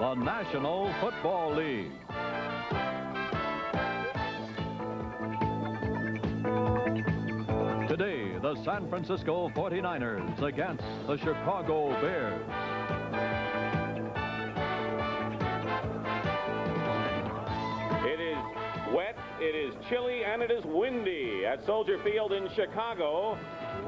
the National Football League. Today, the San Francisco 49ers against the Chicago Bears. It is wet, it is chilly, and it is windy at Soldier Field in Chicago.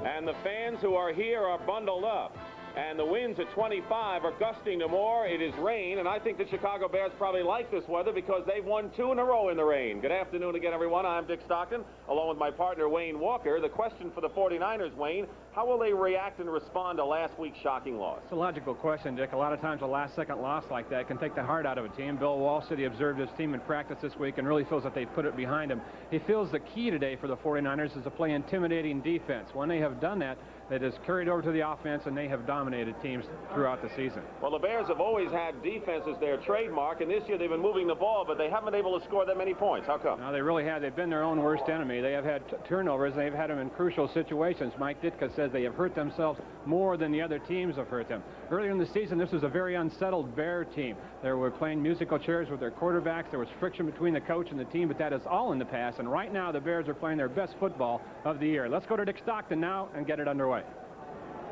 And the fans who are here are bundled up. And the winds at 25 are gusting to more. It is rain, and I think the Chicago Bears probably like this weather because they've won 2 in a row in the rain. Good afternoon again, everyone. I'm Dick Stockton, along with my partner, Wayne Walker. The question for the 49ers, Wayne, how will they react and respond to last week's shocking loss? It's a logical question, Dick. A lot of times a last-second loss like that can take the heart out of a team. Bill Walsh said he observed his team in practice this week and really feels that they put it behind him. He feels the key today for the 49ers is to play intimidating defense. When they have done that, it has carried over to the offense, and they have dominated teams throughout the season. Well, the Bears have always had defense as their trademark, and this year they've been moving the ball, but they haven't been able to score that many points. How come? No, they really have. They've been their own worst enemy. They have had turnovers, and they've had them in crucial situations. Mike Ditka says they have hurt themselves more than the other teams have hurt them. Earlier in the season, this was a very unsettled Bear team. They were playing musical chairs with their quarterbacks. There was friction between the coach and the team, but that is all in the past, and right now the Bears are playing their best football of the year. Let's go to Dick Stockton now and get it underway.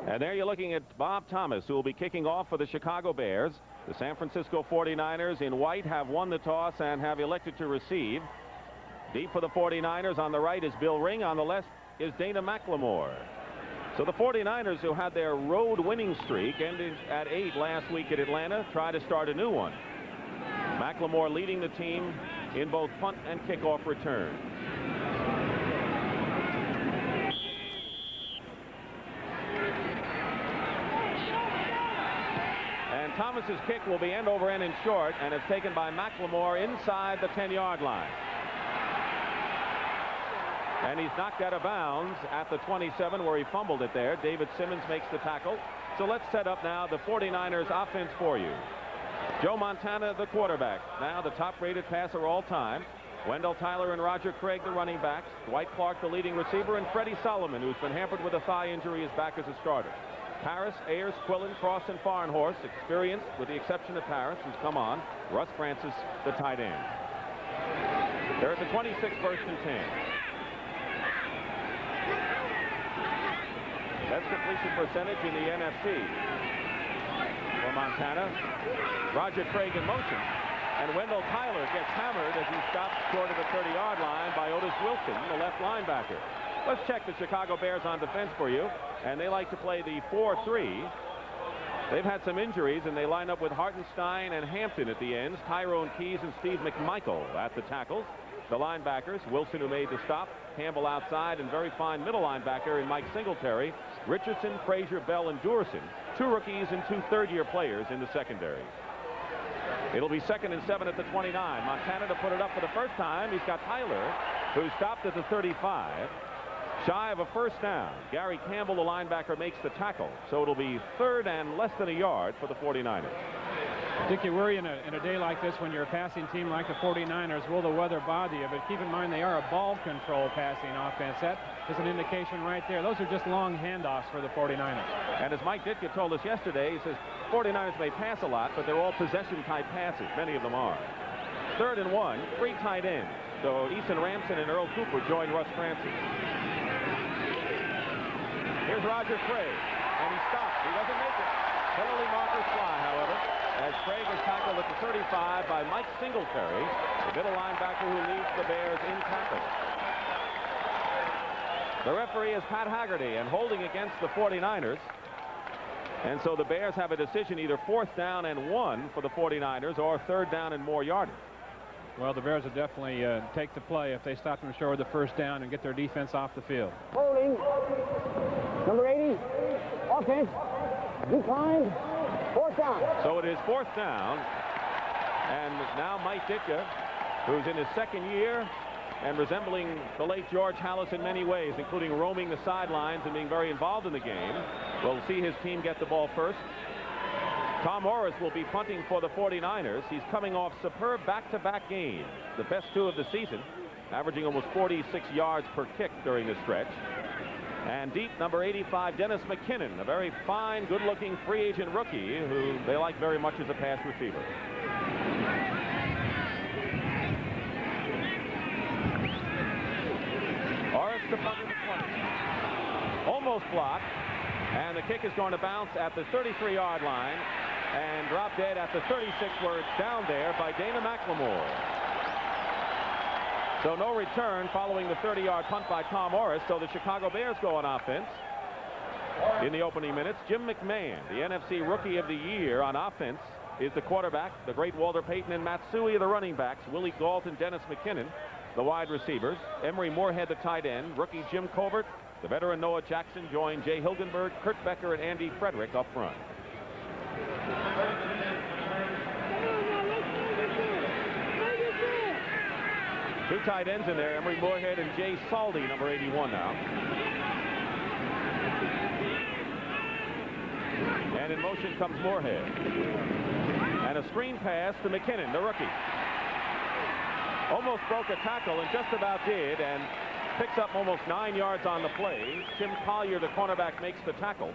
And there you're looking at Bob Thomas, who will be kicking off for the Chicago Bears. The San Francisco 49ers in white have won the toss and have elected to receive. Deep for the 49ers on the right is Bill Ring. On the left is Dana McLemore. So the 49ers, who had their road winning streak ended at 8 last week at Atlanta, try to start a new one. McLemore leading the team in both punt and kickoff return. Thomas's kick will be end over end and short, and it's taken by McLemore inside the 10-yard line. And he's knocked out of bounds at the 27 where he fumbled it there. David Simmons makes the tackle. So let's set up now the 49ers offense for you. Joe Montana, the quarterback. Now the top-rated passer all time. Wendell Tyler and Roger Craig, the running backs. Dwight Clark, the leading receiver, and Freddie Solomon, who's been hampered with a thigh injury, is back as a starter. Paris, Ayers, Quillen, Cross, and Farnhorst, experienced with the exception of Paris, who's come on. Russ Francis, the tight end. They're at the 26, 1st and 10. That's completion percentage in the NFC. For Montana, Roger Craig in motion. And Wendell Tyler gets hammered as he stops short of the 30-yard line by Otis Wilson, the left linebacker. Let's check the Chicago Bears on defense for you. And they like to play the 4-3. They've had some injuries, and they line up with Hartenstein and Hampton at the ends. Tyrone Keys and Steve McMichael at the tackles. The linebackers, Wilson, who made the stop, Campbell outside, and very fine middle linebacker in Mike Singletary, Richardson, Frazier, Bell, and Durson. 2 rookies and 2 third-year players in the secondary. It'll be 2nd and 7 at the 29. Montana to put it up for the first time. He's got Tyler, who stopped at the 35. Shy of a first down. Gary Campbell, the linebacker, makes the tackle. So it'll be 3rd and less than a yard for the 49ers. Dick, you worry in a day like this when you're a passing team like the 49ers. Will the weather bother you? But keep in mind they are a ball control passing offense. That is an indication right there. Those are just long handoffs for the 49ers. And as Mike Ditka told us yesterday, he says 49ers may pass a lot, but they're all possession-type passes. Many of them are. 3rd and 1, 3 tight ends. So Eason Ramson and Earl Cooper join Russ Francis. Here's Roger Craig, and he stops. He doesn't make it. Penalty markers fly, however, as Craig is tackled at the 35 by Mike Singletary, the middle linebacker who leads the Bears in tackles. The referee is Pat Haggerty, and holding against the 49ers. And so the Bears have a decision, either 4th down and 1 for the 49ers or 3rd down and more yardage. Well, the Bears will definitely take the play if they stop them short of the first down and get their defense off the field. Holding. Number 80. Offense. Decline. 4th down. So it is 4th down. And now Mike Ditka, who's in his 2nd year and resembling the late George Halas in many ways, including roaming the sidelines and being very involved in the game, will see his team get the ball first. Tom Morris will be punting for the 49ers. He's coming off superb back-to-back games, the best 2 of the season, averaging almost 46 yards per kick during the stretch. And deep, number 85, Dennis McKinnon, a very fine, good-looking free agent rookie who they like very much as a pass receiver. almost blocked. And the kick is going to bounce at the 33-yard line and drop dead at the 36, where it's down there by Dana McLemore. So no return following the 30-yard punt by Tom Orris. So the Chicago Bears go on offense in the opening minutes. Jim McMahon, the NFC Rookie of the Year on offense, is the quarterback. The great Walter Payton and Matsui are the running backs. Willie Gault and Dennis McKinnon, the wide receivers. Emery Moorhead, the tight end. Rookie Jim Covert, the veteran Noah Jackson joined Jay Hilgenberg, Kurt Becker, and Andy Frederick up front. Two tight ends in there, Emery Moorhead and Jay Saldy, number 81 now. And in motion comes Moorhead. And a screen pass to McKinnon, the rookie. Almost broke a tackle and just about did, and picks up almost 9 yards on the play. Tim Collier, the cornerback, makes the tackle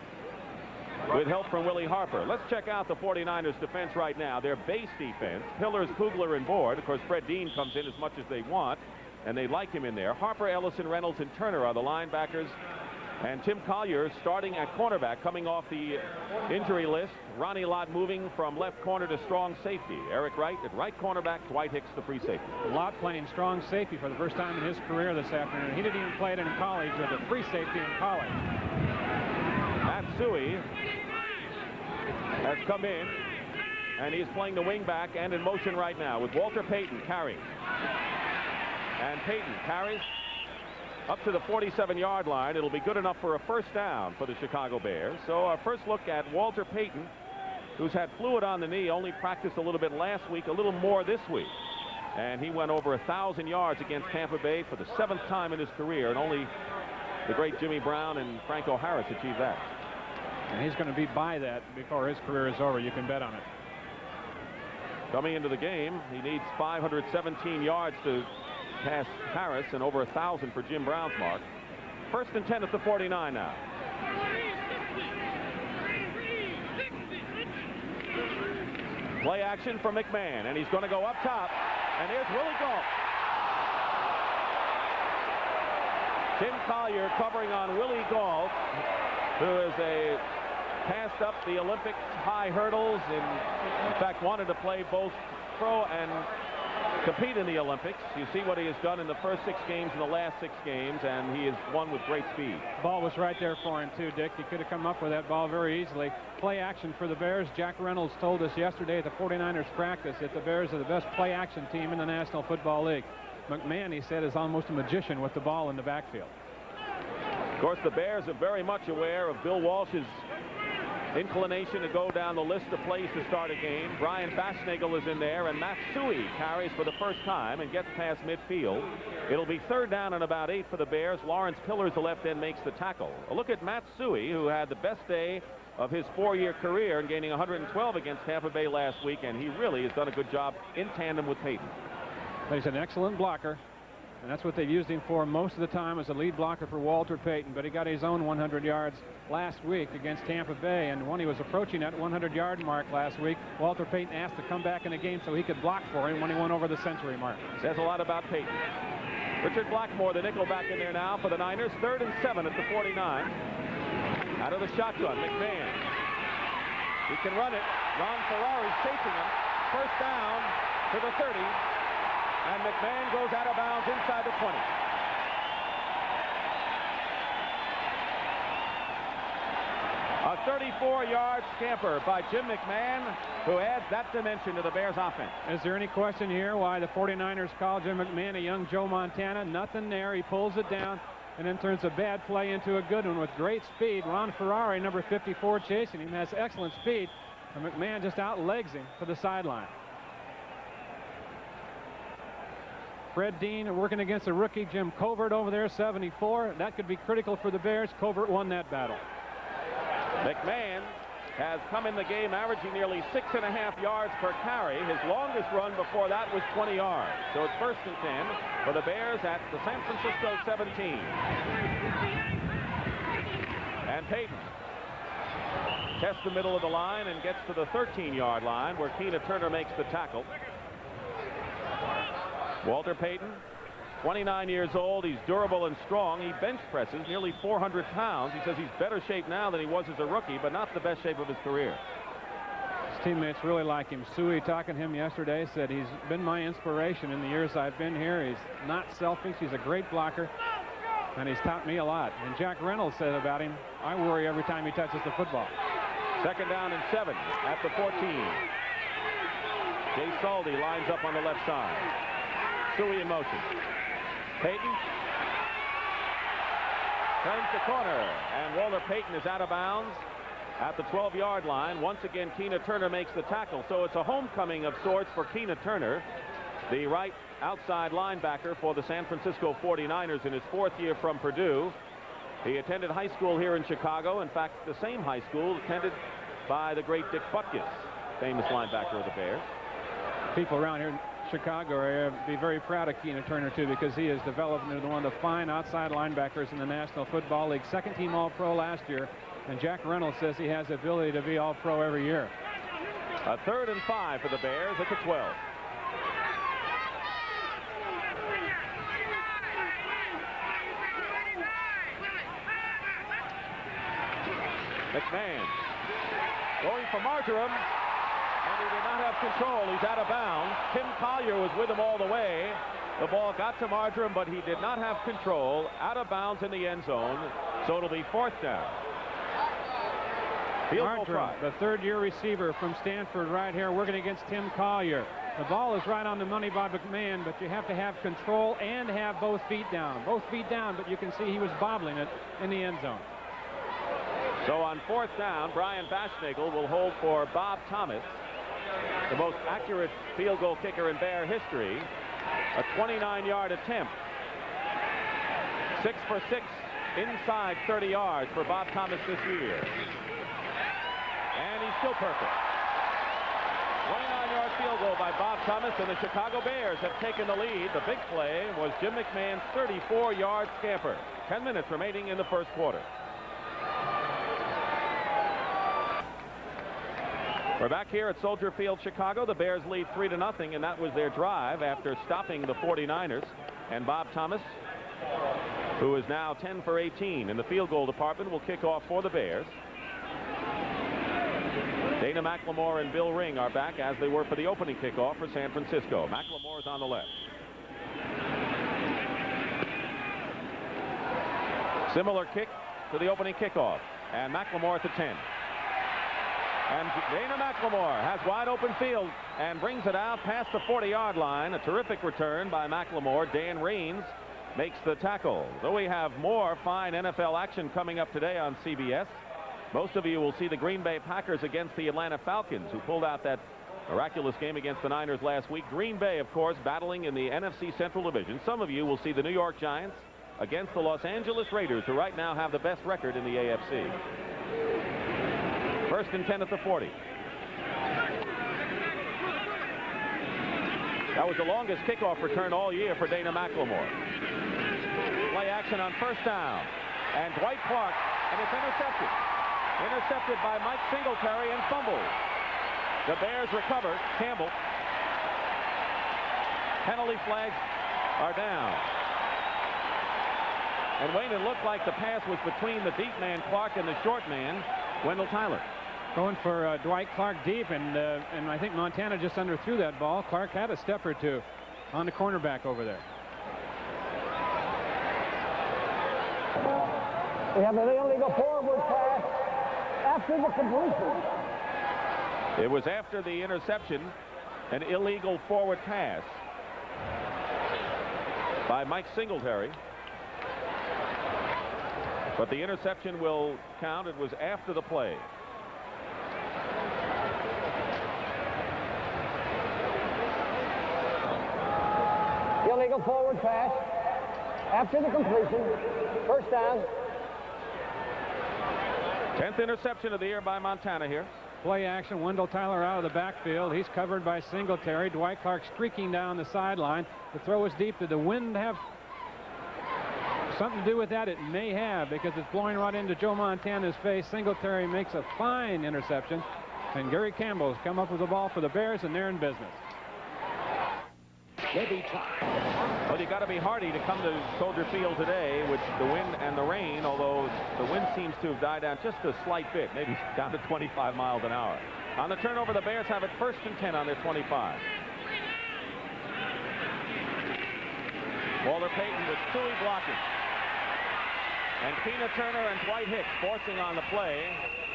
with help from Willie Harper. Let's check out the 49ers defense right now. Their base defense, Pillars, Kugler, and Board. Of course, Fred Dean comes in as much as they want, and they like him in there. Harper, Ellison, Reynolds, and Turner are the linebackers. And Tim Collier starting at cornerback, coming off the injury list. Ronnie Lott moving from left corner to strong safety. Eric Wright at right cornerback, Dwight Hicks the free safety. Lott playing strong safety for the first time in his career this afternoon. He didn't even play it in college, or the free safety in college. Matsui has come in, and he's playing the wing back and in motion right now with Walter Payton carrying. And Payton carries up to the 47-yard line. It'll be good enough for a first down for the Chicago Bears. So our first look at Walter Payton, who's had fluid on the knee, only practiced a little bit last week, a little more this week. And he went over 1,000 yards against Tampa Bay for the 7th time in his career, and only the great Jimmy Brown and Franco Harris achieved that. And he's going to be by that before his career is over. You can bet on it. Coming into the game, he needs 517 yards to pass Harris and over 1,000 for Jim Brown's mark. First and 10 at the 49 now. Play action for McMahon, and he's going to go up top, and here's Willie Gault. Tim Collier covering on Willie Gault, who is passed up the Olympic high hurdles, and in fact wanted to play both pro and compete in the Olympics. You see what he has done in the first 6 games and the last 6 games, and he has won with great speed. Ball was right there for him too, Dick. He could have come up with that ball very easily. Play action for the Bears. Jack Reynolds told us yesterday at the 49ers practice that the Bears are the best play action team in the National Football League. McMahon, he said, is almost a magician with the ball in the backfield. Of course, the Bears are very much aware of Bill Walsh's inclination to go down the list of plays to start a game. Brian Fashnagle is in there, and Matsui carries for the first time and gets past midfield. It'll be 3rd down and about 8 for the Bears. Lawrence Pillars, the left end, makes the tackle. A look at Matsui, who had the best day of his 4-year career, gaining 112 against Tampa Bay last week, and he really has done a good job in tandem with Payton. He's an excellent blocker, and that's what they've used him for most of the time, as a lead blocker for Walter Payton. But he got his own 100 yards last week against Tampa Bay, and when he was approaching that 100-yard mark last week, Walter Payton asked to come back in the game so he could block for him when he went over the century mark. Says a lot about Payton. Richard Blackmore, the nickel, back in there now for the Niners. 3rd and 7 at the 49. Out of the shotgun, McMahon. He can run it. Ron Ferrari's chasing him. First down to the 30. And McMahon goes out of bounds inside the 20. A 34-yard scamper by Jim McMahon, who adds that dimension to the Bears offense. Is there any question here why the 49ers call Jim McMahon a young Joe Montana? Nothing there. He pulls it down and then turns a bad play into a good one with great speed. Ron Ferrari, number 54, chasing him, has excellent speed. And McMahon just outlegs him to the sideline. Fred Dean working against a rookie, Jim Covert, over there, 74. That could be critical for the Bears. Covert won that battle. McMahon has come in the game averaging nearly 6.5 yards per carry. His longest run before that was 20 yards. So it's 1st and 10 for the Bears at the San Francisco 17. And Payton tests the middle of the line and gets to the 13-yard line, where Keena Turner makes the tackle. Walter Payton 29 years old. He's durable and strong. He bench presses nearly 400 pounds. He says he's better shape now than he was as a rookie, but not the best shape of his career. His teammates really like him. Suey, talking to him yesterday, said he's been my inspiration in the years I've been here. He's not selfish. He's a great blocker, and he's taught me a lot. And Jack Reynolds said about him, I worry every time he touches the football. 2nd down and 7 at the 14. Jay Saldi lines up on the left side. Suey in motion. Payton turns the corner, and Walter Payton is out of bounds at the 12-yard line. Once again, Keena Turner makes the tackle, so it's a homecoming of sorts for Keena Turner, the right outside linebacker for the San Francisco 49ers in his 4th year from Purdue. He attended high school here in Chicago. In fact, the same high school attended by the great Dick Butkus, famous linebacker of the Bears. People around here in Chicago are be very proud of Keena Turner, too, because he has developed into one of the fine outside linebackers in the National Football League. 2nd-team All-Pro last year, and Jack Reynolds says he has the ability to be All-Pro every year. A 3rd and 5 for the Bears at the 12. McMahon going for Marjoram, and he did not have control. He's out of bounds. Tim Collier was with him all the way. The ball got to Marjoram, but he did not have control. Out of bounds in the end zone, so it'll be 4th down. Marjoram, the 3rd-year receiver from Stanford, right here working against Tim Collier. The ball is right on the money by McMahon, but you have to have control and have both feet down. Both feet down, but you can see he was bobbling it in the end zone. So on 4th down, Brian Baschnagel will hold for Bob Thomas, the most accurate field goal kicker in Bear history. A 29-yard attempt. 6 for 6 inside 30 yards for Bob Thomas this year. And he's still perfect. 29-yard field goal by Bob Thomas, and the Chicago Bears have taken the lead. The big play was Jim McMahon's 34-yard scamper. 10 minutes remaining in the 1st quarter. We're back here at Soldier Field, Chicago. The Bears lead 3-0, and that was their drive after stopping the 49ers. And Bob Thomas, who is now 10 for 18 in the field goal department, will kick off for the Bears. Dana McLemore and Bill Ring are back as they were for the opening kickoff for San Francisco. McLemore is on the left. Similar kick to the opening kickoff, and McLemore at the 10. And Dana McLemore has wide open field and brings it out past the 40-yard line. A terrific return by McLemore. Dan Raines makes the tackle. So we have more fine NFL action coming up today on CBS. Most of you will see the Green Bay Packers against the Atlanta Falcons, who pulled out that miraculous game against the Niners last week. Green Bay, of course, battling in the NFC Central Division. Some of you will see the New York Giants against the Los Angeles Raiders, who right now have the best record in the AFC. 1st and 10 at the 40. That was the longest kickoff return all year for Dana McLemore. Play action on 1st down. And Dwight Clark, and it's intercepted. Intercepted by Mike Singletary and fumbled. The Bears recover. Campbell. Penalty flags are down. And Wayne, it looked like the pass was between the deep man Clark and the short man Wendell Tyler. Going for Dwight Clark deep, and I think Montana just underthrew that ball. Clark had a step or two on the cornerback over there. We have an illegal forward pass after the completion. It was after the interception, an illegal forward pass by Mike Singletary. But the interception will count. It was after the play. Illegal forward pass after the completion. 1st down. 10th interception of the year by Montana here. Play action. Wendell Tyler out of the backfield. He's covered by Singletary. Dwight Clark streaking down the sideline. The throw is deep. Did the wind have something to do with that? It may have, because it's blowing right into Joe Montana's face. Singletary makes a fine interception, and Gary Campbell's come up with the ball for the Bears, and they're in business. Well, you got to be hardy to come to Soldier Field today with the wind and the rain, although the wind seems to have died down just a slight bit, maybe down to 25 miles an hour. On the turnover, the Bears have it 1st and 10 on their 25. Walter Payton with Suey blocking. And Tina Turner and Dwight Hicks forcing on the play,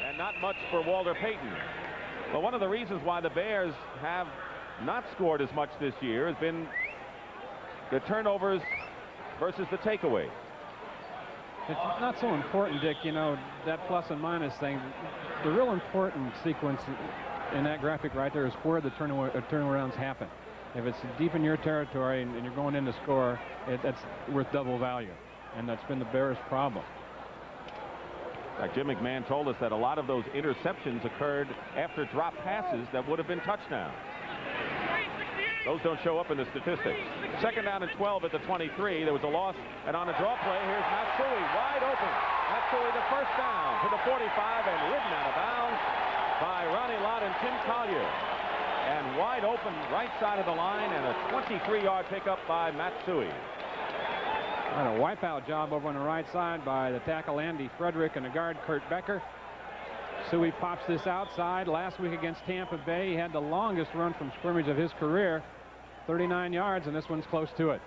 and not much for Walter Payton. But one of the reasons why the Bears have not scored as much this year has been the turnovers versus the takeaway. It's not so important, Dick, you know, that plus and minus thing. The real important sequence in that graphic right there is where the turnarounds happen. If it's deep in your territory and you're going in to score, that's worth double value. And that's been the Bears' problem. Like Jim McMahon told us that a lot of those interceptions occurred after drop passes that would have been touchdowns. Those don't show up in the statistics. 2nd down and 12 at the 23. There was a loss, and on a draw play, here's Matsui wide open. Matsui the 1st down to the 45 and ridden out of bounds by Ronnie Lott and Tim Collier. And wide open right side of the line, and a 23-yard pickup by Matsui. And a wipeout job over on the right side by the tackle Andy Frederick and the guard Kurt Becker. Suey pops this outside. Last week against Tampa Bay, he had the longest run from scrimmage of his career, 39 yards, and this one's close to it.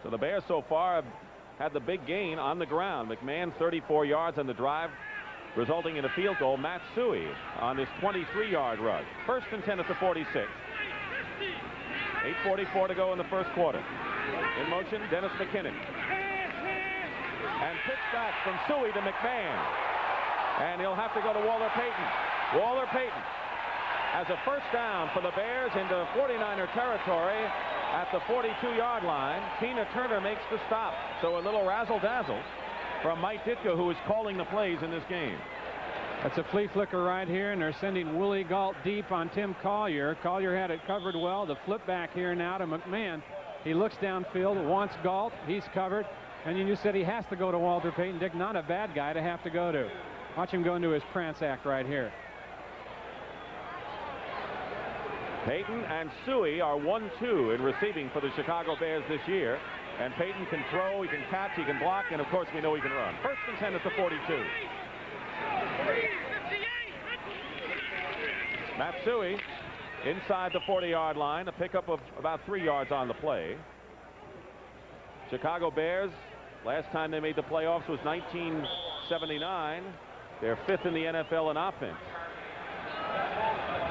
So the Bears so far have had the big gain on the ground. McMahon 34 yards on the drive, resulting in a field goal. Matsui on this 23-yard run. 1st and 10 at the 46. 8:44 to go in the 1st quarter. In motion, Dennis McKinnon. And pitch back from Suey to McMahon. And he'll have to go to Walter Payton. Walter Payton has a 1st down for the Bears into 49er territory at the 42-yard line. Tina Turner makes the stop. So a little razzle-dazzle from Mike Ditka, who is calling the plays in this game. That's a flea flicker right here, and they're sending Willie Galt deep on Tim Collier. Collier had it covered well. The flip back here now to McMahon. He looks downfield, wants Galt. He's covered. And you said he has to go to Walter Payton. Dick, not a bad guy to have to go to. Watch him go into his prance act right here. Payton and Suey are 1-2 in receiving for the Chicago Bears this year. And Payton can throw, he can catch, he can block, and of course we know he can run. 1st and 10 at the 42. Matsui inside the 40-yard line, a pickup of about 3 yards on the play. Chicago Bears, last time they made the playoffs was 1979. They're 5th in the NFL in offense.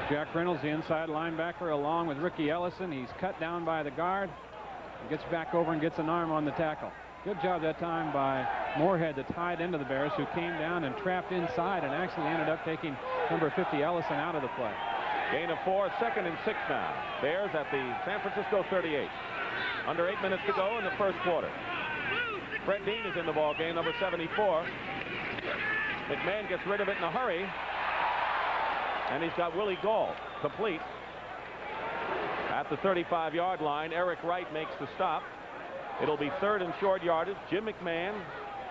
Jack Reynolds, the inside linebacker, along with Ricky Ellison. He's cut down by the guard. He gets back over and gets an arm on the tackle. Good job that time by Moorhead, the tight end of the Bears, who came down and trapped inside and actually ended up taking number 50 Ellison out of the play. Gain of 4, 2nd and 6 now. Bears at the San Francisco 38. Under 8 minutes to go in the 1st quarter. Fred Dean is in the ball game, number 74. McMahon gets rid of it in a hurry. And he's got Willie Galt complete. At the 35-yard line, Eric Wright makes the stop. It'll be 3rd and short yardage. Jim McMahon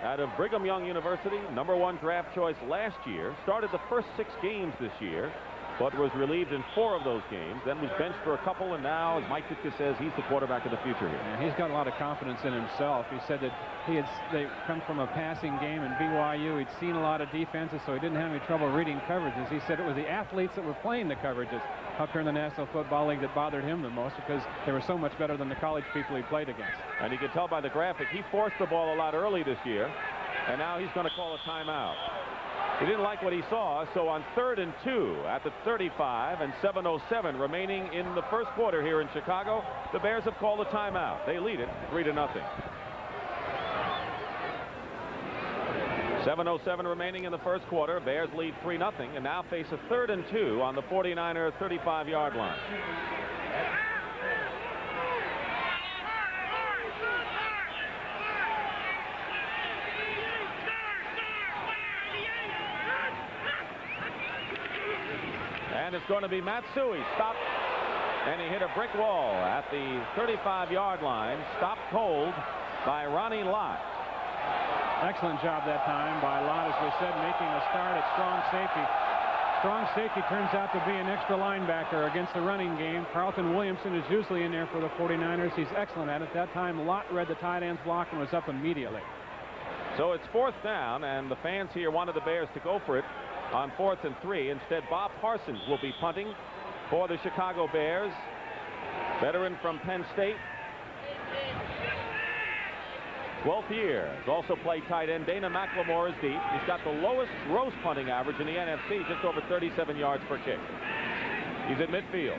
out of Brigham Young University, number 1 draft choice last year. Started the first 6 games this year, but was relieved in 4 of those games. Then was benched for a couple, and now, as Mike Ditka says, he's the quarterback of the future here. Yeah, he's got a lot of confidence in himself. He said that they come from a passing game in BYU. He'd seen a lot of defenses, so he didn't have any trouble reading coverages. He said it was the athletes that were playing the coverages up here in the National Football League that bothered him the most, because they were so much better than the college people he played against. And you can tell by the graphic, he forced the ball a lot early this year, and now he's going to call a timeout. He didn't like what he saw, so on 3rd and 2 at the 35 and 7:07 remaining in the 1st quarter here in Chicago, the Bears have called a timeout. They lead it 3-0. 7:07 remaining in the 1st quarter. Bears lead 3-0 and now face a 3rd and 2 on the 49er 35-yard line. And it's going to be Matsui stopped, and he hit a brick wall at the 35-yard line, stopped cold by Ronnie Lott. Excellent job that time by Lott, as we said, making a start at strong safety. Strong safety turns out to be an extra linebacker against the running game. Carlton Williamson is usually in there for the 49ers. He's excellent at it. That time, Lott read the tight end's block and was up immediately. So it's 4th down, and the fans here wanted the Bears to go for it on 4th and 3. Instead, Bob Parsons will be punting for the Chicago Bears. Veteran from Penn State. 12th year. Has also played tight end. Dana McLemore is deep. He's got the lowest gross punting average in the NFC, just over 37 yards per kick. He's at midfield.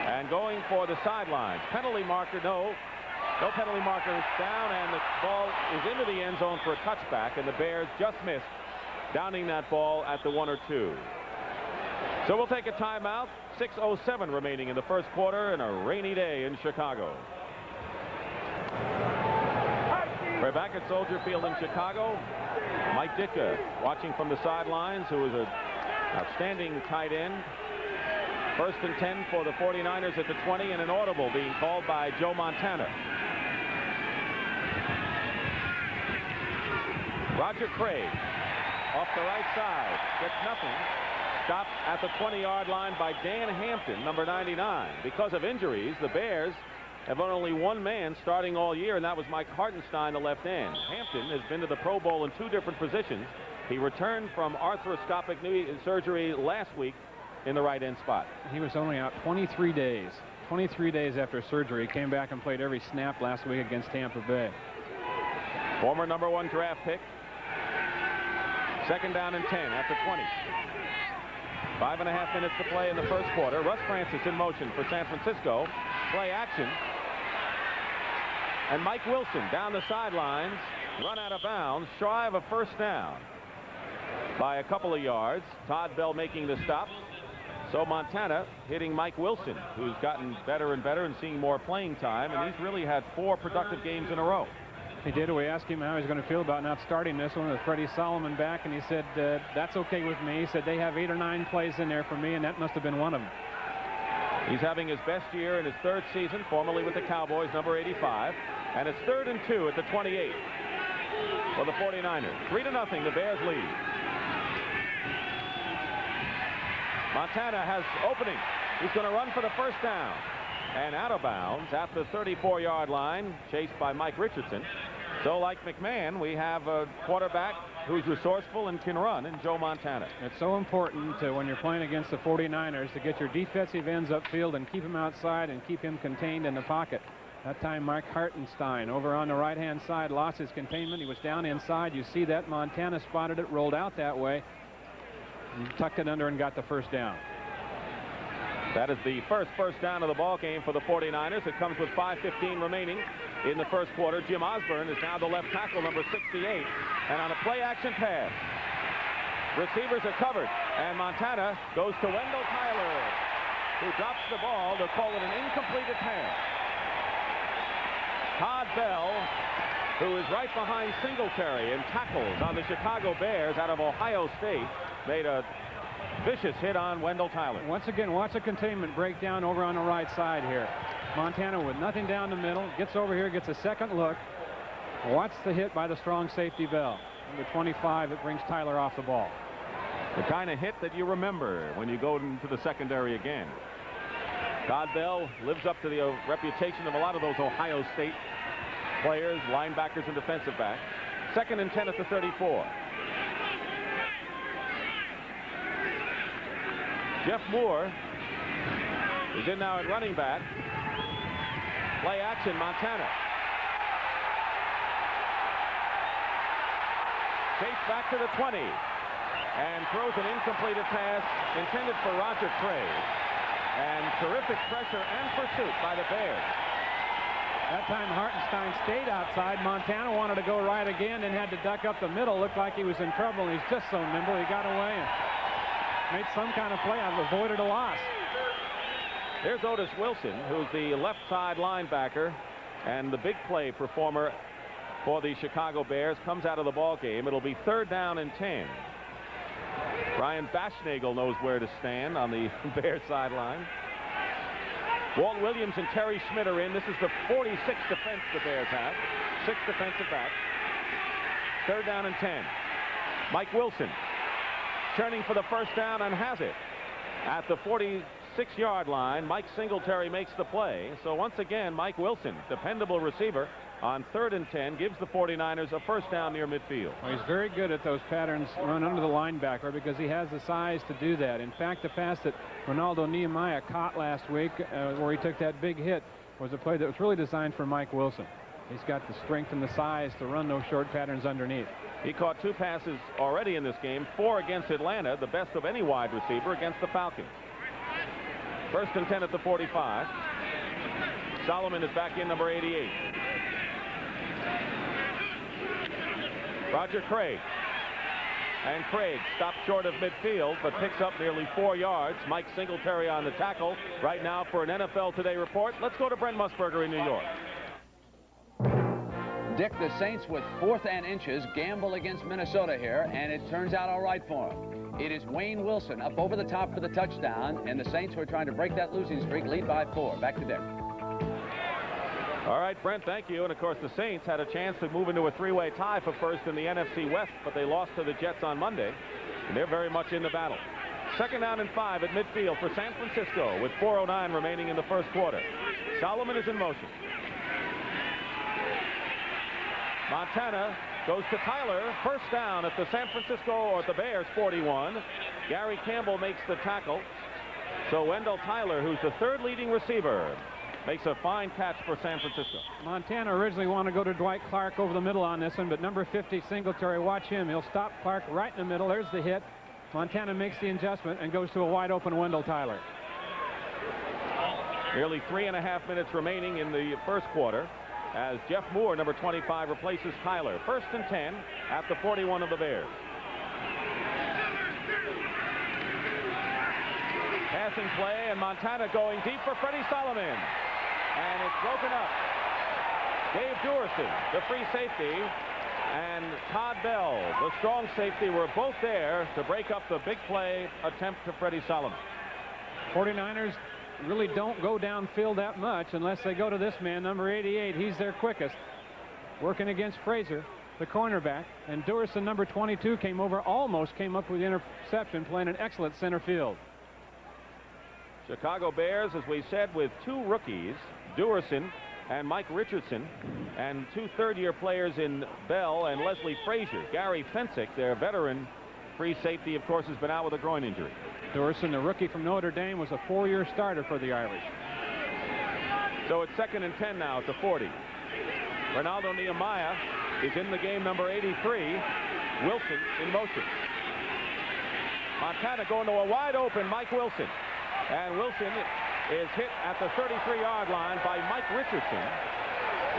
And going for the sidelines. Penalty marker, no penalty marker is down, and the ball is into the end zone for a touchback, and the Bears just missed downing that ball at the 1 or 2. So we'll take a timeout. 6:07 remaining in the first quarter and a rainy day in Chicago. We're back at Soldier Field in Chicago. Mike Ditka watching from the sidelines, who is an outstanding tight end. 1st and 10 for the 49ers at the 20, and an audible being called by Joe Montana. Roger Craig off the right side, gets nothing. Stopped at the 20-yard line by Dan Hampton, number 99. Because of injuries, the Bears have only one man starting all year, and that was Mike Hartenstein, the left end. Hampton has been to the Pro Bowl in 2 different positions. He returned from arthroscopic knee surgery last week in the right end spot. He was only out 23 days. 23 days after surgery. He came back and played every snap last week against Tampa Bay. Former number 1 draft pick. 2nd down and 10 at the 20. 5.5 minutes to play in the first quarter. Russ Francis in motion for San Francisco. Play action. And Mike Wilson down the sidelines. Run out of bounds. Shy of a first down by a couple of yards. Todd Bell making the stop. So Montana hitting Mike Wilson, who's gotten better and better and seeing more playing time. And he's really had 4 productive games in a row. He did. We asked him how he's going to feel about not starting this one with Freddie Solomon back, and he said, that's okay with me. He said they have 8 or 9 plays in there for me, and that must have been one of them. He's having his best year in his 3rd season, formerly with the Cowboys, number 85. And it's 3rd and 2 at the 28 for the 49ers. 3-0, the Bears lead. Montana has opening. He's going to run for the first down. And out of bounds at the 34-yard line, chased by Mike Richardson. So like McMahon, we have a quarterback who's resourceful and can run in Joe Montana. It's so important when you're playing against the 49ers to get your defensive ends upfield and keep him outside and keep him contained in the pocket. That time Mike Hartenstein over on the right-hand side lost his containment. He was down inside. You see that. Montana spotted it, rolled out that way, and tucked it under and got the first down. That is the first down of the ball game for the 49ers. It comes with 5:15 remaining in the first quarter. Jim Osborne is now the left tackle, number 68. And on a play-action pass, receivers are covered. And Montana goes to Wendell Tyler, who drops the ball. They'll call it an incompleted pass. Todd Bell, who is right behind Singletary and tackles on the Chicago Bears out of Ohio State, made a vicious hit on Wendell Tyler. Once again, watch the containment breakdown over on the right side here. Montana with nothing down the middle, gets over here, gets a second look. Watch the hit by the strong safety Bell. Number 25, it brings Tyler off the ball. The kind of hit that you remember when you go into the secondary again. Todd Bell lives up to the reputation of a lot of those Ohio State players, linebackers, and defensive backs. 2nd and 10 at the 34. Jeff Moore is in now at running back. Play action, Montana. Chase back to the 20 and throws an incompleted pass intended for Roger Craig. And terrific pressure and pursuit by the Bears. That time Hartenstein stayed outside. Montana wanted to go right again and had to duck up the middle. Looked like he was in trouble. He's just so nimble. He got away and made some kind of play. I've avoided a loss. There's Otis Wilson, who's the left side linebacker and the big play performer for the Chicago Bears. Comes out of the ball game. It'll be 3rd down and 10. Brian Baschnagel knows where to stand on the Bears sideline. Walt Williams and Terry Schmidt are in. This is the 46th defense the Bears have. 6 defensive backs. Third down and 10. Mike Wilson turning for the first down and has it at the 46-yard line. Mike Singletary makes the play. So once again, Mike Wilson, dependable receiver, on 3rd and 10, gives the 49ers a first down near midfield. Well, he's very good at those patterns run under the linebacker because he has the size to do that. In fact, the pass that Ronaldo Nehemiah caught last week where he took that big hit was a play that was really designed for Mike Wilson. He's got the strength and the size to run those short patterns underneath. He caught 2 passes already in this game, 4 against Atlanta, the best of any wide receiver against the Falcons. First and 10 at the 45. Solomon is back in, number 88. Roger Craig. And Craig stops short of midfield, but picks up nearly 4 yards. Mike Singletary on the tackle right now for an NFL Today report. Let's go to Brent Musburger in New York. Dick, the Saints with 4th and inches gamble against Minnesota here, and it turns out all right for them. It is Wayne Wilson up over the top for the touchdown, and the Saints, who are trying to break that losing streak, lead by 4. Back to Dick. All right, Brent, thank you. And of course, the Saints had a chance to move into a 3-way tie for first in the NFC West, but they lost to the Jets on Monday, and they're very much in the battle. Second down and 5 at midfield for San Francisco with 4:09 remaining in the first quarter. Solomon is in motion. Montana goes to Tyler. First down at the San Francisco or the Bears 41. Gary Campbell makes the tackle. So Wendell Tyler, who's the 3rd leading receiver, makes a fine catch for San Francisco. Montana originally wanted to go to Dwight Clark over the middle on this one, but number 50 Singletary, watch him. He'll stop Clark right in the middle. There's the hit. Montana makes the adjustment and goes to a wide open Wendell Tyler. Nearly 3.5 minutes remaining in the first quarter as Jeff Moore, number 25, replaces Tyler. First and 10 at the 41 of the Bears. Passing play, and Montana going deep for Freddie Solomon. And it's broken up. Dave Duerson, the free safety, and Todd Bell, the strong safety, were both there to break up the big play attempt to Freddie Solomon. 49ers really don't go downfield that much unless they go to this man, number 88. He's their quickest, working against Frazier, the cornerback, and Duerson, number 22, came over, almost came up with the interception, playing an excellent center field. Chicago Bears, as we said, with 2 rookies, Duerson and Mike Richardson, and 2 third-year players in Bell and Leslie Frazier. Gary Fensick, their veteran free safety, of course, has been out with a groin injury. Duerson, the rookie from Notre Dame, was a 4-year starter for the Irish. So it's second and 10 now at the 40. Ronaldo Nehemiah is in the game, number 83. Wilson in motion. Montana going to a wide open Mike Wilson. And Wilson is hit at the 33-yard line by Mike Richardson.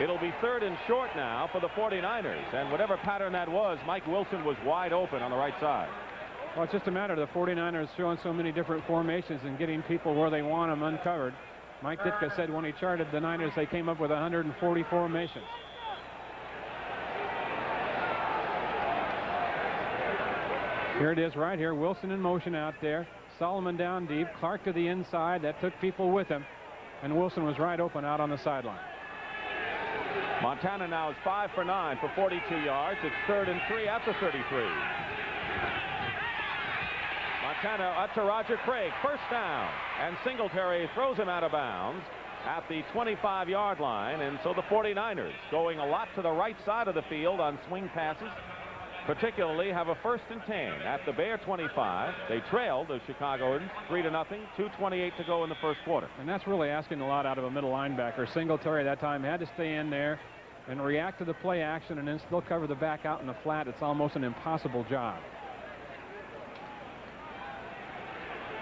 It'll be 3rd and short now for the 49ers. And whatever pattern that was, Mike Wilson was wide open on the right side. Well, it's just a matter of the 49ers showing so many different formations and getting people where they want them uncovered. Mike Ditka said when he charted the Niners, they came up with 140 formations. Here it is right here. Wilson in motion out there. Solomon down deep. Clark to the inside. That took people with him. And Wilson was right open out on the sideline. Montana now is 5 for 9 for 42 yards. It's 3rd and 3 at the 33. Montana up to Roger Craig. First down. And Singletary throws him out of bounds at the 25-yard line. And so the 49ers, going a lot to the right side of the field on swing passes, particularly have a 1st and 10 at the Bear 25. They trailed the Chicagoans 3-0. 2:28 to go in the first quarter. And that's really asking a lot out of a middle linebacker. Singletary that time had to stay in there and react to the play action and then still cover the back out in the flat. It's almost an impossible job.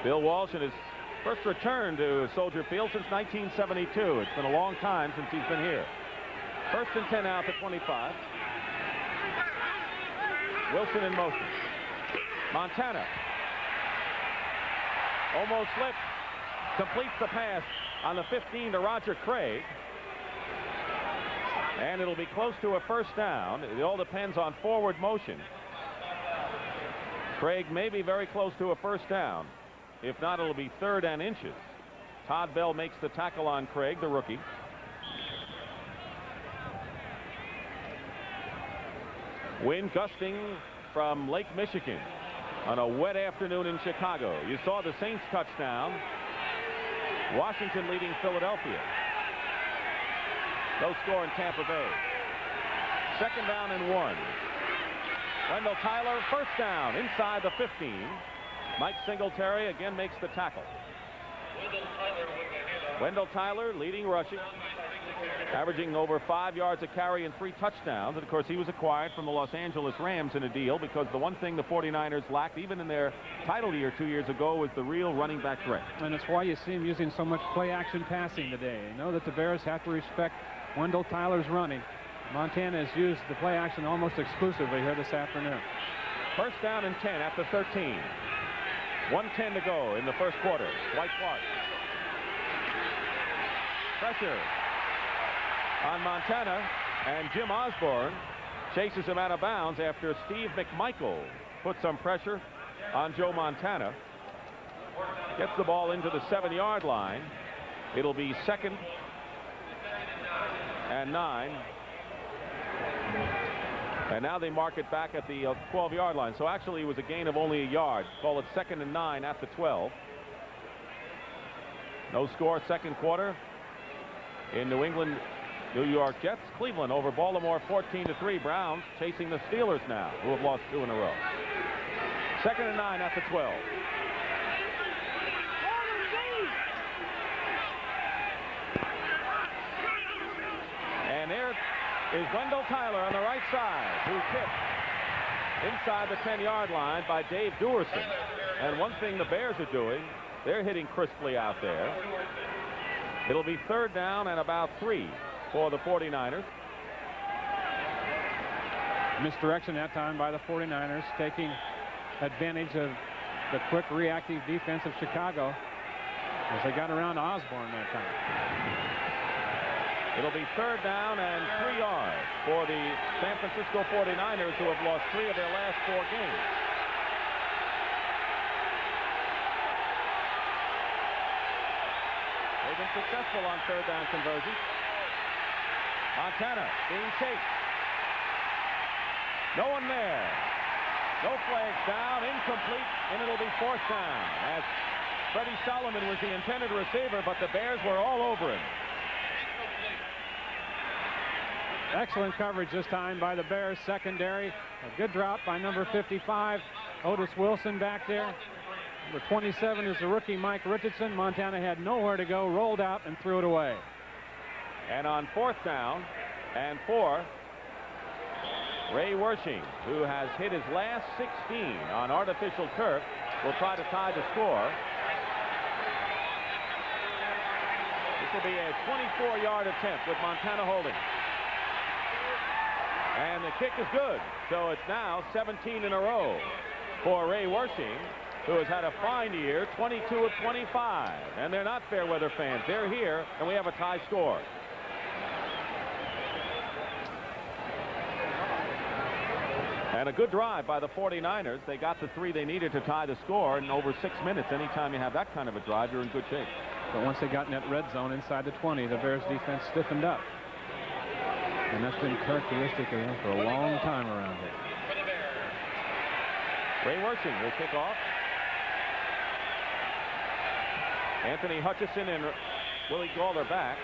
Bill Walsh in his first return to Soldier Field since 1972. It's been a long time since he's been here. 1st and 10 out to 25. Wilson in motion. Montana almost slipped. Completes the pass on the 15 to Roger Craig. And it'll be close to a first down. It all depends on forward motion. Craig may be very close to a first down. If not, it'll be 3rd and inches. Todd Bell makes the tackle on Craig, the rookie. Wind gusting from Lake Michigan on a wet afternoon in Chicago. You saw the Saints touchdown. Washington leading Philadelphia. No score in Tampa Bay. 2nd down and 1. Wendell Tyler, first down inside the 15. Mike Singletary again makes the tackle. Wendell Tyler leading rushing, averaging over 5 yards a carry and 3 touchdowns. And of course, he was acquired from the Los Angeles Rams in a deal because the one thing the 49ers lacked, even in their title year 2 years ago, was the real running back threat. And it's why you see him using so much play-action passing today. You know that the Bears have to respect Wendell Tyler's running. Montana has used the play-action almost exclusively here this afternoon. First down and 10 after 13. 1:10 to go in the first quarter. Dwight Clark. Pressure on Montana, and Jim Osborne chases him out of bounds after Steve McMichael put some pressure on Joe Montana. Gets the ball into the 7-yard line. It'll be 2nd and 9. And now they mark it back at the 12-yard line. So actually it was a gain of only a yard. Call it 2nd and 9 at the 12. No score, 2nd quarter. In New England, New York Jets. Cleveland over Baltimore 14-3. Browns chasing the Steelers now, who have lost 2 in a row. 2nd and 9 at the 12. And there is Wendell Tyler on the right side, who's hit inside the 10-yard line by Dave Duerson. And one thing the Bears are doing, they're hitting crisply out there. It'll be 3rd down and about 3 for the 49ers. Misdirection that time by the 49ers, taking advantage of the quick reactive defense of Chicago as they got around Osborne that time. It'll be 3rd down and 3 yards for the San Francisco 49ers, who have lost 3 of their last 4 games. They've been successful on 3rd down conversions. Montana being chased. No one there. No flags down, incomplete, and it'll be 4th down, as Freddie Solomon was the intended receiver, but the Bears were all over him. Excellent coverage this time by the Bears secondary. A good drop by number 55, Otis Wilson back there. Number 27 is the rookie Mike Richardson. Montana had nowhere to go, rolled out and threw it away. And on 4th down and 4, Ray Wersching, who has hit his last 16 on artificial turf, will try to tie the score. This will be a 24-yard attempt with Montana holding. And the kick is good. So it's now 17 in a row for Ray Wersching, who has had a fine year, 22 of 25. And they're not fair weather fans. They're here, and we have a tie score. And a good drive by the 49ers. They got the 3 they needed to tie the score in over 6 minutes. Anytime you have that kind of a drive, you're in good shape. But once they got in that red zone inside the 20, the Bears defense stiffened up. And that's been characteristic of them for a long time around here. Ray Wersching will kick off. Anthony Hutchison and Willie Gault are back.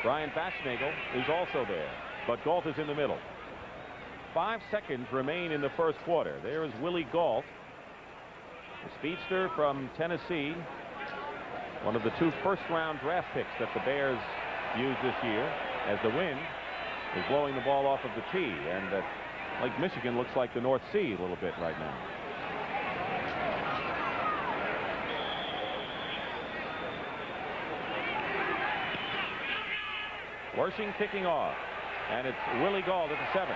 Brian Batchnagel is also there, but Gault is in the middle. 5 seconds remain in the first quarter. There is Willie Gault, the speedster from Tennessee, one of the 2 first-round draft picks that the Bears used this year, as the wind is blowing the ball off of the tee, and Lake Michigan looks like the North Sea a little bit right now. Wersching kicking off, and it's Willie Gault at the 7.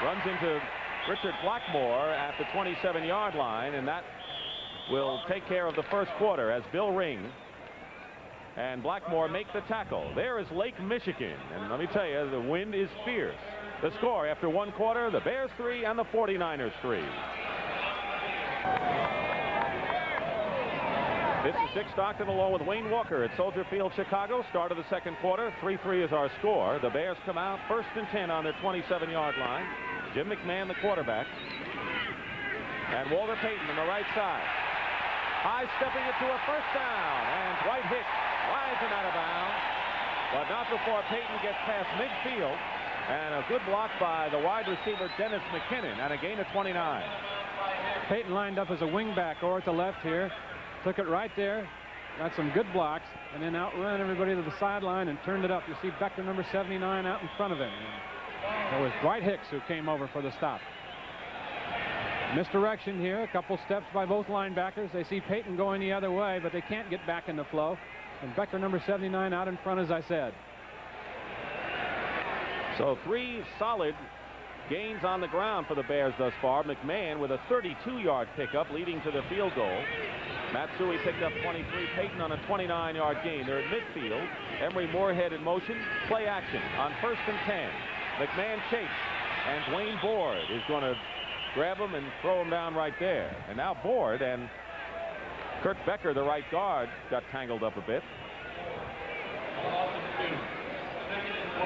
Runs into Richard Blackmore at the 27-yard line, and that will take care of the first quarter as Bill Ring and Blackmore make the tackle. There is Lake Michigan, and let me tell you, the wind is fierce. The score after 1 quarter, the Bears 3 and the 49ers 3. This is Dick Stockton along with Wayne Walker at Soldier Field, Chicago. Start of the second quarter. 3-3 is our score. The Bears come out 1st and 10 on their 27-yard line. Jim McMahon, the quarterback. And Walter Payton on the right side. High stepping it to a first down. And Dwight Hicks rides him out of bounds. But not before Payton gets past midfield. And a good block by the wide receiver Dennis McKinnon and a gain of 29. Payton lined up as a wingback or at the left here. Took it right there. Got some good blocks and then outrun everybody to the sideline and turned it up. You see Becker number 79 out in front of him. And it was Dwight Hicks who came over for the stop. Misdirection here. A couple steps by both linebackers. They see Payton going the other way, but they can't get back in the flow. And Becker number 79 out in front, as I said. So 3 solid gains on the ground for the Bears thus far. McMahon with a 32-yard pickup leading to the field goal. Matsui picked up 23. Payton on a 29-yard gain. They're at midfield. Emery Moorhead in motion. Play action on 1st and 10. McMahon chase. And Dwayne Board is going to grab him and throw him down right there. And now Board and Kurt Becker, the right guard, got tangled up a bit.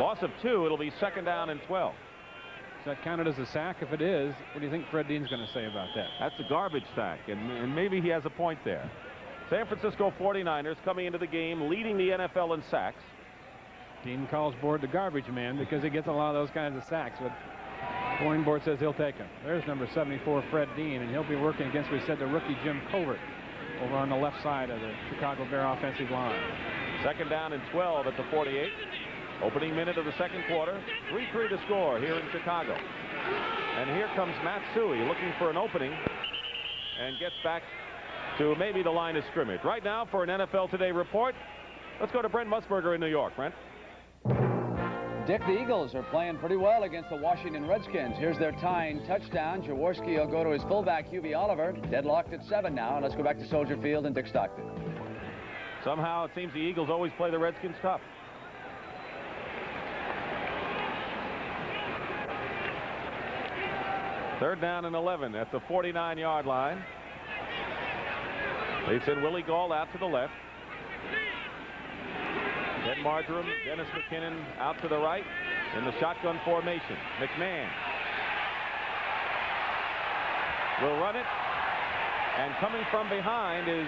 Loss of 2. It'll be 2nd down and 12. Is that counted as a sack? If it is, what do you think Fred Dean's going to say about that? That's a garbage sack, and maybe he has a point there. San Francisco 49ers coming into the game leading the NFL in sacks. Dean calls Board the garbage man because he gets a lot of those kinds of sacks, but Dwayne Board says he'll take him. There's number 74, Fred Dean, and he'll be working against, we said, the rookie Jim Covert over on the left side of the Chicago Bear offensive line. 2nd down and 12 at the 48. Opening minute of the second quarter. 3-3 to score here in Chicago. And here comes Matsui looking for an opening and gets back to maybe the line of scrimmage. Right now for an NFL Today report, let's go to Brent Musburger in New York. Brent. Dick, the Eagles are playing pretty well against the Washington Redskins. Here's their tying touchdown. Jaworski will go to his fullback, Hubie Oliver. Deadlocked at 7 now. And let's go back to Soldier Field and Dick Stockton. Somehow it seems the Eagles always play the Redskins tough. Third down and 11 at the 49-yard line. They send Willie Gall out to the left. Ed Marjoram, Dennis McKinnon out to the right in the shotgun formation. McMahon will run it. And coming from behind is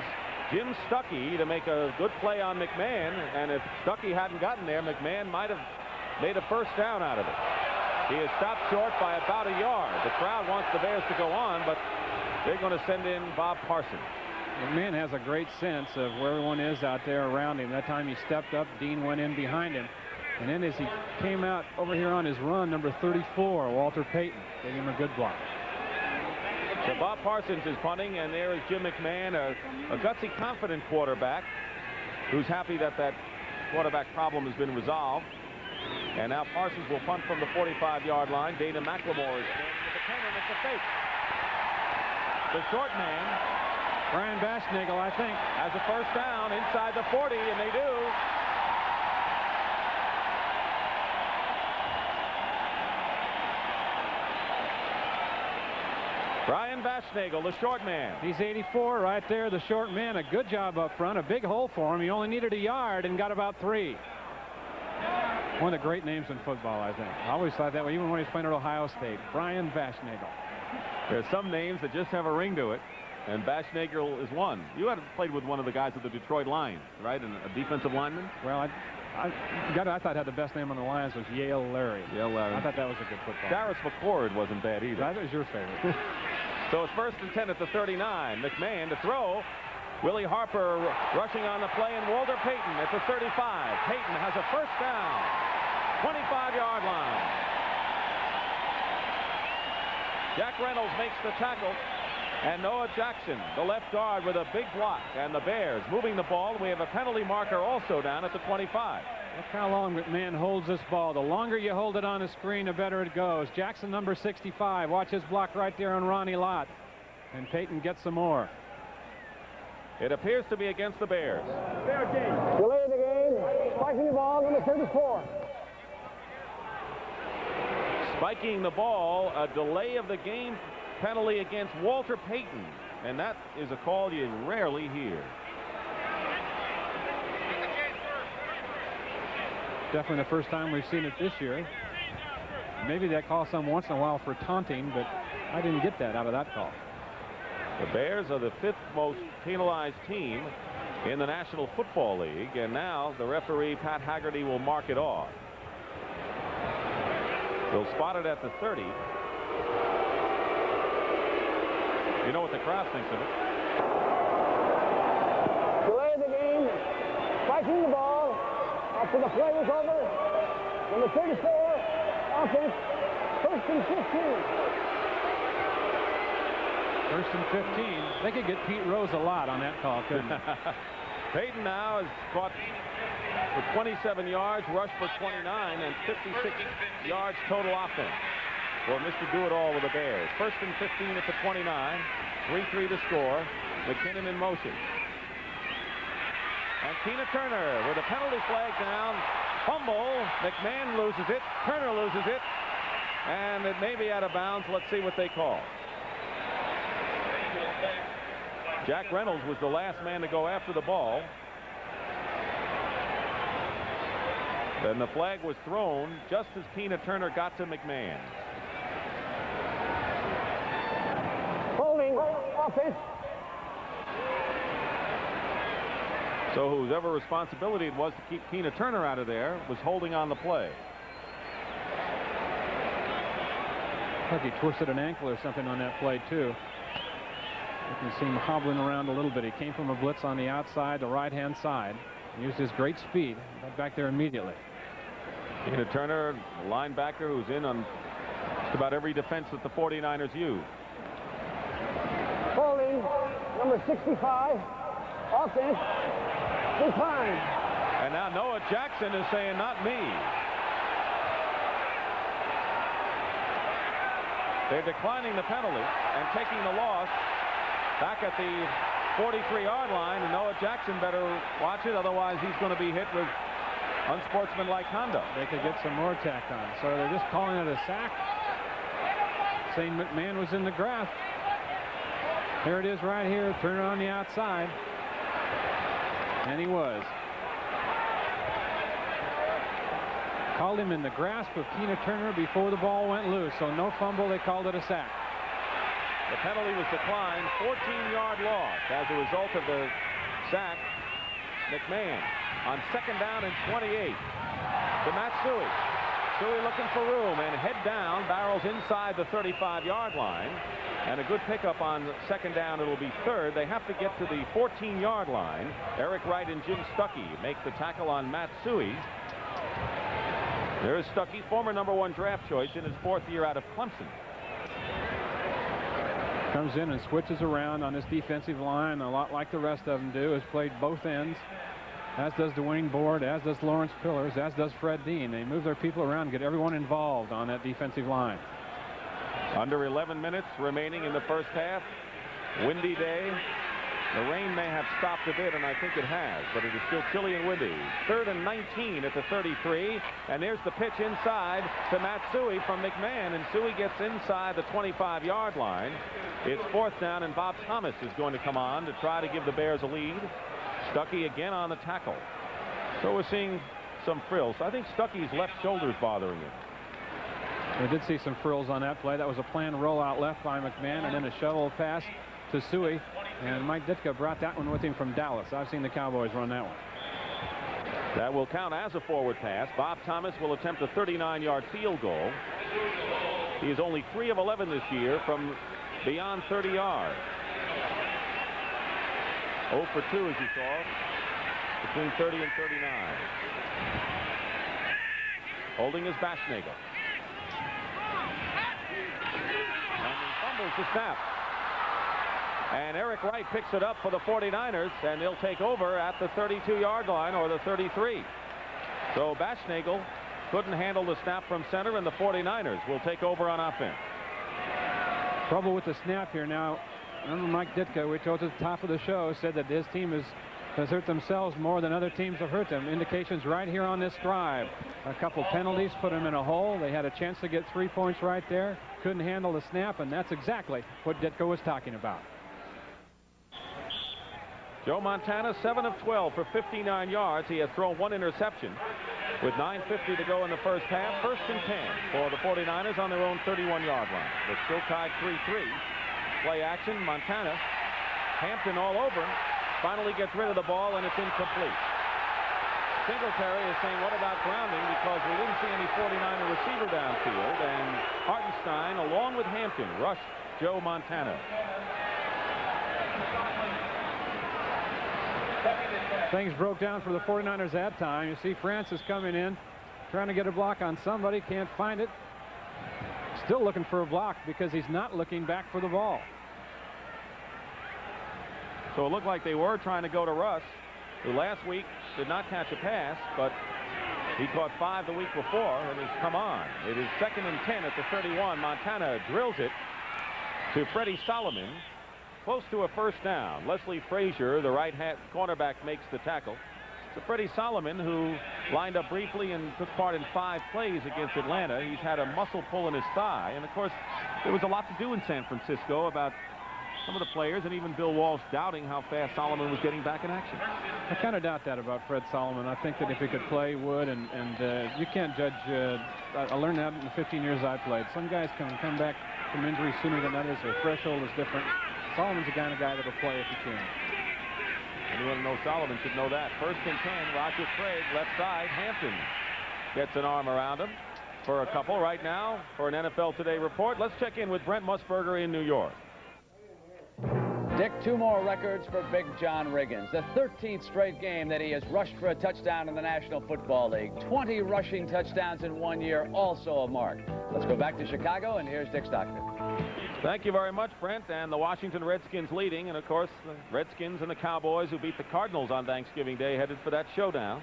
Jim Stuckey to make a good play on McMahon. And if Stuckey hadn't gotten there, McMahon might have made a first down out of it. He is stopped short by about a yard. The crowd wants the Bears to go on, but they're going to send in Bob Parsons. McMahon has a great sense of where everyone is out there around him. That time he stepped up, Dean went in behind him. And then as he came out over here on his run, number 34, Walter Payton, gave him a good block. So Bob Parsons is punting, and there is Jim McMahon, a gutsy, confident quarterback who's happy that that quarterback problem has been resolved. And now Parsons will punt from the 45-yard line. Dana McLemore is standing at the 10, and it's a fake. The short man, Brian Baschnagel, I think, has a first down inside the 40, and they do. Brian Baschnagel, the short man. He's 84 right there, the short man. A good job up front, a big hole for him. He only needed a yard and got about 3. One of the great names in football, I think. I always thought that way, even when he was playing at Ohio State. Brian Baschnagel. There's some names that just have a ring to it, and Baschnagel is one. You had played with one of the guys of the Detroit Lions, right? And a defensive lineman? Well, I thought had the best name on the Lions was Yale Larry. Yale Larry. I thought that was a good football. Darius McCord wasn't bad either. That was your favorite. So it's 1st and 10 at the 39. McMahon to throw. Willie Harper rushing on the play, and Walter Payton at the 35. Payton has a first down. 25-yard line. Jack Reynolds makes the tackle. And Noah Jackson, the left guard, with a big block. And the Bears moving the ball. We have a penalty marker also down at the 25. Look how long McMahon holds this ball. The longer you hold it on the screen, the better it goes. Jackson, number 65. Watch his block right there on Ronnie Lott. And Payton gets some more. It appears to be against the Bears. Delay of the game. Spiking the ball, number 34. Spiking the ball, a delay of the game penalty against Walter Payton. And that is a call you rarely hear. definitely the first time we've seen it this year. Maybe that call some once in a while for taunting, but I didn't get that out of that call. The Bears are the 5th most penalized team in the National Football League, and now the referee Pat Haggerty will mark it off. He'll spot it at the 30. You know what the crowd thinks of it. Delay the game, spiking the ball after the play was over. Number 34, offense, 1st and 15. 1st and 15. They could get Pete Rose a lot on that call, couldn't they? Peyton now has caught for 27 yards, rushed for 29, and 56 yards total offense for Mr. Do-It-All with the Bears. 1st and 15 at the 29. 3-3 to score. McKinnon in motion. And Tina Turner with a penalty flag down. Fumble. McMahon loses it. Turner loses it. And it may be out of bounds. Let's see what they call. Jack Reynolds was the last man to go after the ball. Then the flag was thrown just as Tina Turner got to McMahon. Holding, offense. So whoever responsibility it was to keep Tina Turner out of there was holding on the play. I think he twisted an ankle or something on that play, too. You can see him hobbling around a little bit. He came from a blitz on the outside, the right-hand side. He used his great speed. Got back there immediately. Tina Turner, a linebacker who's in on just about every defense that the 49ers use. Holding, number 65, offense, decline. And now Noah Jackson is saying, not me. They're declining the penalty and taking the loss back at the 43-yard line, and Noah Jackson better watch it, otherwise he's going to be hit with unsportsmanlike conduct. They could get some more tacked on. So they're just calling it a sack, saying McMahon was in the grasp. Here it is right here. Turner on the outside. And he was. Called him in the grasp of Tina Turner before the ball went loose. So no fumble. They called it a sack. The penalty was declined. 14-yard loss as a result of the sack. McMahon on 2nd down and 28 to Matsui. Matsui looking for room and head down, barrels inside the 35-yard line. And a good pickup on 2nd down. It'll be 3rd. They have to get to the 14-yard line. Eric Wright and Jim Stuckey make the tackle on Matsui. There's Stuckey, former #1 draft choice in his 4th year out of Clemson. Comes in and switches around on this defensive line, a lot like the rest of them do. Has played both ends, as does Dwayne Board, as does Lawrence Pillars, as does Fred Dean. They move their people around, get everyone involved on that defensive line. Under 11 minutes remaining in the first half. Windy day. The rain may have stopped a bit, and I think it has, but it is still chilly and windy. 3rd and 19 at the 33, and there's the pitch inside to Matsui from McMahon, and Suey gets inside the 25-yard line. It's 4th down, and Bob Thomas is going to come on to try to give the Bears a lead. Stuckey again on the tackle. So we're seeing some frills. I think Stuckey's left shoulder's bothering him. We did see some frills on that play. That was a planned rollout left by McMahon, and then a shovel pass to Suey. And Mike Ditka brought that one with him from Dallas. I've seen the Cowboys run that one. That will count as a forward pass. Bob Thomas will attempt a 39-yard field goal. He is only 3 of 11 this year from beyond 30 yards. 0 for 2 as you saw, between 30 and 39. Holding is Baschnagel. And he fumbles the snap. And Eric Wright picks it up for the 49ers, and they'll take over at the 32-yard line, or the 33. So Baschnagel couldn't handle the snap from center, and the 49ers will take over on offense. Trouble with the snap here now. Remember Mike Ditka, we told at the top of the show, said that his team has hurt themselves more than other teams have hurt them. Indications right here on this drive. A couple penalties put them in a hole. They had a chance to get 3 points right there. Couldn't handle the snap, and that's exactly what Ditka was talking about. Joe Montana, 7 of 12 for 59 yards. He has thrown 1 interception. With 9:50 to go in the first half, 1st and 10 for the 49ers on their own 31-yard line. They're still tied 3-3. Play action, Montana. Hampton all over. Finally gets rid of the ball, and it's incomplete. Singletary is saying, what about grounding? Because we didn't see any 49er receiver downfield. And Hartenstein, along with Hampton, rushed Joe Montana. Things broke down for the 49ers that time. You see Francis coming in, trying to get a block on somebody, can't find it. Still looking for a block because he's not looking back for the ball. So it looked like they were trying to go to Russ, who last week did not catch a pass, but he caught 5 the week before, and he's come on. It is 2nd and 10 at the 31. Montana drills it to Freddie Solomon, close to a first down. Leslie Frazier, the right-hand cornerback, makes the tackle. So Freddie Solomon, who lined up briefly and took part in 5 plays against Atlanta. He's had a muscle pull in his thigh, and of course there was a lot to do in San Francisco about some of the players, and even Bill Walsh doubting how fast Solomon was getting back in action. I kind of doubt that about Fred Solomon. I think that if he could play, he would, and you can't judge. I learned that in the 15 years I played. Some guys can come back from injury sooner than others. Their threshold is different. Solomon's the kind of guy that'll play if he can. Anyone who knows Solomon should know that. 1st and 10, Roger Craig, left side. Hampton gets an arm around him for a couple right now for an NFL Today report. Let's check in with Brent Musburger in New York. Dick, 2 more records for Big John Riggins. The 13th straight game that he has rushed for a touchdown in the National Football League. 20 rushing touchdowns in 1 year, also a mark. Let's go back to Chicago, and here's Dick Stockton. Thank you very much, Brent. And the Washington Redskins leading, and of course the Redskins and the Cowboys, who beat the Cardinals on Thanksgiving Day, headed for that showdown.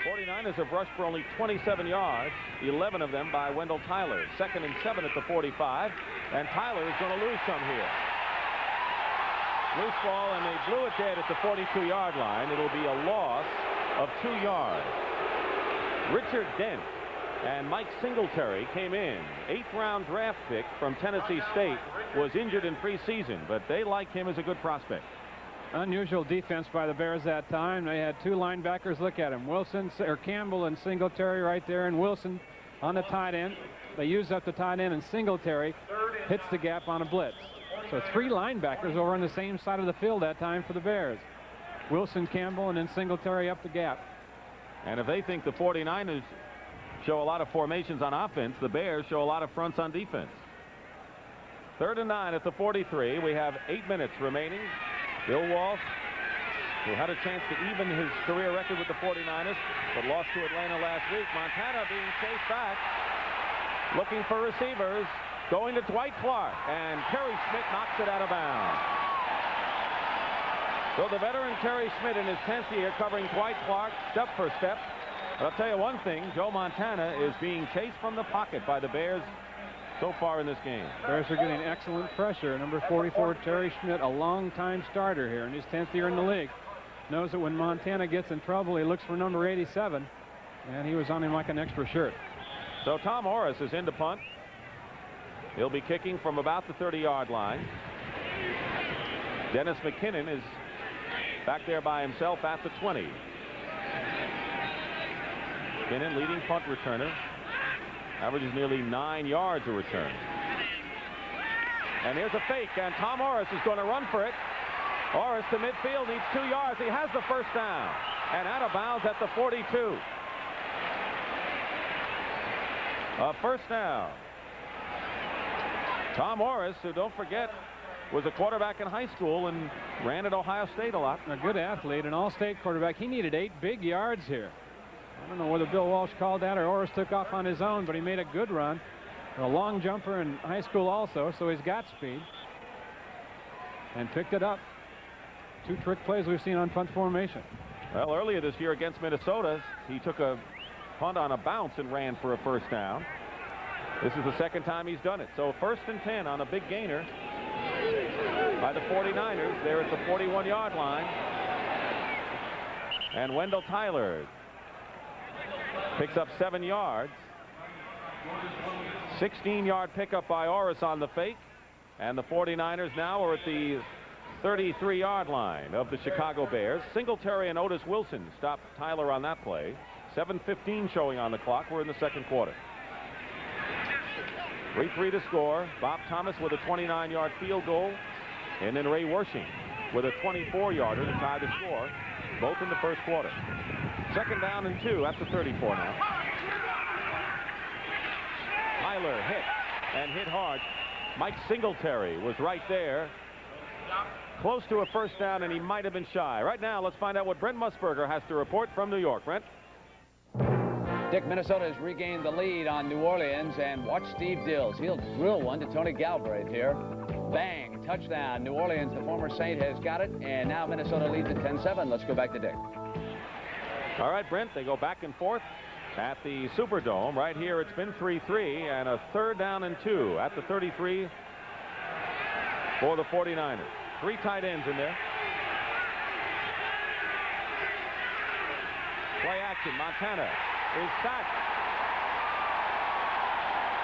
49ers have rushed for only 27 yards, 11 of them by Wendell Tyler. 2nd and 7 at the 45, and Tyler is going to lose some here. Loose ball, and they blew it dead at the 42-yard line. It'll be a loss of 2 yards. Richard Dent and Mike Singletary came in. 8th-round draft pick from Tennessee State, was injured in preseason, but they like him as a good prospect. Unusual defense by the Bears that time. They had 2 linebackers. Look at him. Wilson, or Campbell, and Singletary right there, and Wilson on the tight end. They used up the tight end, and Singletary hits the gap on a blitz. So 3 linebackers over on the same side of the field that time for the Bears. Wilson, Campbell, and then Singletary up the gap. And if they think the 49ers show a lot of formations on offense, the Bears show a lot of fronts on defense. 3rd and 9 at the 43. We have 8 minutes remaining. Bill Walsh, who had a chance to even his career record with the 49ers, but lost to Atlanta last week. Montana being chased back, looking for receivers, going to Dwight Clark, and Terry Schmidt knocks it out of bounds. So the veteran Terry Schmidt in his 10th year covering Dwight Clark step for step. But I'll tell you one thing, Joe Montana is being chased from the pocket by the Bears so far in this game. Bears are getting excellent pressure. Number 44, Terry Schmidt, a long-time starter here in his 10th year in the league. Knows that when Montana gets in trouble, he looks for number 87, and he was on him like an extra shirt. So Tom Orris is in to punt. He'll be kicking from about the 30-yard line. Dennis McKinnon is back there by himself at the 20. McKinnon, leading punt returner, averages nearly 9 yards a return. And here's a fake, and Tom Orris is going to run for it. Orris to midfield, needs 2 yards. He has the first down, and out of bounds at the 42. A first down. Tom Orris, who, don't forget, was a quarterback in high school and ran at Ohio State a lot. A good athlete, an all-state quarterback. He needed 8 big yards here. I don't know whether Bill Walsh called that or Orris took off on his own, but he made a good run. A long jumper in high school also, so he's got speed. And picked it up. 2 trick plays we've seen on punt formation. Well, earlier this year against Minnesota, he took a punt on a bounce and ran for a first down. This is the second time he's done it. So 1st and 10 on a big gainer by the 49ers. They're at the 41-yard line. And Wendell Tyler picks up 7 yards. 16-yard pickup by Orris on the fake. And the 49ers now are at the 33-yard line of the Chicago Bears. Singletary and Otis Wilson stopped Tyler on that play. 7:15 showing on the clock. We're in the second quarter. 3-3 to score. Bob Thomas with a 29-yard field goal, and then Ray Wersching with a 24-yarder to tie the score, both in the first quarter. Second down and 2 at the 34 now. Tyler hit, and hit hard. Mike Singletary was right there, close to a first down, and he might have been shy. Right now, let's find out what Brent Musburger has to report from New York. Brent? Dick, Minnesota has regained the lead on New Orleans, and watch Steve Dills. He'll drill one to Tony Galbraith here. Bang, touchdown. New Orleans, the former Saint, has got it, and now Minnesota leads at 10-7. Let's go back to Dick. All right, Brent, they go back and forth at the Superdome. Right here, it's been 3-3, and a third down and 2 at the 33 for the 49ers. 3 tight ends in there. Play action. Montana is sacked.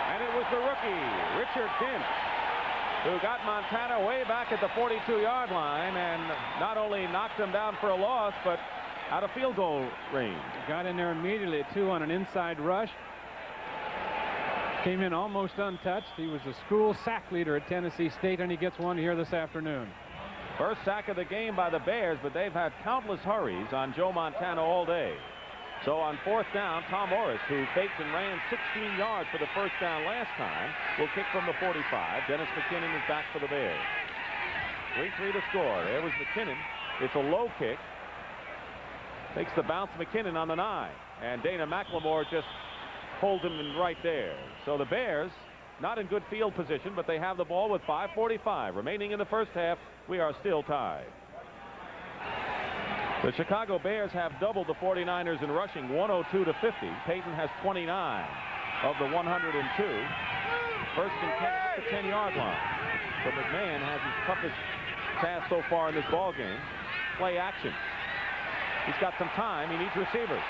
And it was the rookie, Richard Dent, who got Montana way back at the 42-yard line and not only knocked him down for a loss, but out of field goal range. Got in there immediately, too, on an inside rush. Came in almost untouched. He was the school sack leader at Tennessee State, and he gets one here this afternoon. First sack of the game by the Bears, but they've had countless hurries on Joe Montana all day. So on fourth down, Tom Morris, who faked and ran 16 yards for the first down last time, will kick from the 45. Dennis McKinnon is back for the Bears. 3-3 to score. There was McKinnon. It's a low kick. Takes the bounce, McKinnon on the 9. And Dana McLemore just pulled him in right there. So the Bears, not in good field position, but they have the ball with 5:45 remaining in the first half. We are still tied. The Chicago Bears have doubled the 49ers in rushing, 102 to 50. Peyton has 29 of the 102. First and 10 at the 10-yard line. So McMahon has his toughest task so far in this ball game. Play action. He's got some time. He needs receivers.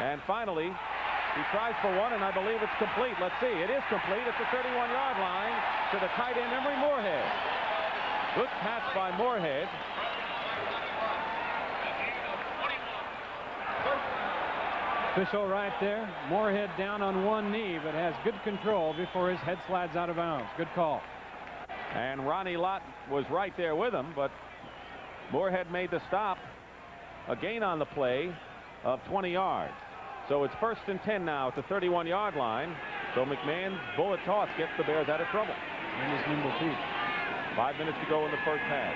And finally, he tries for one, and I believe it's complete. Let's see. It is complete at the 31-yard line to the tight end, Emory Moorhead. Good catch by Moorhead. Official right there. Moorhead down on one knee, but has good control before his head slides out of bounds. Good call. And Ronnie Lott was right there with him, but Moorhead made the stop. A gain on the play of 20 yards. So it's first and 10 now at the 31-yard line. So McMahon's bullet toss gets the Bears out of trouble. And his nimble feet. 5 minutes to go in the first half.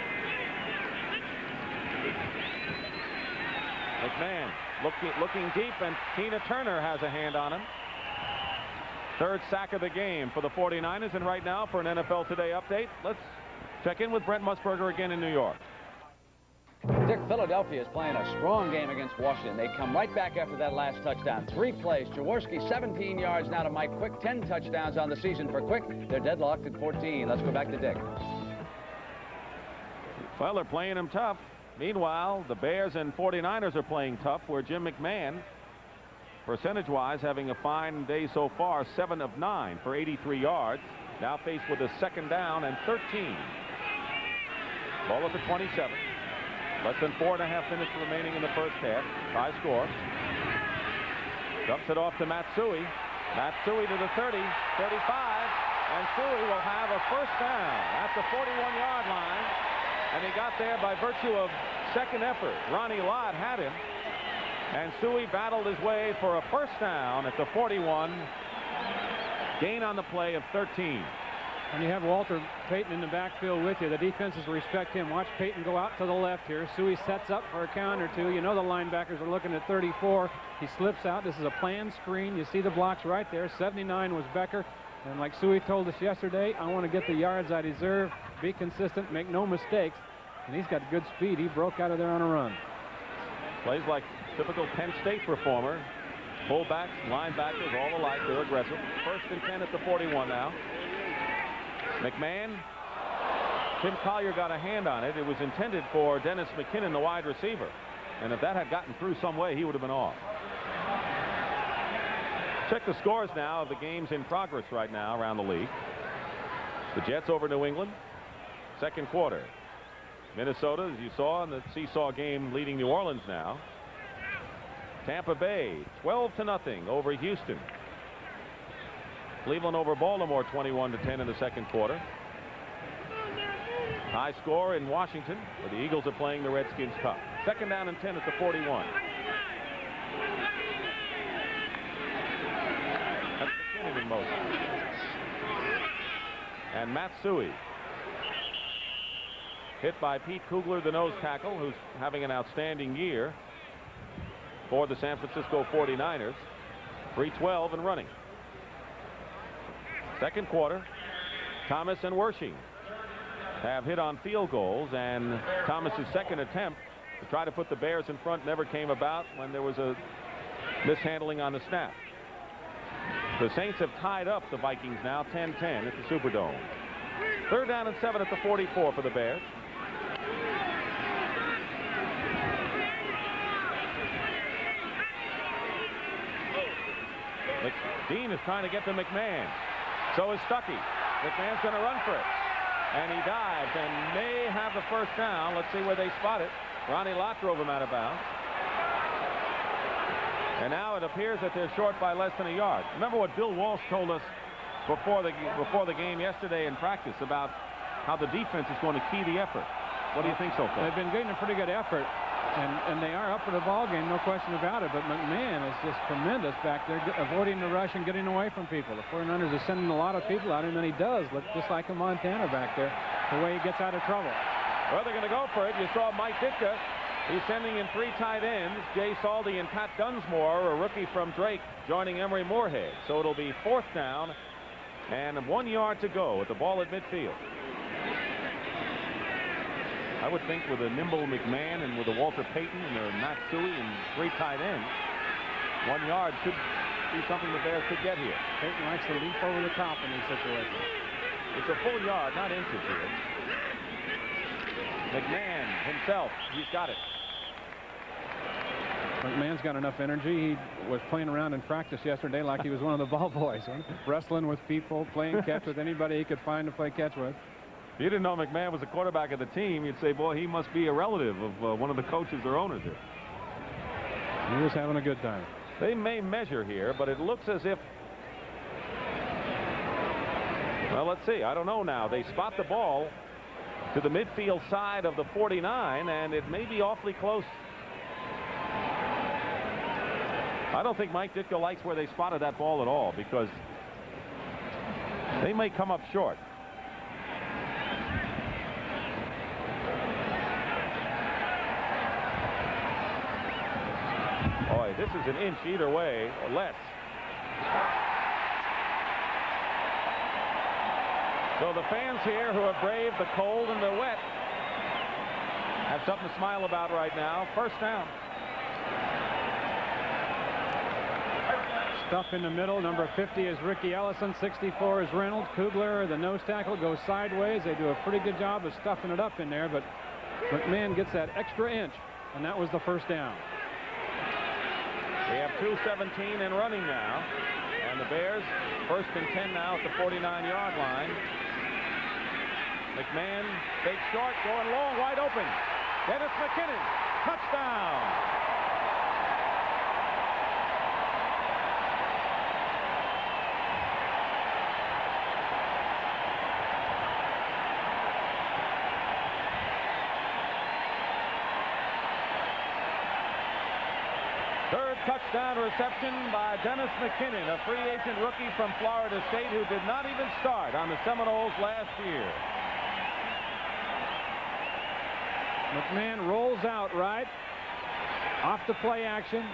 McMahon looking deep, and Tina Turner has a hand on him. Third sack of the game for the 49ers, and right now for an NFL Today update, let's check in with Brent Musburger again in New York. Dick, Philadelphia is playing a strong game against Washington. They come right back after that last touchdown. 3 plays. Jaworski 17 yards now to Mike Quick. 10 touchdowns on the season for Quick. They're deadlocked at 14. Let's go back to Dick. Well, they're playing him tough. Meanwhile, the Bears and 49ers are playing tough, where Jim McMahon, percentage-wise, having a fine day so far, 7 of 9 for 83 yards. Now faced with a second down and 13. Ball at the 27. Less than 4.5 minutes remaining in the first half. High score. Dumps it off to Matsui. Matsui to the 30, 35, and Suey will have a first down at the 41-yard line. And he got there by virtue of second effort. Ronnie Lott had him. And Suey battled his way for a first down at the 41. Gain on the play of 13. And you have Walter Payton in the backfield with you. The defenses respect him. Watch Payton go out to the left here. Suey sets up for a count or two. You know the linebackers are looking at 34. He slips out. This is a planned screen. You see the blocks right there. 79 was Becker. And like Suey told us yesterday, I want to get the yards I deserve, be consistent, make no mistakes. And he's got good speed. He broke out of there on a run. Plays like typical Penn State performer. Fullbacks, linebackers, all alike. They're aggressive. First and 10 at the 41 now. McMahon. Tim Collier got a hand on it. It was intended for Dennis McKinnon, the wide receiver. And if that had gotten through some way, he would have been off. Check the scores now of the games in progress right now around the league. The Jets over New England. Second quarter. Minnesota, as you saw in the seesaw game, leading New Orleans now. Tampa Bay 12-0 over Houston. Cleveland over Baltimore 21-10 in the second quarter. High score in Washington, where the Eagles are playing the Redskins tough. Second down and 10 at the 41. That's McKinnon in motion. And Matsui hit by Pete Kugler, the nose tackle, who's having an outstanding year for the San Francisco 49ers. 3:12 and running. Second quarter. Thomas and Wershing have hit on field goals, and Thomas's second attempt to try to put the Bears in front never came about when there was a mishandling on the snap. The Saints have tied up the Vikings now 10-10 at the Superdome. Third down and 7 at the 44 for the Bears. Dean is trying to get to McMahon. So is Stuckey. McMahon's going to run for it. And he dives and may have the first down. Let's see where they spot it. Ronnie Lott drove him out of bounds. And now it appears that they're short by less than a yard. Remember what Bill Walsh told us before the game yesterday in practice about how the defense is going to key the effort. What do you think so far? They've been getting a pretty good effort, and they are up for the ball game, no question about it. But McMahon is just tremendous back there, avoiding the rush and getting away from people. The 49ers are sending a lot of people out, and then he does look just like a Montana back there, the way he gets out of trouble. Well, they're going to go for it. You saw Mike Ditka. He's sending in 3 tight ends, Jay Saldy and Pat Dunsmore, a rookie from Drake, joining Emery Moorhead. So it'll be 4th down and 1 yard to go with the ball at midfield. I would think with a nimble McMahon and with a Walter Payton and a Matsui and 3 tight ends, 1 yard should be something the Bears could get here. Payton likes to leap over the top in these situations. It's a full yard, not inches here. McMahon himself, he's got it. McMahon's got enough energy. He was playing around in practice yesterday like he was one of the ball boys, wrestling with people, playing catch with anybody he could find to play catch with. If you didn't know McMahon was the quarterback of the team, you'd say, boy, he must be a relative of one of the coaches or owners here. He was having a good time. They may measure here, but it looks as if, well, let's see. I don't know now. They spot the ball to the midfield side of the 49, and it may be awfully close. I don't think Mike Ditka likes where they spotted that ball at all, because they may come up short. Boy, this is an inch either way or less. So the fans here who have braved the cold and the wet have something to smile about right now. First down. Stuff in the middle. Number 50 is Ricky Ellison. 64 is Reynolds. Kugler, the nose tackle, goes sideways. They do a pretty good job of stuffing it up in there, but McMahon gets that extra inch, and that was the first down. We have 2:17 and running now, and the Bears 1st and 10 now at the 49-yard line. McMahon fake short, going long, wide open. Dennis McKinnon, touchdown. Third touchdown reception by Dennis McKinnon, a free agent rookie from Florida State who did not even start on the Seminoles last year. McMahon rolls out right off the play action,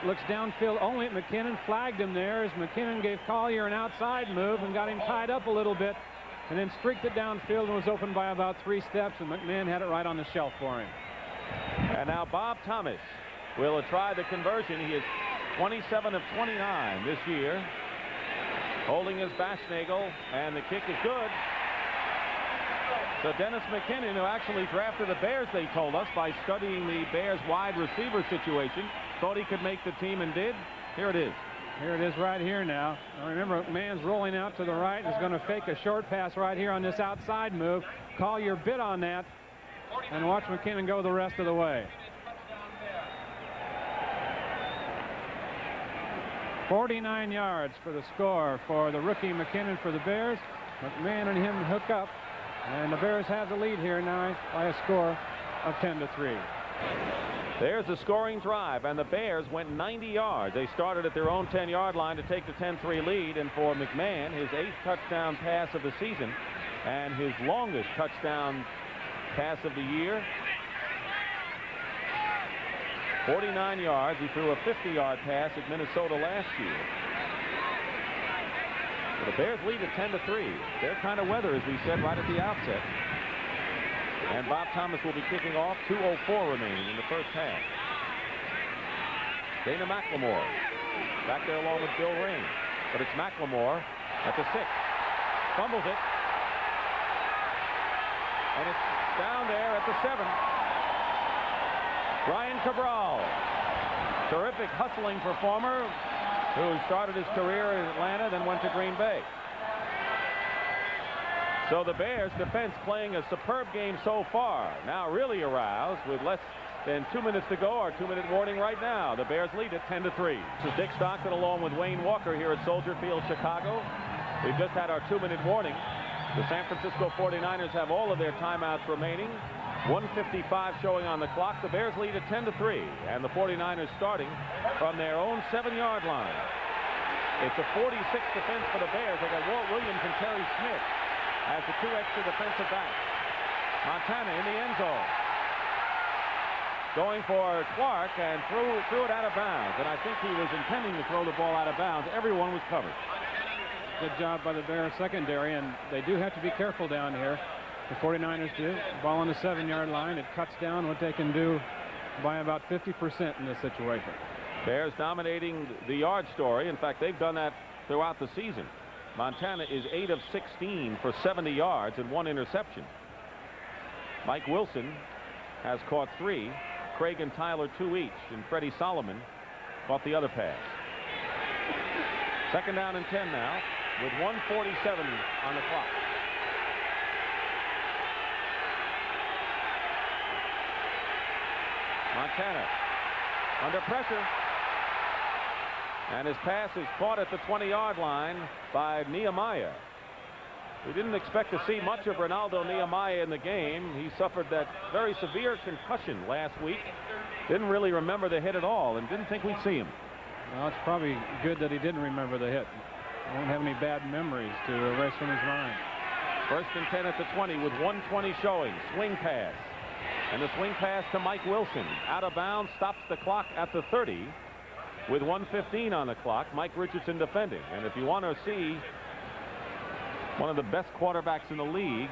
looks downfield only at McKinnon, flagged him there as McKinnon gave Collier an outside move and got him tied up a little bit, and then streaked it downfield and was open by about 3 steps, and McMahon had it right on the shelf for him. And now Bob Thomas will try the conversion. He is 27 of 29 this year, holding his Baschnagel, and the kick is good. So Dennis McKinnon, who actually drafted the Bears, they told us, by studying the Bears wide receiver situation, thought he could make the team and did. Here it is. Here it is right here now. Now remember, McMahon's rolling out to the right and is going to fake a short pass right here on this outside move. call your bid on that and watch McKinnon go the rest of the way. 49 yards for the score for the rookie McKinnon for the Bears. McMahon and him hook up, and the Bears have the lead here now by a score of 10-3. There's a scoring drive, and the Bears went 90 yards. They started at their own 10-yard line to take the 10-3 lead, and for McMahon, his 8th touchdown pass of the season and his longest touchdown pass of the year. 49 yards. He threw a 50-yard pass at Minnesota last year. But the Bears lead at 10-3. Their kind of weather, as we said right at the outset. And Bob Thomas will be kicking off. 2:04 remaining in the first half. Dana McLemore back there along with Bill Ring. But it's McLemore at the 6. Fumbles it. And it's down there at the 7. Brian Cabral, terrific hustling performer who started his career in Atlanta, then went to Green Bay. So the Bears defense playing a superb game so far. Now really aroused with less than 2 minutes to go. Our 2-minute warning right now. The Bears lead at 10-3. This is Dick Stockton along with Wayne Walker here at Soldier Field, Chicago. We've just had our 2-minute warning. The San Francisco 49ers have all of their timeouts remaining. 1:55 showing on the clock. The Bears lead at 10-3, and the 49ers starting from their own 7-yard line. It's a 46 defense for the Bears. They got Walt Williams and Terry Smith as the 2 extra defensive backs. Montana in the end zone, going for Clark, and threw it out of bounds. And I think he was intending to throw the ball out of bounds. Everyone was covered. Good job by the Bears secondary, and they do have to be careful down here. The 49ers do. Ball on the 7-yard line. It cuts down what they can do by about 50% in this situation. Bears dominating the yard story. In fact, they've done that throughout the season. Montana is 8 of 16 for 70 yards and 1 interception. Mike Wilson has caught 3. Craig and Tyler 2 each, and Freddie Solomon caught the other pass. 2nd down and 10 now with 1:47 on the clock. Montana under pressure, and his pass is caught at the 20-yard line by Nehemiah. We didn't expect to see much of Ronaldo Nehemiah in the game. He suffered that very severe concussion last week. Didn't really remember the hit at all, and didn't think we'd see him. Well, it's probably good that he didn't remember the hit. He won't have any bad memories to erase from his mind. 1st and 10 at the 20 with 1:20 showing. Swing pass. And the swing pass to Mike Wilson. Out of bounds, stops the clock at the 30 with 1:15 on the clock. Mike Richardson defending. And if you want to see one of the best quarterbacks in the league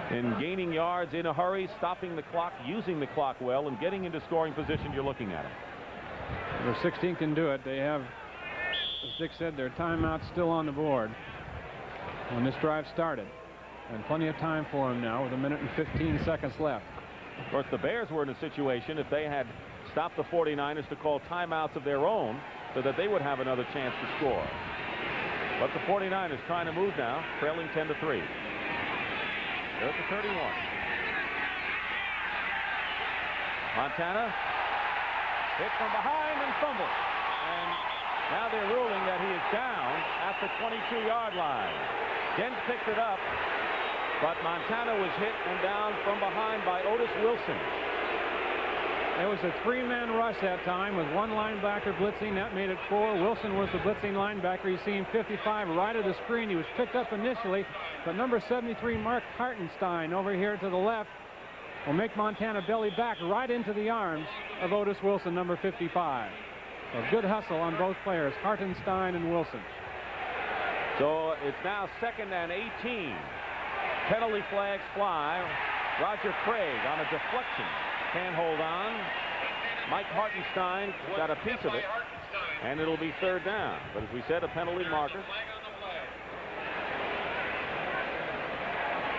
in gaining yards in a hurry, stopping the clock, using the clock well, and getting into scoring position, you're looking at him. Number 16 can do it. They have, as Dick said, their timeout still on the board when this drive started. And plenty of time for them now with 1 minute and 15 seconds left. Of course, the Bears were in a situation, if they had stopped the 49ers, to call timeouts of their own so that they would have another chance to score. But the 49ers trying to move now, trailing 10-3. They're at the 31. Montana hit from behind and fumbled. And now they're ruling that he is down at the 22-yard line. Dent picked it up, but Montana was hit and down from behind by Otis Wilson. It was a 3-man rush that time with 1 linebacker blitzing. That made it 4. Wilson was the blitzing linebacker. You see him 55 right of the screen. He was picked up initially, but number 73, Mark Hartenstein, over here to the left, will make Montana belly back right into the arms of Otis Wilson, number 55. A good hustle on both players, Hartenstein and Wilson. So it's now 2nd and 18. Penalty flags fly. Roger Craig on a deflection can't hold on. Mike Hartenstein got a piece of it, and it'll be 3rd down. But as we said, a penalty marker.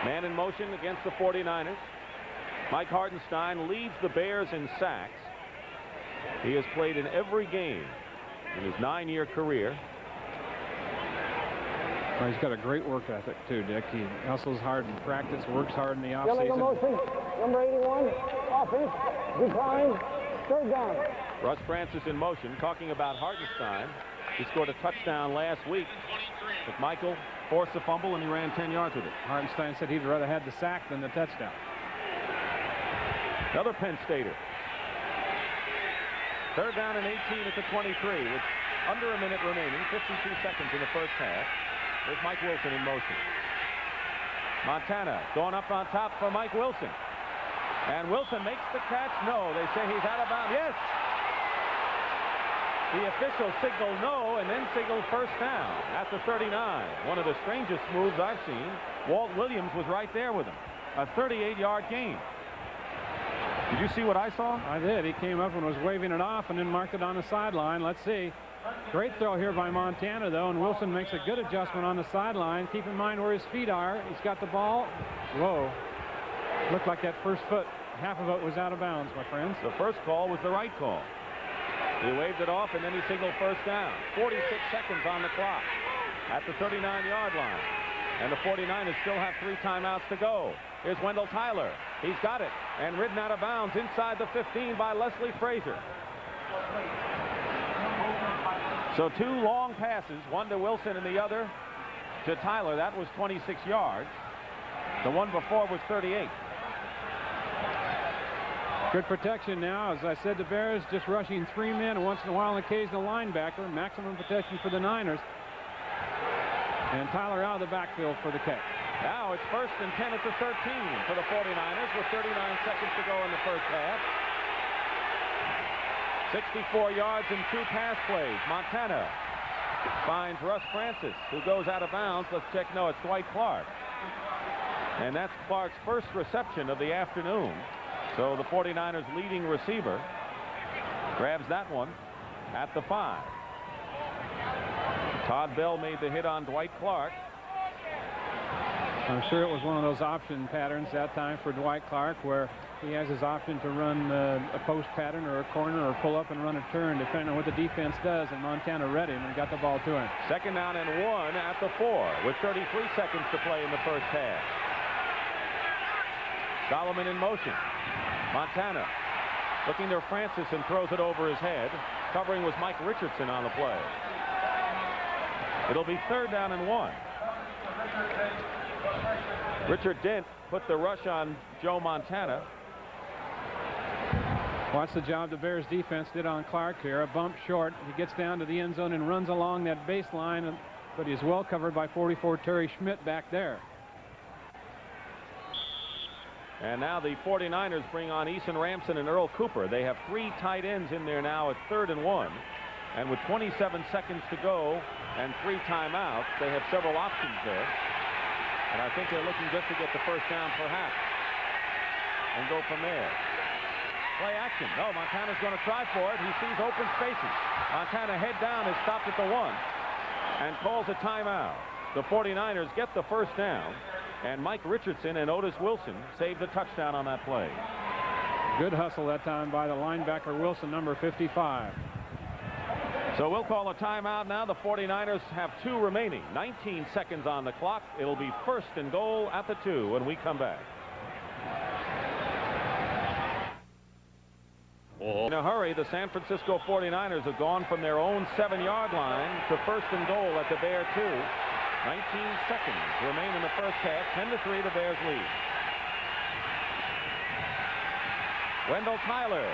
Man in motion against the 49ers. Mike Hartenstein leads the Bears in sacks. He has played in every game in his 9-year career. Well, he's got a great work ethic, too, Dick. He hustles hard in practice, works hard in the Illegal offseason. motion, number 81, offense, decline, third down. Russ Francis in motion, talking about Hartenstein. He scored a touchdown last week. McMichael forced a fumble, and he ran 10 yards with it. Hartenstein said he'd rather had the sack than the touchdown. Another Penn Stater. Third down and 18 at the 23, with under a minute remaining, 52 seconds in the first half. There's Mike Wilson in motion. Montana going up on top for Mike Wilson. And Wilson makes the catch. No, they say he's out of bounds. Yes! The official signaled no and then signaled first down at the 39. One of the strangest moves I've seen. Walt Williams was right there with him. A 38-yard gain. Did you see what I saw? I did. He came up and was waving it off and then marked it on the sideline. Let's see. Great throw here by Montana, though, and Wilson makes a good adjustment on the sideline. Keep in mind where his feet are. He's got the ball. Whoa. Looked like that first foot, half of it was out of bounds, my friends. The first call was the right call. He waved it off, and then he signaled first down. 46 seconds on the clock at the 39-yard line. And the 49ers still have 3 timeouts to go. Here's Wendell Tyler. He's got it, and ridden out of bounds inside the 15 by Leslie Frazier. So 2 long passes, one to Wilson and the other to Tyler. That was 26 yards. The one before was 38. Good protection now. As I said, the Bears just rushing 3 men, and once in a while an occasional linebacker. Maximum protection for the Niners. And Tyler out of the backfield for the catch. Now it's first and 10 at the 13 for the 49ers with 39 seconds to go in the first half. 64 yards and 2 pass plays. Montana finds Russ Francis, who goes out of bounds. Let's check. No, it's Dwight Clark. And that's Clark's first reception of the afternoon. So the 49ers leading receiver grabs that one at the 5. Todd Bell made the hit on Dwight Clark. I'm sure it was one of those option patterns that time for Dwight Clark, where he has his option to run a post pattern or a corner or pull up and run a turn, depending on what the defense does. And Montana read him and got the ball to him. Second down and 1 at the 4 with 33 seconds to play in the first half. Solomon in motion. Montana looking to Francis and throws it over his head. Covering was Mike Richardson on the play. It'll be third down and 1. Richard Dent put the rush on Joe Montana. Watch the job the Bears defense did on Clark here. A bump short. He gets down to the end zone and runs along that baseline, but he's well covered by 44 Terry Schmidt back there. And now the 49ers bring on Eason Ramson and Earl Cooper. They have 3 tight ends in there now at third and 1. And with 27 seconds to go and 3 timeouts, they have several options there. And I think they're looking just to get the first down perhaps and go from there. Play action. No, Montana's going to try for it. He sees open spaces. Montana head down is stopped at the 1 and calls a timeout. The 49ers get the first down, and Mike Richardson and Otis Wilson saved the touchdown on that play. Good hustle that time by the linebacker Wilson, number 55. So we'll call a timeout now. The 49ers have 2 remaining. 19 seconds on the clock. It'll be first and goal at the 2 when we come back. In a hurry, the San Francisco 49ers have gone from their own 7-yard line to first and goal at the Bear 2. 19 seconds remain in the first half. 10-3, the Bears lead. Wendell Tyler.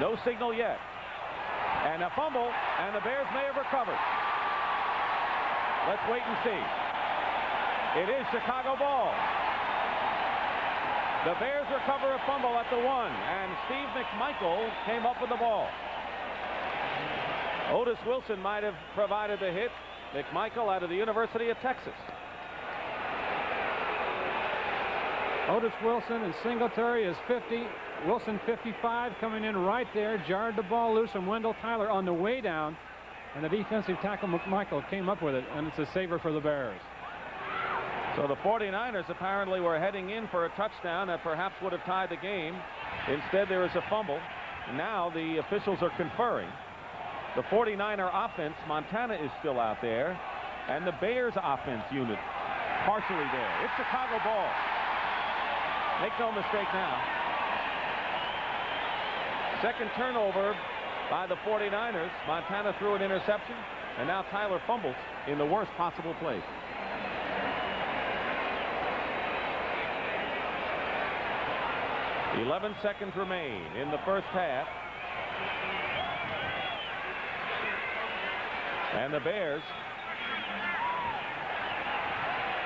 No signal yet. And a fumble, and the Bears may have recovered. Let's wait and see. It is Chicago ball. The Bears recover a fumble at the 1, and Steve McMichael came up with the ball. Otis Wilson might have provided the hit. McMichael out of the University of Texas. Otis Wilson and Singletary is 50. Wilson 55 coming in right there, jarred the ball loose from Wendell Tyler on the way down, and the defensive tackle McMichael came up with it, and it's a saver for the Bears. So the 49ers apparently were heading in for a touchdown that perhaps would have tied the game. Instead, there is a fumble. Now the officials are conferring. The 49er offense, Montana is still out there. And the Bears offense unit partially there. It's Chicago ball. Make no mistake now. Second turnover by the 49ers. Montana threw an interception, and now Tyler fumbles in the worst possible place. "11 seconds remain in the first half. And the Bears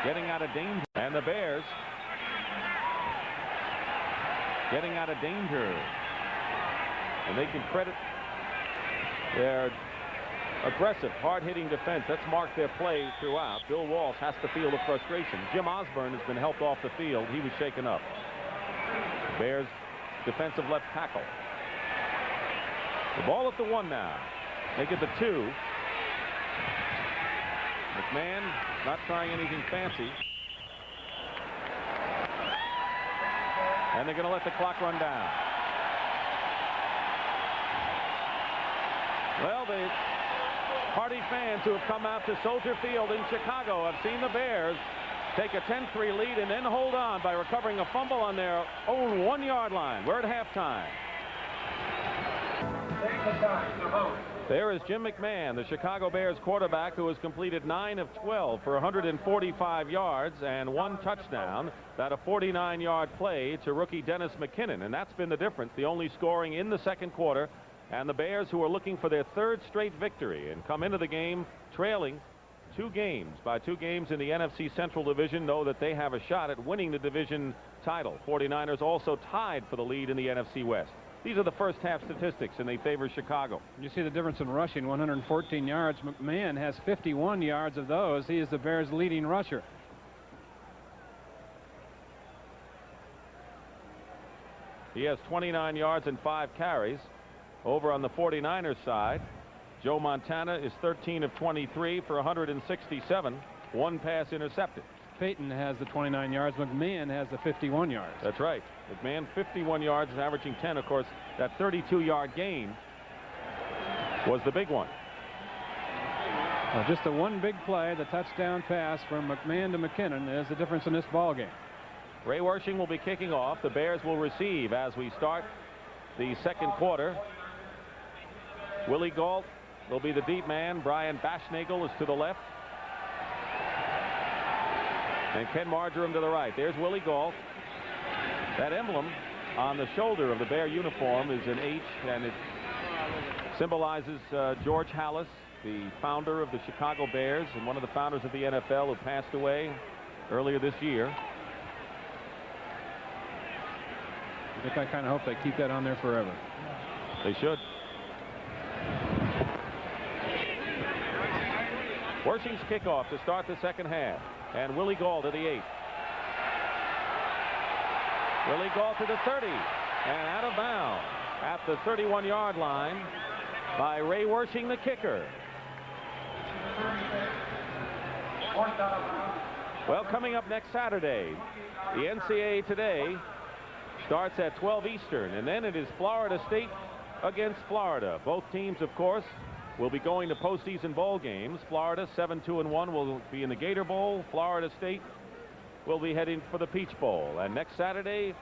getting out of danger. And the Bears getting out of danger. And they can credit their aggressive, hard-hitting defense. That's marked their play throughout. Bill Walsh has to feel the frustration. Jim Osborne has been helped off the field. He was shaken up. Bears defensive left tackle. The ball at the 1 now. Make it the 2. McMahon not trying anything fancy. And they're going to let the clock run down. Well, the Hardy fans who have come out to Soldier Field in Chicago have seen the Bears take a 10-3 lead and then hold on by recovering a fumble on their own 1-yard line. We're at halftime. There is Jim McMahon, the Chicago Bears quarterback, who has completed 9 of 12 for 145 yards and 1 touchdown. That a 49-yard play to rookie Dennis McKinnon, and that's been the difference. The only scoring in the second quarter. And the Bears, who are looking for their 3rd straight victory and come into the game trailing 2 games by 2 games in the NFC Central Division, know that they have a shot at winning the division title. 49ers also tied for the lead in the NFC West. These are the first half statistics, and they favor Chicago. You see the difference in rushing. 114 yards. McMahon has 51 yards of those. He is the Bears' leading rusher. He has 29 yards and 5 carries. Over on the 49ers side, Joe Montana is 13 of 23 for 167. 1 pass intercepted. Payton has the 29 yards. McMahon has the 51 yards. That's right. McMahon 51 yards and averaging 10. Of course, that 32-yard gain was the big one. Well, just the one big play, the touchdown pass from McMahon to McKinnon, is the difference in this ball game. Ray Wersching will be kicking off. The Bears will receive as we start the second quarter. Willie Gault will be the deep man. Brian Baschnagel is to the left. And Ken Marjoram to the right. There's Willie Gault. That emblem on the shoulder of the Bear uniform is an H, and it symbolizes George Halas, the founder of the Chicago Bears and one of the founders of the NFL, who passed away earlier this year. I kind of hope they keep that on there forever. They should. Wersching's kickoff to start the second half. And Willie Gault to the 8. Willie Gault to the 30. And out of bounds at the 31-yard line by Ray Wersching, the kicker. Well, coming up next Saturday, the NCAA Today starts at 12 Eastern, and then it is Florida State against Florida. Both teams, of course, will be going to postseason bowl games. Florida 7-2-1 will be in the Gator Bowl. Florida State will be heading for the Peach Bowl. And next Saturday,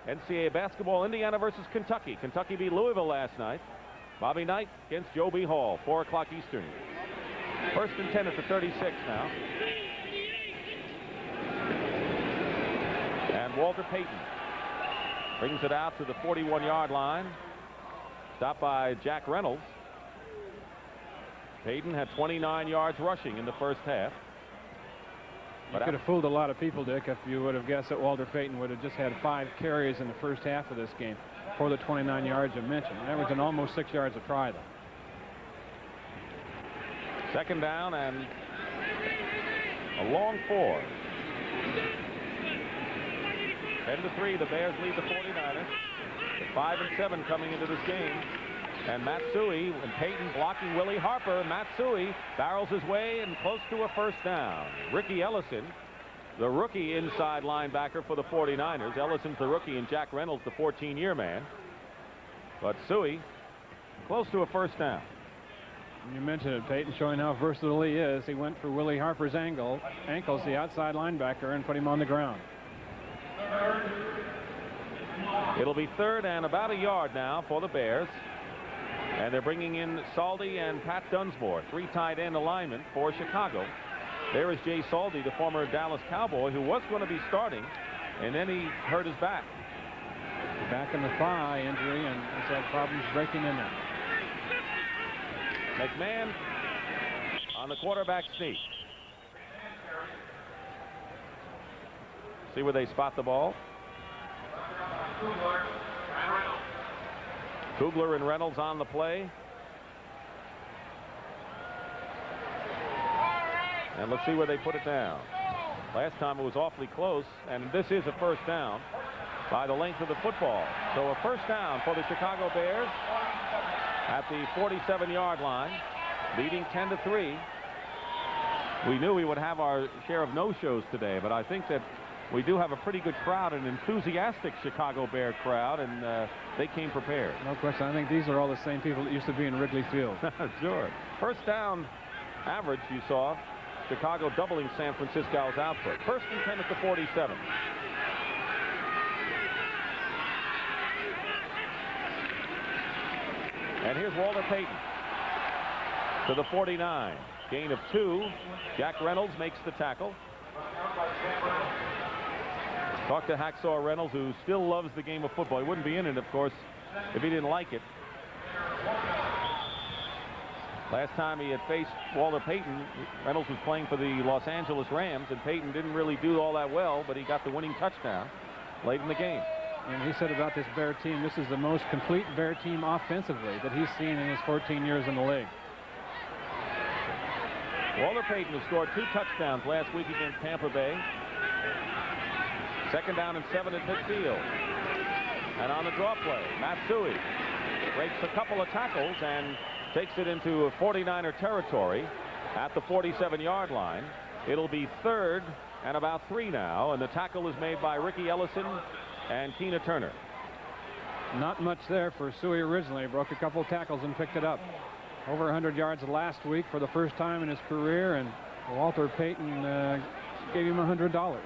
NCAA basketball, Indiana versus Kentucky. Kentucky beat Louisville last night. Bobby Knight against Joe B. Hall, 4 o'clock Eastern. 1st and 10 at the 36 now. And Walter Payton brings it out to the 41-yard line. Stopped by Jack Reynolds. Payton had 29 yards rushing in the first half. You could have fooled a lot of people, Dick, if you would have guessed that Walter Payton would have just had 5 carries in the first half of this game for the 29 yards you mentioned. That was an almost 6 yards a try, though. Second down and a long 4. 10-3, the Bears lead the 49ers. With 5 and 7 coming into this game. And Matsui and Payton blocking Willie Harper. Matsui barrels his way and close to a first down. Ricky Ellison, the rookie inside linebacker for the 49ers. Ellison's the rookie and Jack Reynolds the 14-year man. But Suey close to a first down. You mentioned it, Peyton, showing how versatile he is. He went for Willie Harper's ankles, the outside linebacker, and put him on the ground. It'll be 3rd and about a yard now for the Bears. And they're bringing in Saldi and Pat Dunsmore, 3 tight end alignment for Chicago. There is Jay Saldi, the former Dallas Cowboy, who was going to be starting, and then he hurt his back. Back in the thigh injury, and has had problems breaking in there. McMahon on the quarterback sneak. See where they spot the ball. Kugler and Reynolds on the play. And let's see where they put it down. Last time it was awfully close, and this is a first down by the length of the football. So a first down for the Chicago Bears at the 47-yard line, leading 10-3. We knew we would have our share of no-shows today, but I think that we do have a pretty good crowd, an enthusiastic Chicago Bear crowd, and they came prepared. No question. I think these are all the same people that used to be in Wrigley Field. Sure. First down average, you saw Chicago doubling San Francisco's output. 1st and 10 at the 47. And here's Walter Payton to the 49. Gain of 2. Jack Reynolds makes the tackle. Talk to Hacksaw Reynolds, who still loves the game of football. He wouldn't be in it, of course, if he didn't like it. Last time he had faced Walter Payton, Reynolds was playing for the Los Angeles Rams, and Payton didn't really do all that well, but he got the winning touchdown late in the game. And he said about this Bear team, this is the most complete Bear team offensively that he's seen in his 14 years in the league. Walter Payton has scored 2 touchdowns last week against Tampa Bay. 2nd down and 7 at midfield. And on the draw play, Matsui breaks a couple of tackles and takes it into 49er territory at the 47-yard line. It'll be 3rd and about 3 now, and the tackle is made by Ricky Ellison and Keena Turner. Not much there for Suey originally. Broke a couple of tackles and picked it up. Over 100 yards last week for the first time in his career, and Walter Payton gave him $100.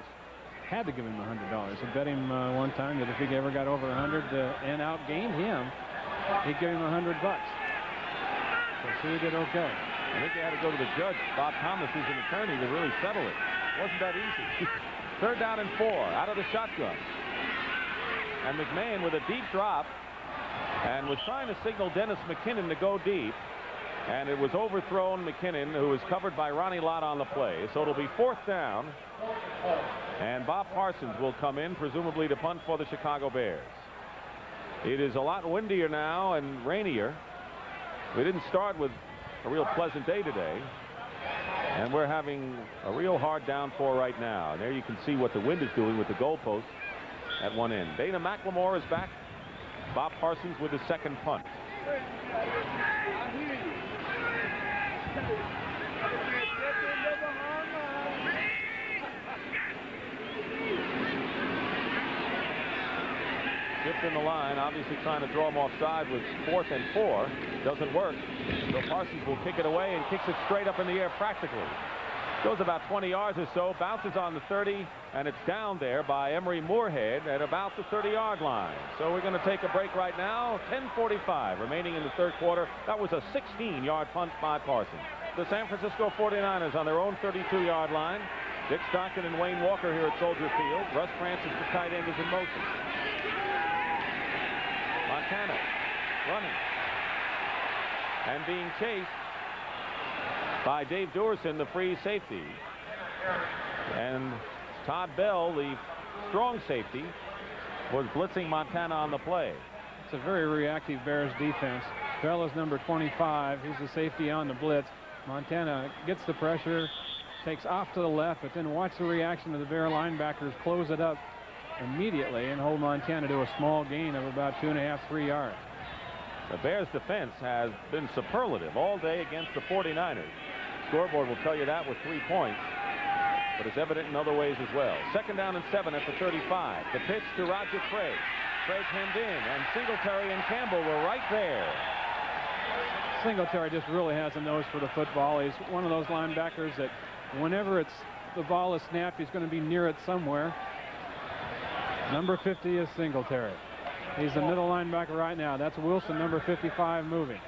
Had to give him $100. He bet him one time that if he ever got over 100 and outgained him, he'd give him $100. So Suey did okay. I think they had to go to the judge, Bob Thomas, who's an attorney, to really settle it. Wasn't that easy. 3rd down and 4 out of the shotgun. And McMahon with a deep drop and was trying to signal Dennis McKinnon to go deep. And it was overthrown McKinnon, who was covered by Ronnie Lott on the play. So it'll be 4th down. And Bob Parsons will come in, presumably to punt for the Chicago Bears. It is a lot windier now and rainier. We didn't start with a real pleasant day today. And we're having a real hard downpour right now. And there you can see what the wind is doing with the goalpost at one end. Dana McLemore is back. Bob Parsons with his 2nd punt. Shift in the line, obviously trying to draw him offside with 4th and 4. Doesn't work. So Parsons will kick it away and kicks it straight up in the air practically. Goes about 20 yards or so, bounces on the 30, and it's down there by Emery Moorhead at about the 30-yard line. So we're going to take a break right now. 10:45 remaining in the 3rd quarter. That was a 16-yard punt by Parsons. The San Francisco 49ers on their own 32-yard line. Dick Stockton and Wayne Walker here at Soldier Field. Russ Francis, the tight end, is in motion. Montana running and being chased by Dave Duerson, the free safety. And Todd Bell, the strong safety, was blitzing Montana on the play. It's a very reactive Bears defense. Bell is number 25. He's the safety on the blitz. Montana gets the pressure, takes off to the left, but then watch the reaction of the Bear linebackers close it up immediately and hold Montana to a small gain of about 2.5, 3 yards. The Bears defense has been superlative all day against the 49ers. Scoreboard will tell you that with 3 points, but it's evident in other ways as well. 2nd down and 7 at the 35. The pitch to Roger Craig. Craig hemmed in, and Singletary and Campbell were right there. Singletary just really has a nose for the football. He's one of those linebackers that whenever the ball is snapped, he's going to be near it somewhere. Number 50 is Singletary. He's the middle linebacker right now. That's Wilson, number 55, moving.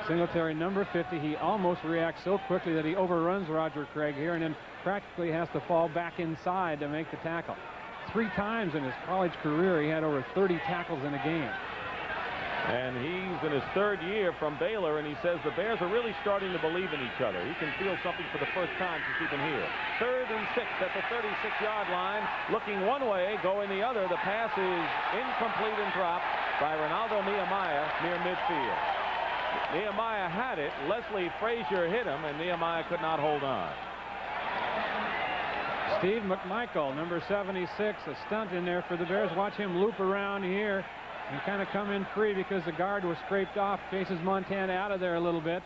Singletary, number 50. He almost reacts so quickly that he overruns Roger Craig here and then practically has to fall back inside to make the tackle. 3 times in his college career, he had over 30 tackles in a game. And he's in his 3rd year from Baylor, and he says the Bears are really starting to believe in each other. He can feel something for the first time since he's been here. 3rd and 6 at the 36-yard line. Looking one way, going the other. The pass is incomplete and dropped by Ronaldo Nehemiah near midfield. Nehemiah had it. Leslie Frazier hit him, and Nehemiah could not hold on. Steve McMichael, number 76, a stunt in there for the Bears. Watch him loop around here and kind of come in free because the guard was scraped off. Chases Montana out of there a little bit.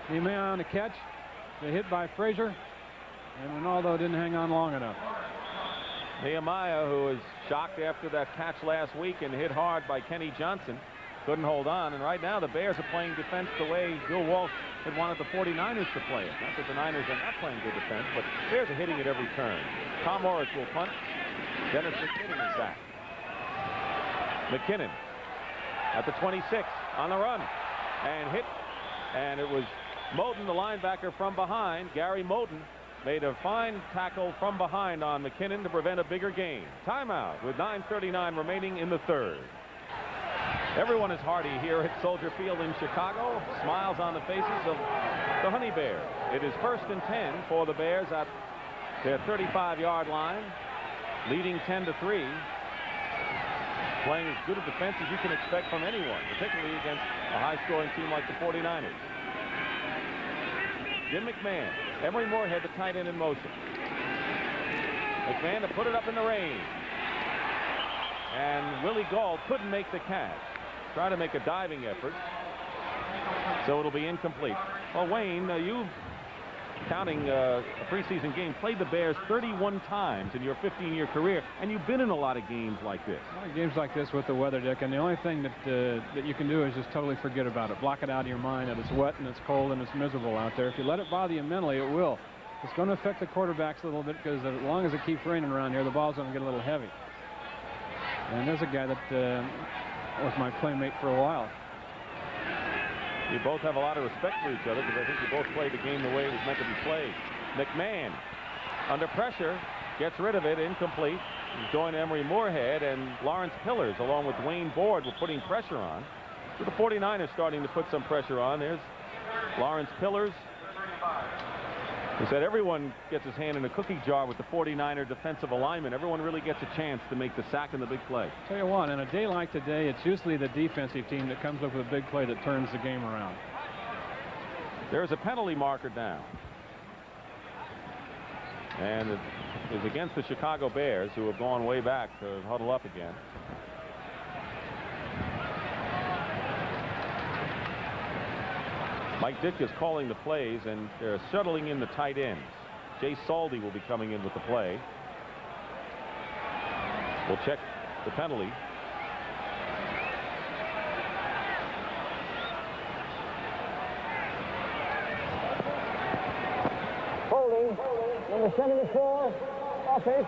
Nehemiah on the catch. The hit by Frazier. And Ronaldo didn't hang on long enough. Nehemiah, who was shocked after that catch last week and hit hard by Kenny Johnson, couldn't hold on. And right now the Bears are playing defense the way Bill Walsh had wanted the 49ers to play it. Not that the Niners are not playing good defense, but the Bears are hitting it every turn. Tom Morris will punt. Dennis McKinnon is back. McKinnon at the 26 on the run and hit, and it was Moten, the linebacker, from behind. Gary Moten made a fine tackle from behind on McKinnon to prevent a bigger gain. Timeout with 9:39 remaining in the 3rd. Everyone is hearty here at Soldier Field in Chicago. Smiles on the faces of the Honey Bears. It is 1st and 10 for the Bears at their 35-yard line, leading 10-3. Playing as good a defense as you can expect from anyone, particularly against a high-scoring team like the 49ers. Jim McMahon, Emery Moorhead, the tight end in motion. McMahon to put it up in the range. And Willie Gauld couldn't make the catch. Try to make a diving effort. So it'll be incomplete. Well, Wayne, you've, counting a preseason game, played the Bears 31 times in your 15-year career, and you've been in a lot of games like this. A lot of games like this with the weather, Dick, and the only thing that you can do is just totally forget about it. Block it out of your mind that it's wet and it's cold and it's miserable out there. If you let it bother you mentally, it will. It's going to affect the quarterbacks a little bit because as long as it keeps raining around here, the ball's going to get a little heavy. And there's a guy that was my playmate for a while. You both have a lot of respect for each other because I think you both played the game the way it was meant to be played. McMahon, under pressure, gets rid of it, incomplete. He's joined Emery Moorhead, and Lawrence Pillars, along with Wayne Board, were putting pressure on. So the 49ers starting to put some pressure on. There's Lawrence Pillars, who said everyone gets his hand in a cookie jar with the 49er defensive alignment. Everyone really gets a chance to make the sack and the big play. Tell you what, in a day like today, it's usually the defensive team that comes up with a big play that turns the game around. There's a penalty marker down. And it is against the Chicago Bears, who have gone way back to huddle up again. Mike Ditka's calling the plays, and they're shuttling in the tight ends. Jay Saldy will be coming in with the play. We'll check the penalty. Holding, number 74, offense.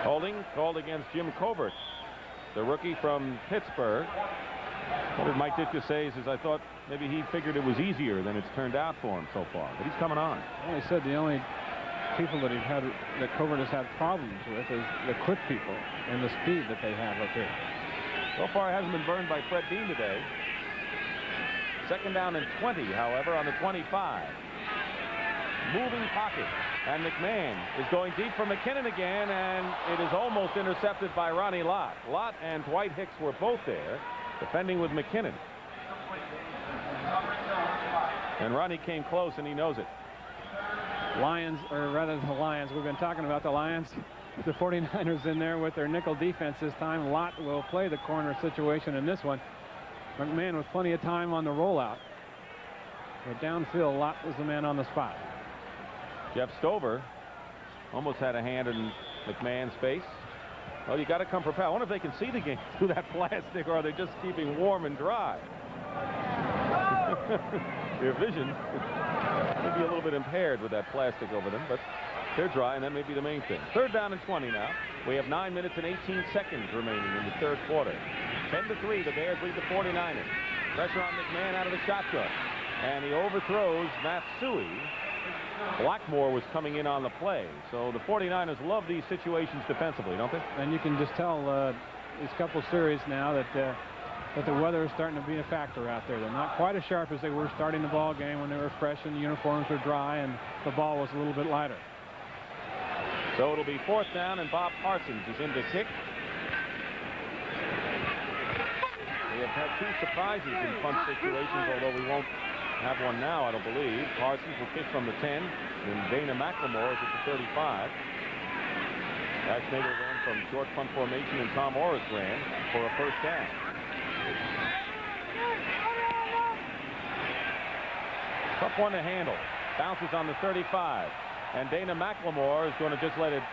Holding called against Jim Covert, the rookie from Pittsburgh. What did Mike Ditka say? He says, I thought maybe he figured it was easier than it's turned out for him so far, but he's coming on. Well, he said the only people that Covert has had problems with is the quick people and the speed that they have up here. So far, it hasn't been burned by Fred Dean today. 2nd down and 20, however, on the 25. Moving pocket, and McMahon is going deep for McKinnon again, and it is almost intercepted by Ronnie Lott. Lott and Dwight Hicks were both there, defending with McKinnon. And Ronnie came close, and he knows it. Lions, or rather the Lions, we've been talking about the Lions. The 49ers in there with their nickel defense this time. Lott will play the corner situation in this one. McMahon with plenty of time on the rollout. But downfield, Lott was the man on the spot. Jeff Stover almost had a hand in McMahon's face. Well, you got to come prepared. I wonder if they can see the game through that plastic, or are they just keeping warm and dry? Their vision may be a little bit impaired with that plastic over them, but they're dry, and that may be the main thing. 3rd down and 20 now. We have 9 minutes and 18 seconds remaining in the 3rd quarter. 10-3, the Bears lead the 49ers. Pressure on McMahon out of the shotgun, and he overthrows Matsui. Blackmore was coming in on the play, so the 49ers love these situations defensively, don't they? And you can just tell these couple series now that the weather is starting to be a factor out there. They're not quite as sharp as they were starting the ball game when they were fresh and the uniforms were dry and the ball was a little bit lighter. So it'll be 4th down, and Bob Parsons is in to kick. We have had 2 surprises in punt situations, although we won't have one now, I don't believe. Parsons will kick from the 10, and Dana McLemore is at the 35. Schnager ran from short punt formation, and Tom Orris ran for a 1st down. Tough one to handle. Bounces on the 35. And Dana McLemore is going to just let it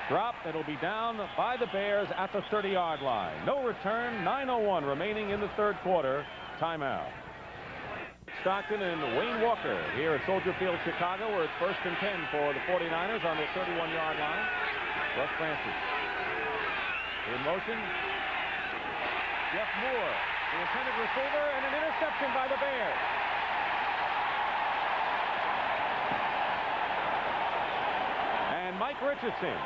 drop. It'll be down by the Bears at the 30-yard line. No return. 9:01 remaining in the 3rd quarter. Timeout. Stockton and Wayne Walker here at Soldier Field, Chicago, where it's 1st and 10 for the 49ers on their 31-yard line. Russ Francis in motion. Jeff Moore, the intended receiver, and an interception by the Bears. And Mike Richardson,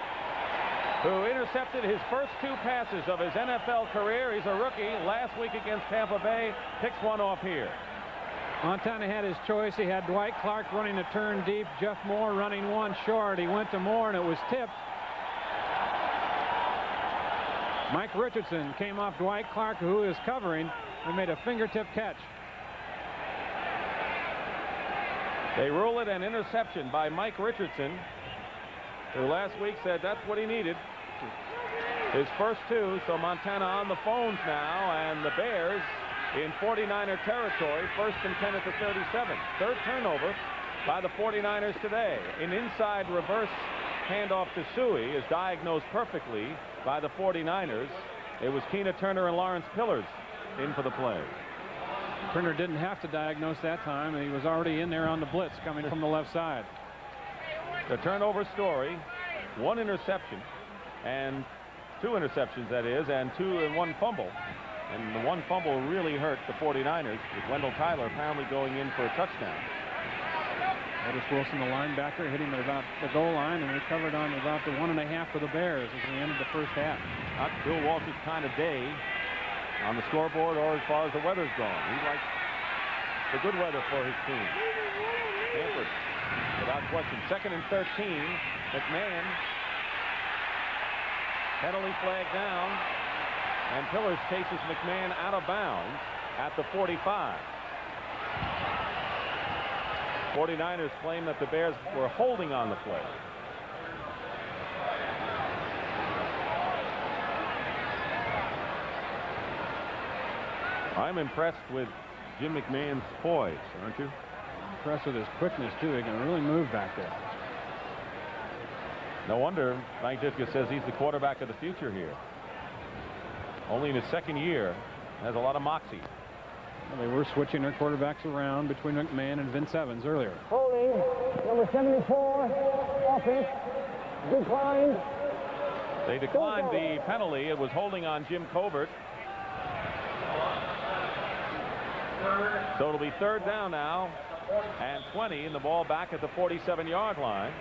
who intercepted his first 2 passes of his NFL career. He's a rookie. Last week against Tampa Bay, picks one off here. Montana had his choice. He had Dwight Clark running a turn deep, Jeff Moore running one short. He went to Moore, and it was tipped. Mike Richardson came off Dwight Clark, who is covering, and made a fingertip catch. They rule it an interception by Mike Richardson, who last week said that's what he needed. His first 2, so Montana on the phones now, and the Bears in 49er territory, 1st and 10 at the 37. 3rd turnover by the 49ers today. An inside reverse handoff to Suey is diagnosed perfectly by the 49ers. It was Keena Turner and Lawrence Pillars in for the play. Turner didn't have to diagnose that time. He was already in there on the blitz coming from the left side. The turnover story, 1 interception, and 2 interceptions, that is, and 2 and 1 fumble. And the 1 fumble really hurt the 49ers, with Wendell Tyler apparently going in for a touchdown. Otis Wilson, the linebacker, hit him at about the goal line and recovered on about the 1.5 for the Bears as we ended the 1st half. Not Bill Walsh's kind of day on the scoreboard or as far as the weather's gone. He likes the good weather for his team. Stanford, without question. 2nd and 13. McMahon. Penalty flag down. And Pillars chases McMahon out of bounds at the 45. 49ers claim that the Bears were holding on the play. I'm impressed with Jim McMahon's poise, aren't you? Impressed with his quickness, too. He can really move back there. No wonder Frank Ditka says he's the quarterback of the future here. Only in his 2nd year, has a lot of moxie. Well, they were switching their quarterbacks around between McMahon and Vince Evans earlier. Holding, number 74, offense, declined. They declined the penalty. It was holding on Jim Covert. So it'll be 3rd down now and 20, and the ball back at the 47-yard line.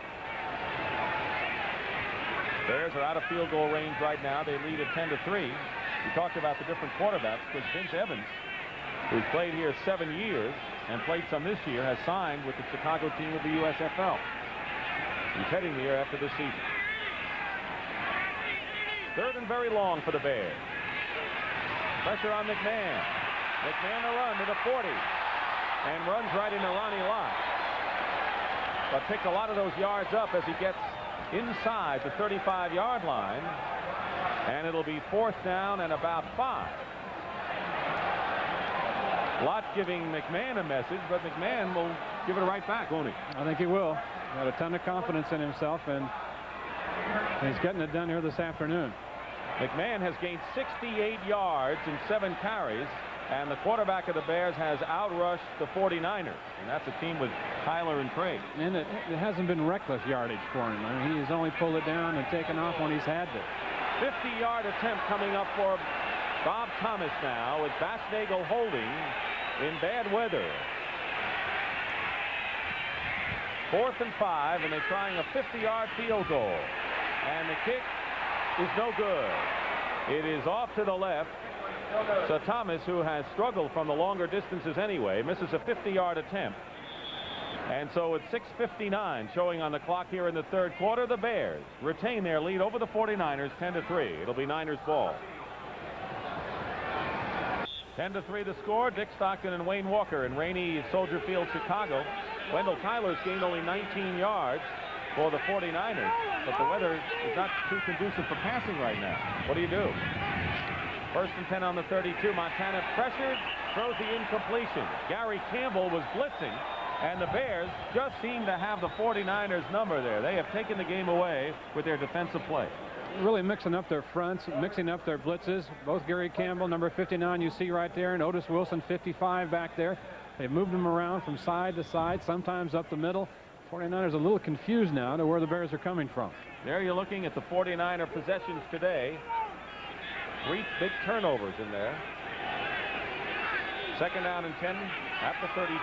Bears are out of field goal range right now. They lead at 10-3. We talked about the different quarterbacks because Vince Evans, who's played here 7 years and played some this year, has signed with the Chicago team of the USFL. He's heading here after this season. 3rd and very long for the Bears. Pressure on McMahon. McMahon to run to the 40 and runs right into Ronnie Lott. But picked a lot of those yards up as he gets inside the 35-yard line. And it'll be 4th down and about 5. Lott giving McMahon a message, but McMahon will give it right back, won't he? I think he will. Got a ton of confidence in himself, and he's getting it done here this afternoon. McMahon has gained 68 yards in 7 carries, and the quarterback of the Bears has outrushed the 49ers, and that's a team with Tyler and Craig. And it hasn't been reckless yardage for him. I mean, he's only pulled it down and taken off when he's had to. 50-yard attempt coming up for Bob Thomas now, with Basnagel holding in bad weather. 4th and 5, and they're trying a 50-yard field goal. And the kick is no good. It is off to the left. So Thomas, who has struggled from the longer distances anyway, misses a 50-yard attempt. And so it's 6:59 showing on the clock here in the 3rd quarter. The Bears retain their lead over the 49ers 10-3. It'll be Niners ball. 10-3 the score. Dick Stockton and Wayne Walker in rainy Soldier Field, Chicago. Wendell Tyler's gained only 19 yards for the 49ers, but the weather is not too conducive for passing right now. What do you do? 1st and 10 on the 32. Montana pressured, throws the incompletion. Gary Campbell was blitzing, and the Bears just seem to have the 49ers number there. They have taken the game away with their defensive play. Really mixing up their fronts, mixing up their blitzes. Both Gary Campbell, number 59, you see right there, and Otis Wilson, 55, back there. They've moved them around from side to side, sometimes up the middle. 49ers a little confused now to where the Bears are coming from. There you're looking at the 49er possessions today. 3 big turnovers in there. 2nd down and 10 at the 32.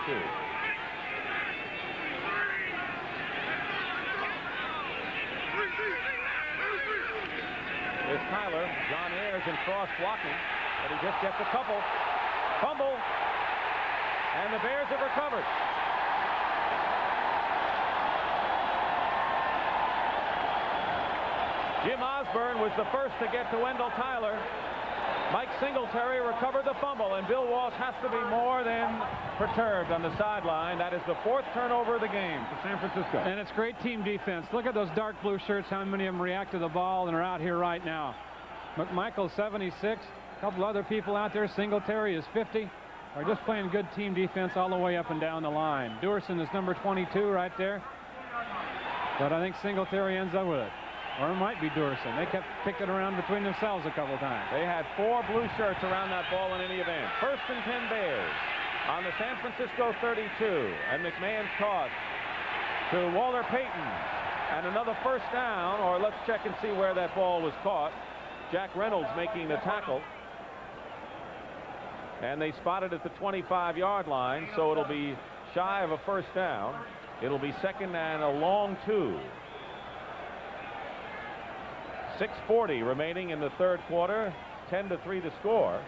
Here's Tyler. John Ayers and Cross blocking, but he just gets a couple. Fumble, and the Bears have recovered. Jim Osborne was the first to get to Wendell Tyler. Mike Singletary recovered the fumble, and Bill Walsh has to be more than perturbed on the sideline. That is the 4th turnover of the game for San Francisco. And it's great team defense. Look at those dark blue shirts, how many of them react to the ball and are out here right now. McMichael, 76. A couple other people out there. Singletary is 50. Are just playing good team defense all the way up and down the line. Duerson is number 22 right there. But I think Singletary ends up with it. Or it might be Duerson. They kept picking around between themselves a couple times. They had 4 blue shirts around that ball in any event. 1st and 10 Bears on the San Francisco 32. And McMahon's toss to Walter Payton. And another 1st down, or let's check and see where that ball was caught. Jack Reynolds making the tackle. And they spotted at the 25-yard line, so it'll be shy of a 1st down. It'll be 2nd and a long 2. 6:40 remaining in the 3rd quarter. 10-3 to score.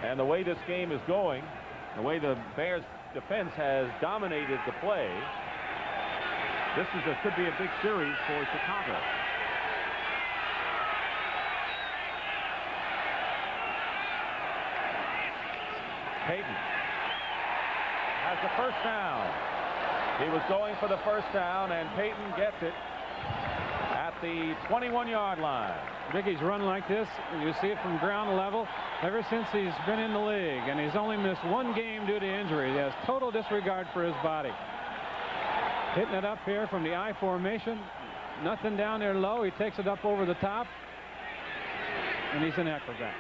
And the way this game is going, the way the Bears defense has dominated the play, this could be a big series for Chicago. Payton has the 1st down. He was going for the 1st down, and Payton gets it at the 21-yard line. Biggie's run like this, you see it from ground level ever since he's been in the league, and he's only missed 1 game due to injury. He has total disregard for his body. Hitting it up here from the I formation. Nothing down there low. He takes it up over the top, and he's an acrobat.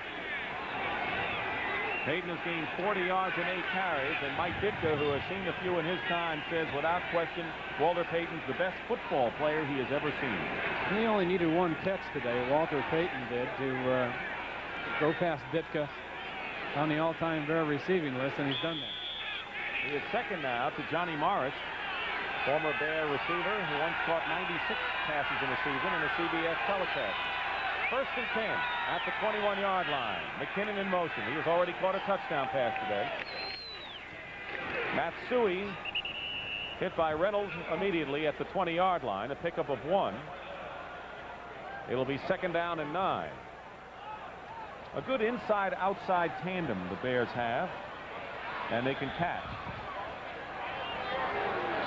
Payton has gained 40 yards and 8 carries, and Mike Ditka, who has seen a few in his time, says without question Walter Payton's the best football player he has ever seen. He only needed 1 catch today, Walter Payton did, to go past Ditka on the all-time Bear receiving list, and he's done that. He is 2nd now to Johnny Morris, former Bear receiver who once caught 96 passes in a season in a CBS telecast. 1st and 10 at the 21-yard line. McKinnon in motion. He has already caught a touchdown pass today. Matsui hit by Reynolds immediately at the 20-yard line. A pickup of 1. It'll be 2nd down and 9. A good inside-outside tandem the Bears have, and they can catch.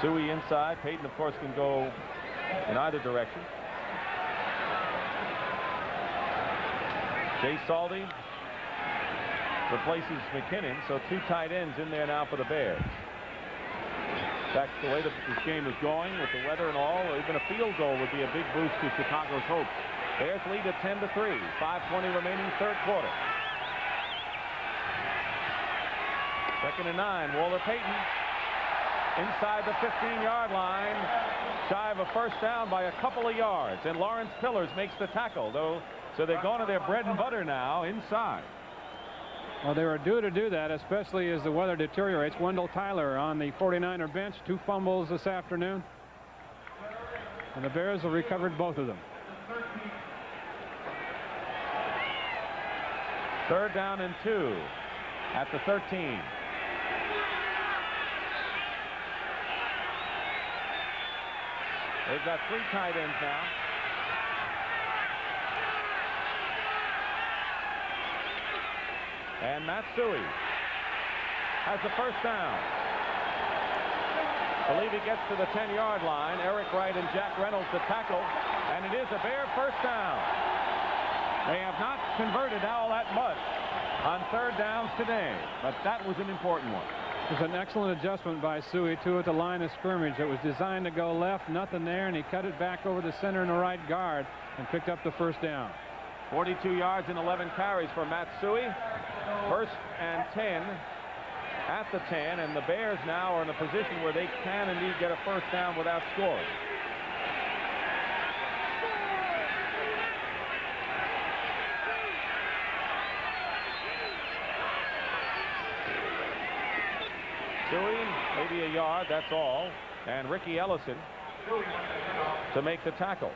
Suey inside. Payton, of course, can go in either direction. Jay Saldi replaces McKinnon, so 2 tight ends in there now for the Bears. In fact, the way that this game is going with the weather and all, even a field goal would be a big boost to Chicago's hopes Bears lead at 10-3. 5:20 remaining, third quarter. 2nd and 9. Walter Payton inside the 15-yard line, shy of a first down by a couple of yards, and Lawrence Pillars makes the tackle, though, so they're going to their bread and butter now inside. Well, they were due to do that, especially as the weather deteriorates. Wendell Tyler on the 49er bench, 2 fumbles this afternoon, and the Bears have recovered both of them. 3rd down and 2 at the 13. They've got 3 tight ends now. And Matsui has the first down. I believe he gets to the 10-yard line. Eric Wright and Jack Reynolds to tackle, and it is a Bear first down. They have not converted all that much on 3rd downs today, but that was an important one. It was an excellent adjustment by Suey, too, at the line of scrimmage. It was designed to go left, nothing there, and he cut it back over the center and the right guard and picked up the first down. 42 yards and 11 carries for Matsui. 1st and 10 at the 10, and the Bears now are in a position where they can indeed get a first down without scoring. Suey, maybe a yard, that's all. And Ricky Ellison to make the tackle.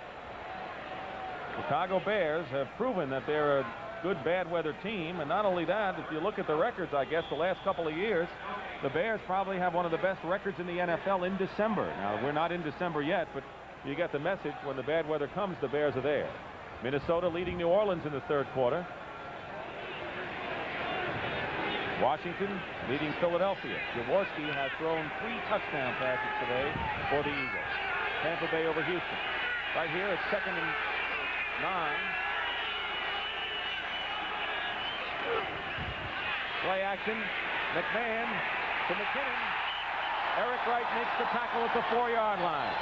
Chicago Bears have proven that they're a good bad weather team, and not only that, if you look at the records, I guess the last couple of years, the Bears probably have one of the best records in the NFL in December. Now, we're not in December yet, but you get the message. When the bad weather comes, the Bears are there. Minnesota leading New Orleans in the 3rd quarter. Washington leading Philadelphia. Jaworski has thrown 3 touchdown passes today for the Eagles. Tampa Bay over Houston. Right here, it's 2nd and 9. Play action. McMahon to McKinnon. Eric Wright makes the tackle at the 4-yard line.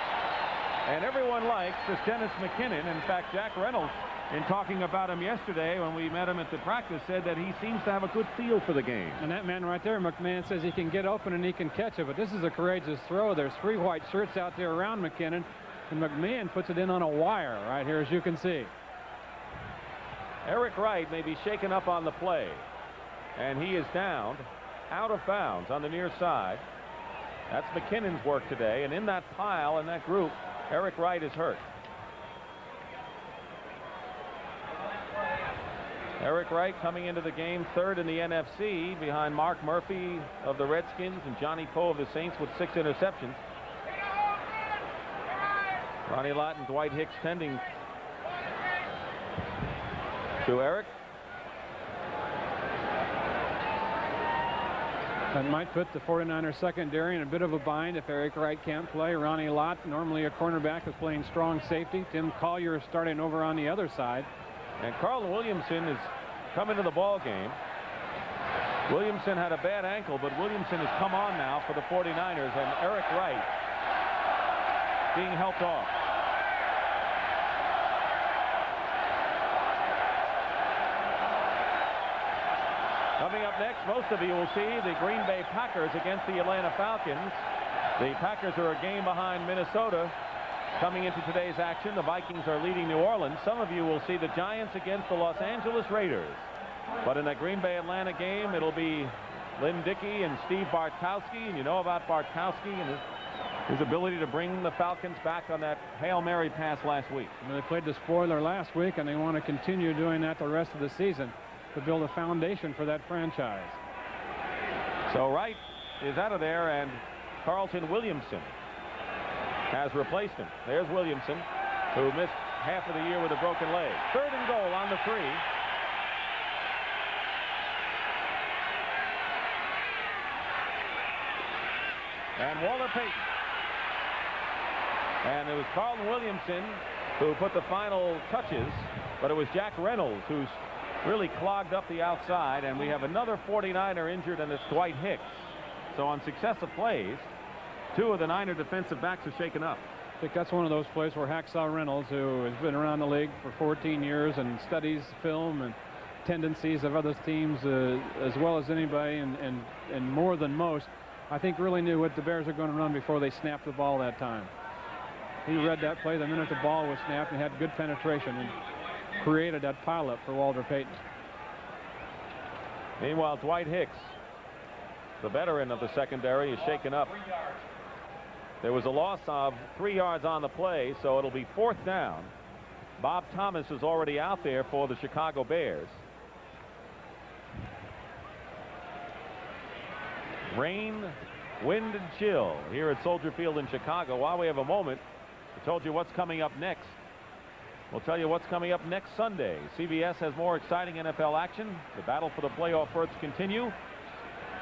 And everyone likes this Dennis McKinnon. In fact, Jack Reynolds, in talking about him yesterday when we met him at the practice, said that he seems to have a good feel for the game. And that man right there, McMahon, says he can get open and he can catch it, but this is a courageous throw. There's 3 white shirts out there around McKinnon, and McMahon puts it in on a wire right here, as you can see. Eric Wright may be shaken up on the play, and he is downed out of bounds on the near side. That's McKinnon's work today, and in that pile, in that group, Eric Wright is hurt. Eric Wright coming into the game 3rd in the NFC behind Mark Murphy of the Redskins and Johnny Poe of the Saints with 6 interceptions. Ronnie Lott and Dwight Hicks tending to Eric. That might put the 49ers secondary in a bit of a bind if Eric Wright can't play. Ronnie Lott, normally a cornerback, is playing strong safety. Tim Collier is starting over on the other side. And Carl Williamson has come into the ball game. Williamson had a bad ankle, but Williamson has come on now for the 49ers, and Eric Wright being helped off. Coming up next, most of you will see the Green Bay Packers against the Atlanta Falcons. The Packers are a game behind Minnesota. Coming into today's action, the Vikings are leading New Orleans. Some of you will see the Giants against the Los Angeles Raiders. But in that Green Bay-Atlanta game, it'll be Lynn Dickey and Steve Bartkowski. And you know about Bartkowski and his ability to bring the Falcons back on that Hail Mary pass last week. They played the spoiler last week, and they want to continue doing that the rest of the season to build a foundation for that franchise. So Wright is out of there, and Carlton Williamson has replaced him. There's Williamson, who missed half of the year with a broken leg. 3rd and goal on the 3. And Walter Payton. And it was Carlton Williamson who put the final touches, but it was Jack Reynolds who's really clogged up the outside, and we have another 49er injured, and it's Dwight Hicks. So on successive plays, 2 of the Niner defensive backs are shaken up. think that's one of those plays where Hacksaw Reynolds, who has been around the league for 14 years and studies film and tendencies of other teams as well as anybody and more than most, I think really knew what the Bears were going to run before they snapped the ball that time. He read that play the minute the ball was snapped and had good penetration and created that pileup for Walter Payton. Meanwhile, Dwight Hicks, the veteran of the secondary, is shaken up. There was a loss of 3 yards on the play, so it'll be 4th down. Bob Thomas is already out there for the Chicago Bears. Rain, wind, and chill here at Soldier Field in Chicago. While we have a moment, I told you what's coming up next. We'll tell you what's coming up next Sunday. CBS has more exciting NFL action. The battle for the playoff berths continue.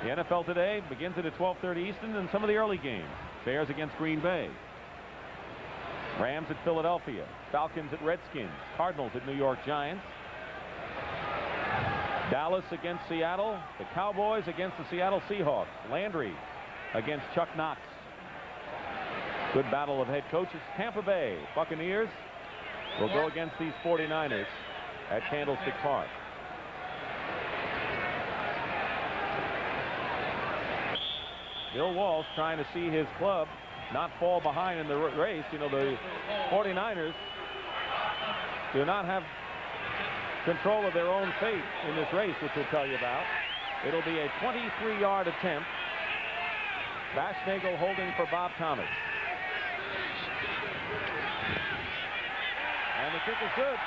The NFL Today begins at 12:30 Eastern, and some of the early games. Bears against Green Bay. Rams at Philadelphia. Falcons at Redskins. Cardinals at New York Giants. Dallas against Seattle. The Cowboys against the Seattle Seahawks. Landry against Chuck Knox. Good battle of head coaches. Tampa Bay Buccaneers will go against these 49ers at Candlestick Park. Bill Walsh trying to see his club not fall behind in the race. You know, the 49ers do not have control of their own fate in this race, which we'll tell you about. It'll be a 23-yard attempt. Baschnagel holding for Bob Thomas. And the kick is good.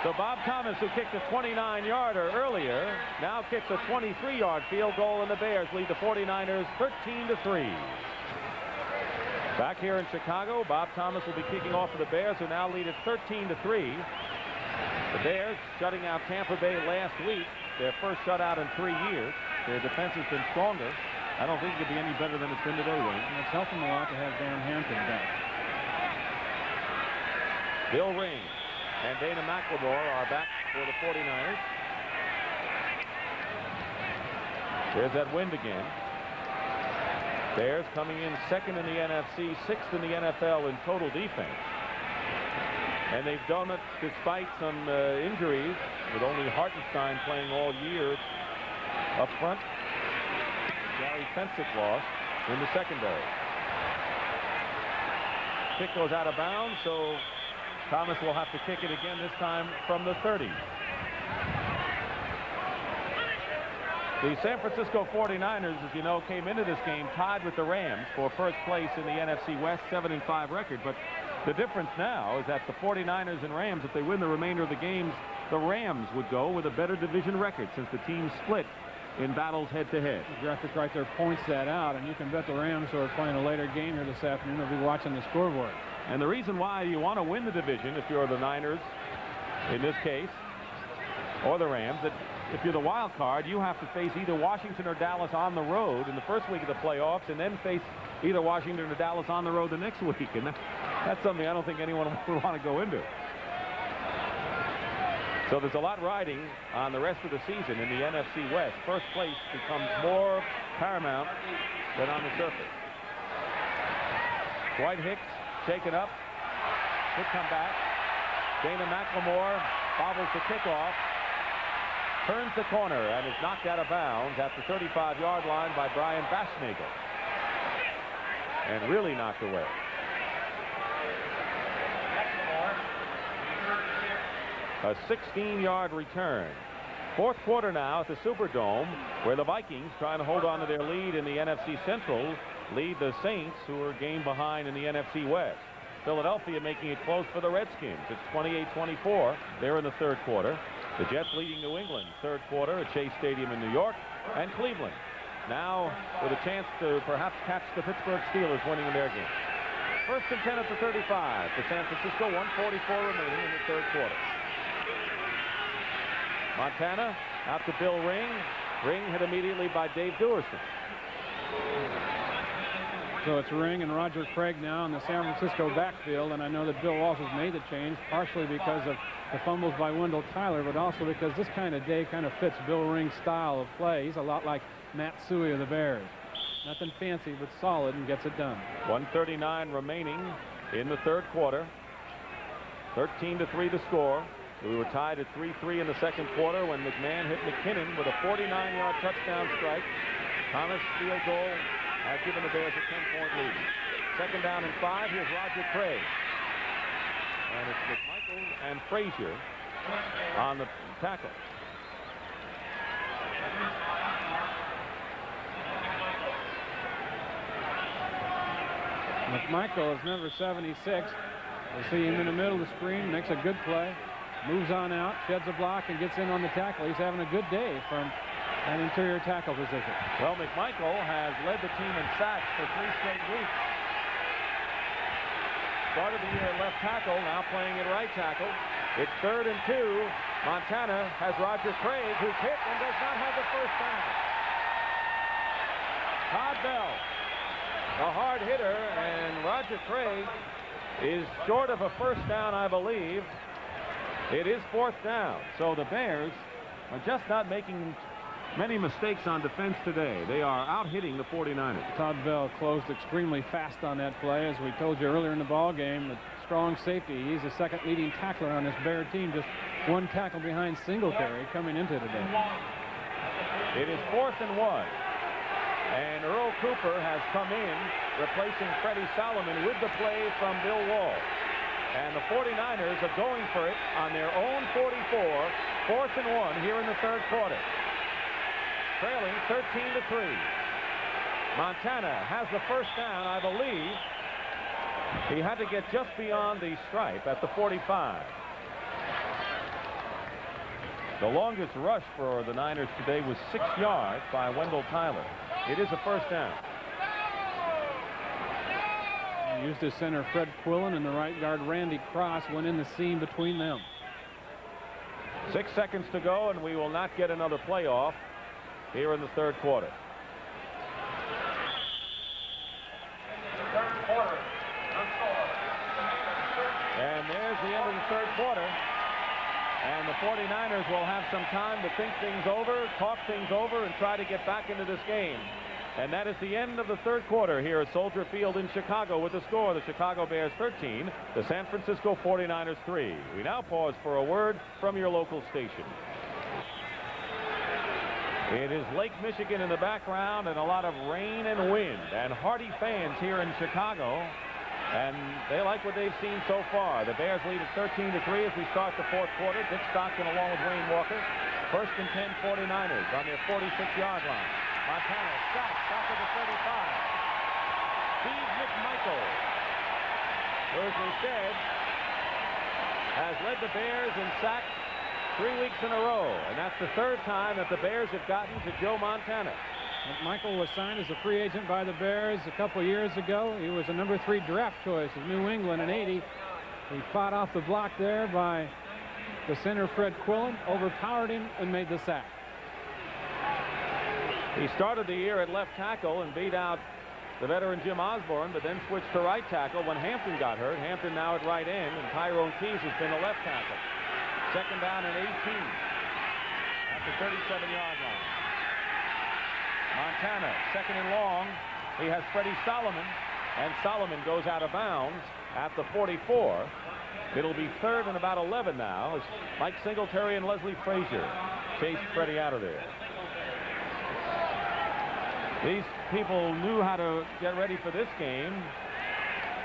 So Bob Thomas, who kicked a 29-yarder earlier, now kicks a 23-yard field goal, and the Bears lead the 49ers 13-3. Back here in Chicago, Bob Thomas will be kicking off for the Bears, who now lead it 13-3. The Bears shutting out Tampa Bay last week, their first shutout in 3 years. Their defense has been stronger. I don't think it could be any better than it's been today, Wayne. And it's helping a lot to have Dan Hampton back. Bill Ring and Dana McLemore are back for the 49ers. There's that wind again. Bears coming in 2nd in the NFC, 6th in the NFL in total defense. And they've done it despite some injuries, with only Hartenstein playing all year up front. Gary Fensick lost in the secondary. Kick goes out of bounds, so Thomas will have to kick it again, this time from the 30. The San Francisco 49ers, as you know, came into this game tied with the Rams for first place in the NFC West, 7-5 record. But the difference now is that the 49ers and Rams, if they win the remainder of the games, the Rams would go with a better division record since the teams split in battles head-to-head. The graphic right there points that out, and you can bet the Rams, who are playing a later game here this afternoon, will be watching the scoreboard. And the reason why you want to win the division, if you're the Niners in this case, or the Rams, that if you're the wild card, you have to face either Washington or Dallas on the road in the first week of the playoffs, and then face either Washington or Dallas on the road the next week. And that's something I don't think anyone would want to go into. So there's a lot riding on the rest of the season in the NFC West. First place becomes more paramount than on the surface. Dwight Hicks taken up. Good comeback. Dana McLemore bobbles the kickoff. Turns the corner and is knocked out of bounds at the 35-yard line by Brian Baschnagel. And really knocked away. A 16-yard return. Fourth quarter now at the Superdome, where the Vikings, trying to hold on to their lead in the NFC Central, lead the Saints, who are a game behind in the NFC West. Philadelphia making it close for the Redskins. It's 28-24. They're in the third quarter. The Jets leading New England third quarter at Chase Stadium in New York. And Cleveland now with a chance to perhaps catch the Pittsburgh Steelers winning in their game. First and 10 at the 35 for San Francisco. 1:44 remaining in the third quarter. Montana out to Bill Ring. Ring hit immediately by Dave Duerson. So it's Ring and Roger Craig now in the San Francisco backfield, and I know that Bill Walsh has made the change partially because of the fumbles by Wendell Tyler, but also because this kind of day kind of fits Bill Ring's style of play. He's a lot like Matt Suhey of the Bears. Nothing fancy, but solid, and gets it done. 1:39 remaining in the third quarter. 13-3 the score. We were tied at 3-3 in the second quarter when McMahon hit McKinnon with a 49-yard touchdown strike. Thomas' field goal has given the Bears a 10-point lead. Second down and 5. Here's Roger Craig. And it's McMichael and Frazier on the tackle. McMichael is number 76. We'll see him in the middle of the screen, makes a good play, moves on out, sheds a block, and gets in on the tackle. He's having a good day from an interior tackle position. Well, McMichael has led the team in sacks for 3 straight weeks. Started the year at left tackle, now playing at right tackle. It's 3rd and 2. Montana has Roger Craig, who's hit and does not have the first down. Todd Bell, a hard hitter, and Roger Craig is short of a first down, I believe. It is 4th down. So the Bears are just not making many mistakes on defense today. They are out-hitting the 49ers. Todd Bell closed extremely fast on that play. As we told you earlier in the ball game, the strong safety. He's the second leading tackler on this Bear team, just 1 tackle behind Singletary coming into today. It is 4th and 1. And Earl Cooper has come in, replacing Freddie Solomon with the play from Bill Wall. And the 49ers are going for it on their own 44, 4th and 1 here in the third quarter. Trailing 13-3. Montana has the first down, I believe. He had to get just beyond the stripe at the 45. The longest rush for the Niners today was 6 yards by Wendell Tyler. It is a first down. He used his center Fred Quillen, and the right guard Randy Cross went in the seam between them. 6 seconds to go, and we will not get another playoff here in the third quarter. And there's the end of the third quarter. And the 49ers will have some time to think things over, talk things over, and try to get back into this game. And that is the end of the third quarter here at Soldier Field in Chicago with the score: the Chicago Bears 13, the San Francisco 49ers 3. We now pause for a word from your local station. It is Lake Michigan in the background and a lot of rain and wind, and hearty fans here in Chicago. And they like what they've seen so far. The Bears lead at 13-3 as we start the fourth quarter. Dick Stockton along with Wayne Walker. 1st and 10 49ers on their 46-yard line. Montana sacked back to the 35. Steve McMichael, who, as we said, has led the Bears in sacks 3 weeks in a row. And that's the 3rd time that the Bears have gotten to Joe Montana. McMichael was signed as a free agent by the Bears a couple years ago. He was a number 3 draft choice of New England in '80. He fought off the block there by the center Fred Quillen, overpowered him, and made the sack. He started the year at left tackle and beat out the veteran Jim Osborne, but then switched to right tackle when Hampton got hurt. Hampton now at right end, and Tyrone Keys has been the left tackle. 2nd down and 18 at the 37-yard line. Montana, 2nd and long. He has Freddie Solomon, and Solomon goes out of bounds at the 44. It'll be 3rd and about 11 now as Mike Singletary and Leslie Frazier chase Freddie out of there. These people knew how to get ready for this game,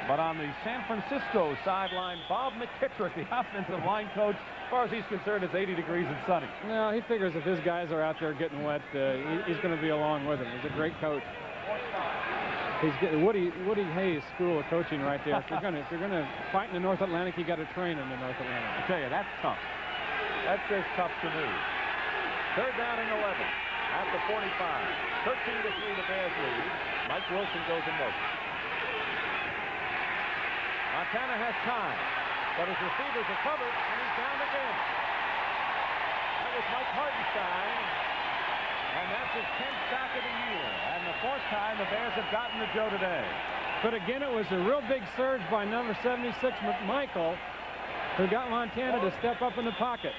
but on the San Francisco sideline, Bob McKittrick, the offensive line coach, as far as he's concerned, it's 80 degrees and sunny. No, he figures if his guys are out there getting wet, he's going to be along with them. He's a great coach. He's getting Woody Hayes School of Coaching right there. If you're going to fight in the North Atlantic, you got to train in the North Atlantic. I tell you, that's tough. That's just tough to me. 3rd down and 11 at the 45. 13-3 the Bears lead. Mike Wilson goes in motion. Montana has time, but his receivers are covered, and he's down again. That was Mike Hartenstein, and that's his 10th sack of the year, and the 4th time the Bears have gotten to Joe today. But again, it was a real big surge by number 76, McMichael, who got Montana to step up in the pocket.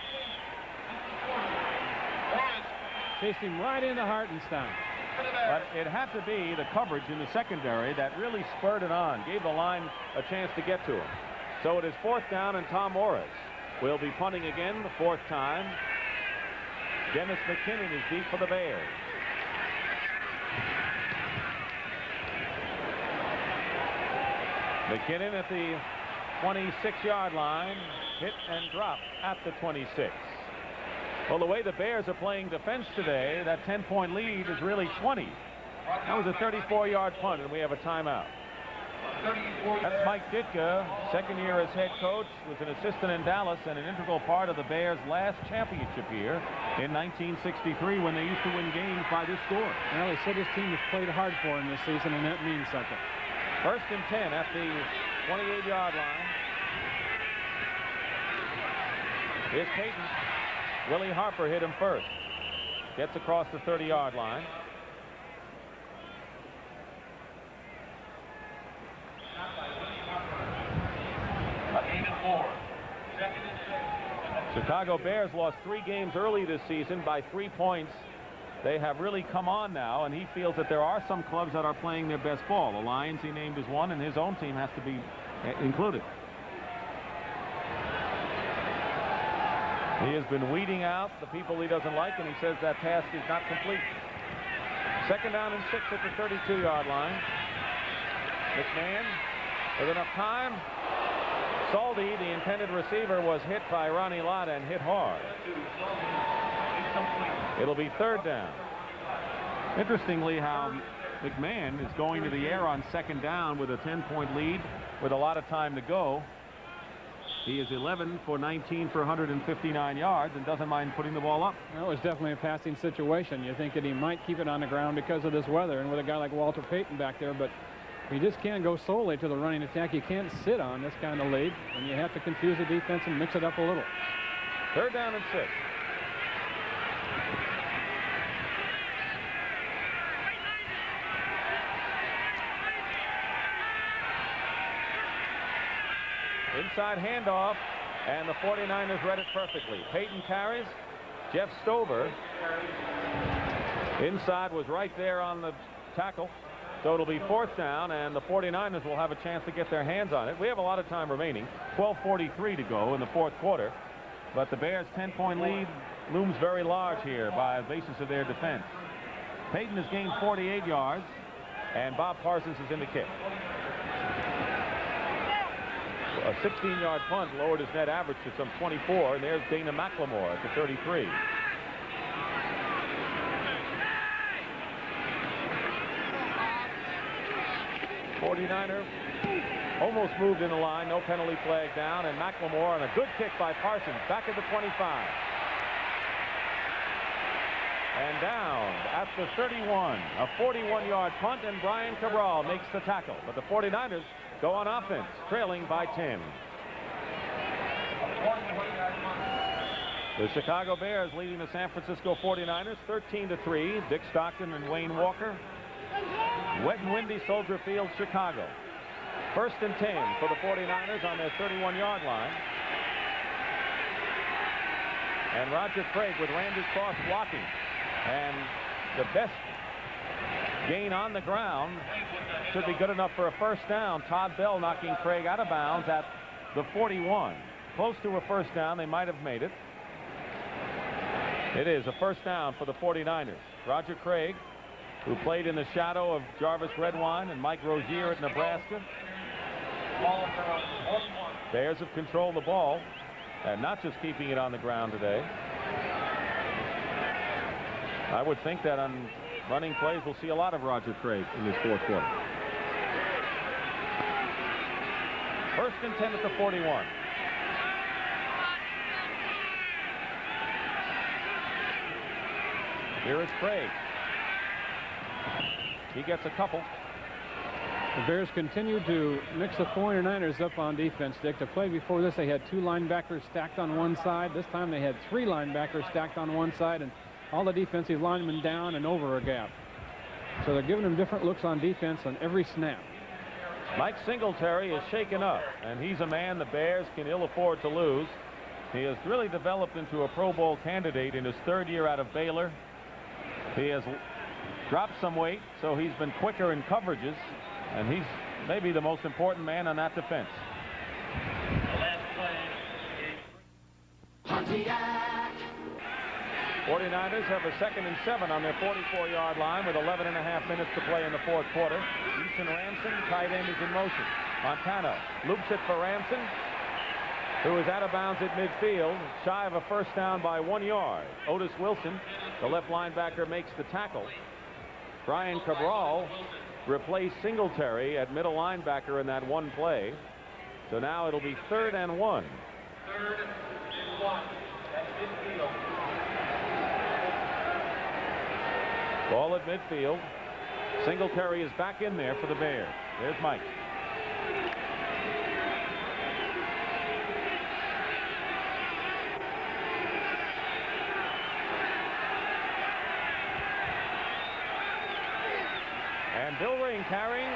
Chased him right into Hartenstein. But it had to be the coverage in the secondary that really spurred it on, gave the line a chance to get to him. So it is 4th down, and Tom Morris will be punting again the 4th time. Dennis McKinnon is deep for the Bears. McKinnon at the 26-yard line, hit and drop at the 26. Well, the way the Bears are playing defense today, that 10-point lead is really 20. That was a 34-yard punt, and we have a timeout. That's Mike Ditka, second year as head coach, was an assistant in Dallas and an integral part of the Bears' last championship year in 1963 when they used to win games by this score. Well, he said his team has played hard for him this season, and that means something. 1st and 10 at the 28-yard line. Here's Payton. Willie Harper hit him first. Gets across the 30-yard line. Chicago Bears lost 3 games early this season by 3 points. They have really come on now, and he feels that there are some clubs that are playing their best ball. The Lions he named as one, and his own team has to be included. He has been weeding out the people he doesn't like, and he says that task is not complete. 2nd down and 6 at the 32-yard line. McMahon with enough time. Saldi, the intended receiver, was hit by Ronnie Lott and hit hard. It'll be 3rd down. Interestingly, how McMahon is going to the air on 2nd down with a 10-point lead with a lot of time to go. He is 11 for 19 for 159 yards and doesn't mind putting the ball up. Well, it was definitely a passing situation. You think that he might keep it on the ground because of this weather and with a guy like Walter Payton back there, but you just can't go solely to the running attack. You can't sit on this kind of lead, and you have to confuse the defense and mix it up a little. 3rd down and 6. Inside handoff, and the 49ers read it perfectly. Payton carries. Jeff Stover inside was right there on the tackle. So it'll be 4th down, and the 49ers will have a chance to get their hands on it. We have a lot of time remaining. 12:43 to go in the 4th quarter. But the Bears' 10-point lead looms very large here by the basis of their defense. Payton has gained 48 yards, and Bob Parsons is in the kick. A 16-yard punt lowered his net average to some 24, and there's Dana McLemore at the 33. '49er almost moved in the line, no penalty flag down, and McLemore on a good kick by Parsons back at the 25. And down at the 31, a 41-yard punt, and Brian Cabral makes the tackle. But the 49ers go on offense, trailing by 10. The Chicago Bears leading the San Francisco 49ers 13-3. Dick Stockton and Wayne Walker. Wet and windy Soldier Field, Chicago. 1st and 10 for the 49ers on their 31-yard line. And Roger Craig with Randy Cross blocking. And the best gain on the ground should be good enough for a 1st down. Todd Bell knocking Craig out of bounds at the 41. Close to a 1st down. They might have made it. It is a 1st down for the 49ers. Roger Craig, who played in the shadow of Jarvis Redwine and Mike Rozier at Nebraska. Bears have controlled the ball and not just keeping it on the ground today. I would think that on running plays we'll see a lot of Roger Craig in this 4th quarter. 1st and 10 at the 41. Here is Craig. He gets a couple. The Bears continue to mix the 49ers up on defense, Dick. To play before this, they had 2 linebackers stacked on one side. This time they had 3 linebackers stacked on one side, and all the defensive linemen down and over a gap. So they're giving them different looks on defense on every snap. Mike Singletary is shaken up, and he's a man the Bears can ill afford to lose. He has really developed into a Pro Bowl candidate in his 3rd year out of Baylor. He has dropped some weight, so he's been quicker in coverages, and he's maybe the most important man on that defense. 49ers have a 2nd and 7 on their 44-yard line with 11.5 minutes to play in the fourth quarter. Easton Ranson, tight end, is in motion. Montana loops it for Ranson, who is out of bounds at midfield, shy of a first down by 1 yard. Otis Wilson, the left linebacker, makes the tackle. Brian Cabral replaced Singletary at middle linebacker in that one play. So now it'll be 3rd and 1. 3rd and 1 at midfield. Ball at midfield. Singletary is back in there for the Bears. There's Mike. And Bill Ring carrying,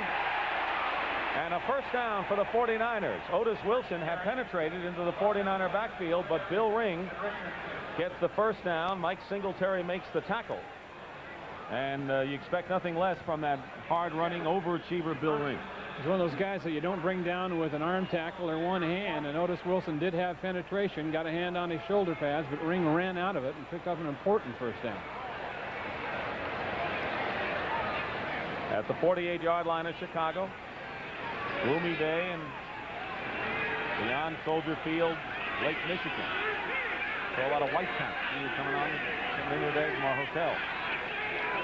and a first down for the 49ers. Otis Wilson had penetrated into the 49er backfield, but Bill Ring gets the first down. Mike Singletary makes the tackle. And you expect nothing less from that hard-running overachiever Bill Ring. He's one of those guys that you don't bring down with an arm tackle or one hand, and Otis Wilson did have penetration, got a hand on his shoulder pads, but Ring ran out of it and picked up an important first down. At the 48-yard line of Chicago, gloomy day and beyond Soldier Field, Lake Michigan. So a lot of white caps coming in today from our hotel.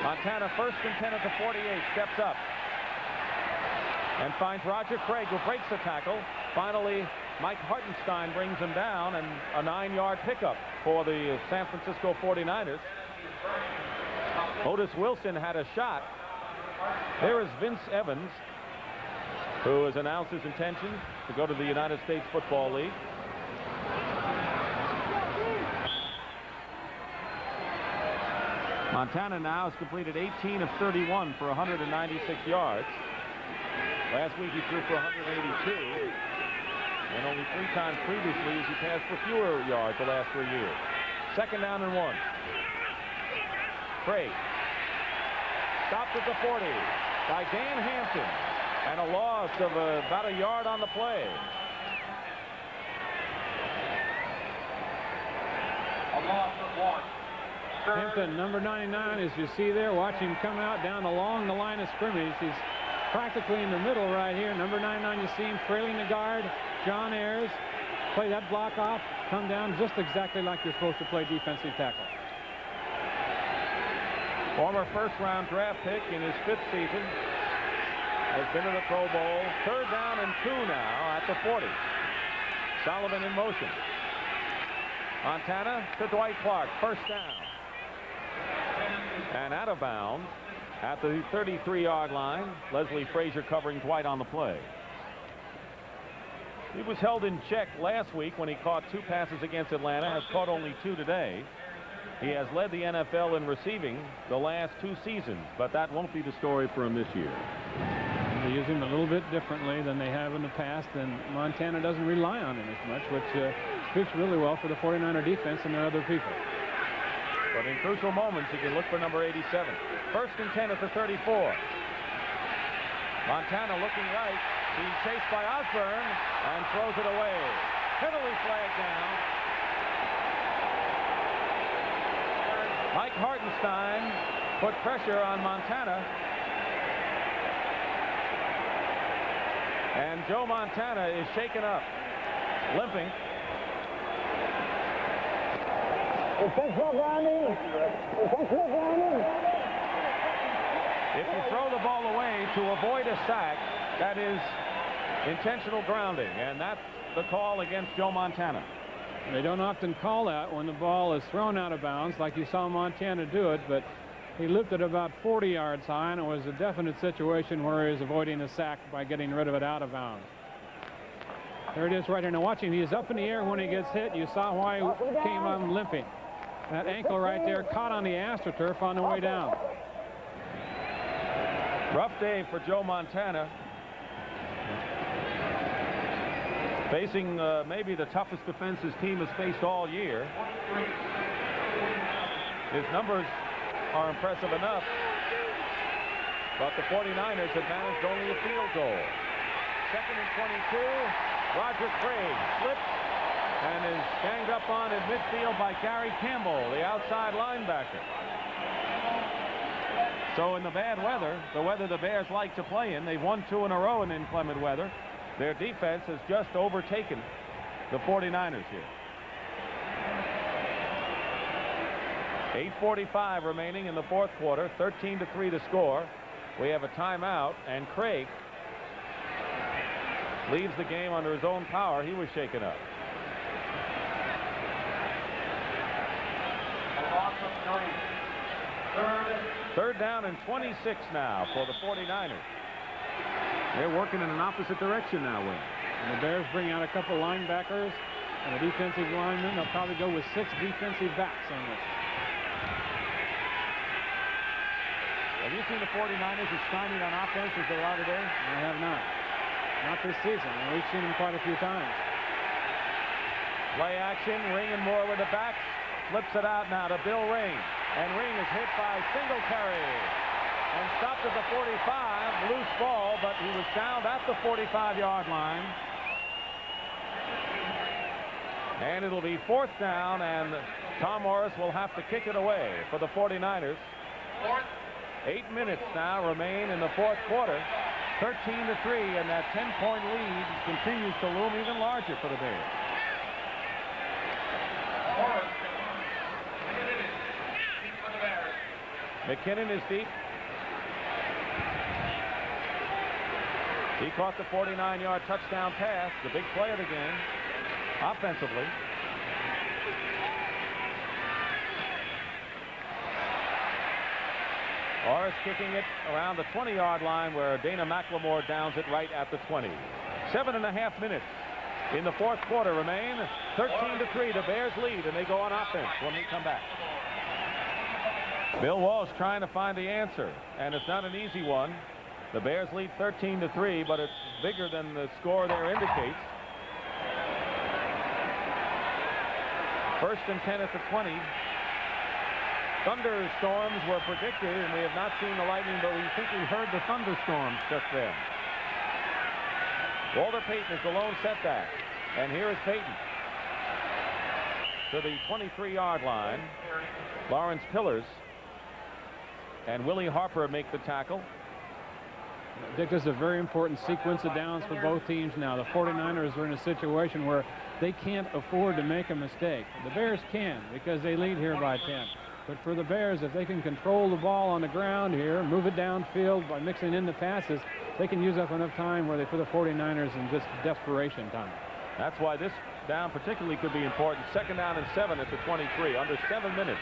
Montana 1st and 10 at the 48, steps up and finds Roger Craig, who breaks the tackle. Finally, Mike Hartenstein brings him down, and a 9-yard pickup for the San Francisco 49ers. Otis Wilson had a shot. There is Vince Evans, who has announced his intention to go to the United States Football League. Montana now has completed 18 of 31 for 196 yards. Last week he threw for 182. And only 3 times previously has he passed for fewer yards the last 3 years. 2nd down and 1. Craig stopped at the 40 by Dan Hampton, and a loss of about a yard on the play. A loss of 1. Hampton, number 99, as you see there, watch him come out down along the line of scrimmage. He's practically in the middle right here. Number 99, you see him trailing the guard, John Ayers. Play that block off, come down just exactly like you're supposed to play defensive tackle. Former first-round draft pick in his 5th season. Has been to the Pro Bowl. 3rd down and 2 now at the 40. Sullivan in motion. Montana to Dwight Clark. First down. And out of bounds at the 33-yard line. Leslie Frazier covering Dwight on the play. He was held in check last week when he caught 2 passes against Atlanta. Has caught only 2 today. He has led the NFL in receiving the last 2 seasons, but that won't be the story for him this year. They use him a little bit differently than they have in the past, and Montana doesn't rely on him as much, which speaks really well for the 49er defense and their other people. But in crucial moments, you can look for number 87. 1st and 10 at the 34. Montana looking right, being chased by Osborne, and throws it away. Penalty flag down. Mike Hartenstein put pressure on Montana. And Joe Montana is shaken up, limping. Intentional grounding. Intentional grounding. If you throw the ball away to avoid a sack, that is intentional grounding, and that's the call against Joe Montana. They don't often call that when the ball is thrown out of bounds like you saw Montana do it, but he lifted about 40 yards high, and it was a definite situation where he was avoiding a sack by getting rid of it out of bounds. There it is right here. Now watching, he is up in the air when he gets hit. You saw why he came on limping. That ankle right there caught on the AstroTurf on the way down. Rough day for Joe Montana. Facing maybe the toughest defense his team has faced all year. His numbers are impressive enough. but the 49ers had managed only a field goal. 2nd and 22. Roger Craig slips and is ganged up on in midfield by Gary Campbell, the outside linebacker. So in the bad weather, the weather the Bears like to play in, they've won 2 in a row in inclement weather. Their defense has just overtaken the 49ers here. 8:45 remaining in the 4th quarter, 13-3 to score. We have a timeout, and Craig leaves the game under his own power. He was shaken up. Third down and 26 now for the 49ers. They're working in an opposite direction now, Will. And the Bears bring out a couple linebackers and a defensive lineman. They'll probably go with 6 defensive backs on this. Have you seen the 49ers as stymied on offense as they are today? I have not. Not this season. And we've seen them quite a few times. Play action. Ring and Moore with the backs. Flips it out now to Bill Ring. And Ring is hit by Singletary. And stopped at the 45. Loose ball, but he was downed at the 45-yard line. And it'll be 4th down, and Tom Morris will have to kick it away for the 49ers. 8 minutes now remain in the 4th quarter. 13-3, and that 10-point lead continues to loom even larger for the Bears. McKinnon is deep. He caught the 49-yard touchdown pass, the big play of the game, offensively. Morris kicking it around the 20-yard line where Dana McLemore downs it right at the 20. 7.5 minutes in the 4th quarter remain. 13-3, the Bears lead, and they go on offense when we come back. Bill Walsh trying to find the answer, and it's not an easy one. The Bears lead 13-3, but it's bigger than the score there indicates. 1st and 10 at the 20. Thunderstorms were predicted, and we have not seen the lightning, but we think we heard the thunderstorms just then. Walter Payton is the lone setback, and here is Payton to the 23-yard line. Lawrence Pillars and Willie Harper make the tackle. Dick, this is a very important sequence of downs for both teams now. The 49ers are in a situation where they can't afford to make a mistake. The Bears can, because they lead here by 10. But for the Bears, if they can control the ball on the ground here, move it downfield by mixing in the passes, they can use up enough time where they put the 49ers in just desperation time. That's why this down particularly could be important. 2nd down and 7 at the 23. Under 7 minutes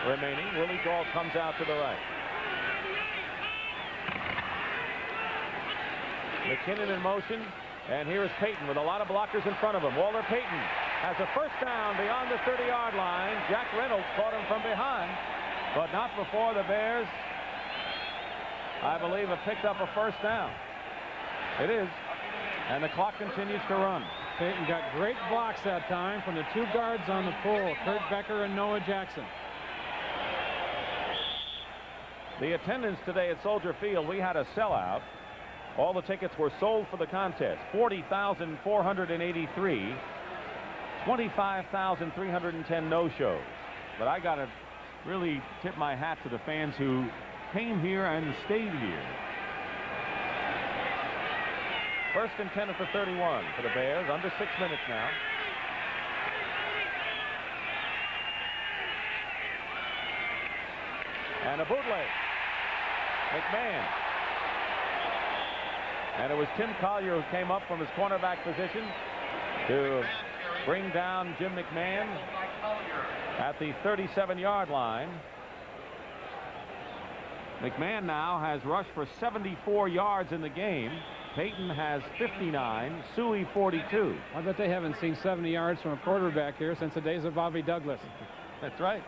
remaining. Willie Gault comes out to the right. McKinnon in motion, and here is Payton with a lot of blockers in front of him. Walter Payton has a 1st down beyond the 30-yard line. Jack Reynolds caught him from behind, but not before the Bears, I believe, have picked up a 1st down. It is, and the clock continues to run. Payton got great blocks that time from the 2 guards on the pull, Kurt Becker and Noah Jackson. The attendance today at Soldier Field, we had a sellout. All the tickets were sold for the contest. 40,483. 25,310 no-shows. But I got to really tip my hat to the fans who came here and stayed here. 1st and 10 at the 31 for the Bears. Under 6 minutes now. And a bootleg. McMahon. And it was Tim Collier who came up from his cornerback position to bring down Jim McMahon at the 37-yard line. McMahon now has rushed for 74 yards in the game. Payton has 59, Suey 42. I bet they haven't seen 70 yards from a quarterback here since the days of Bobby Douglas. That's right.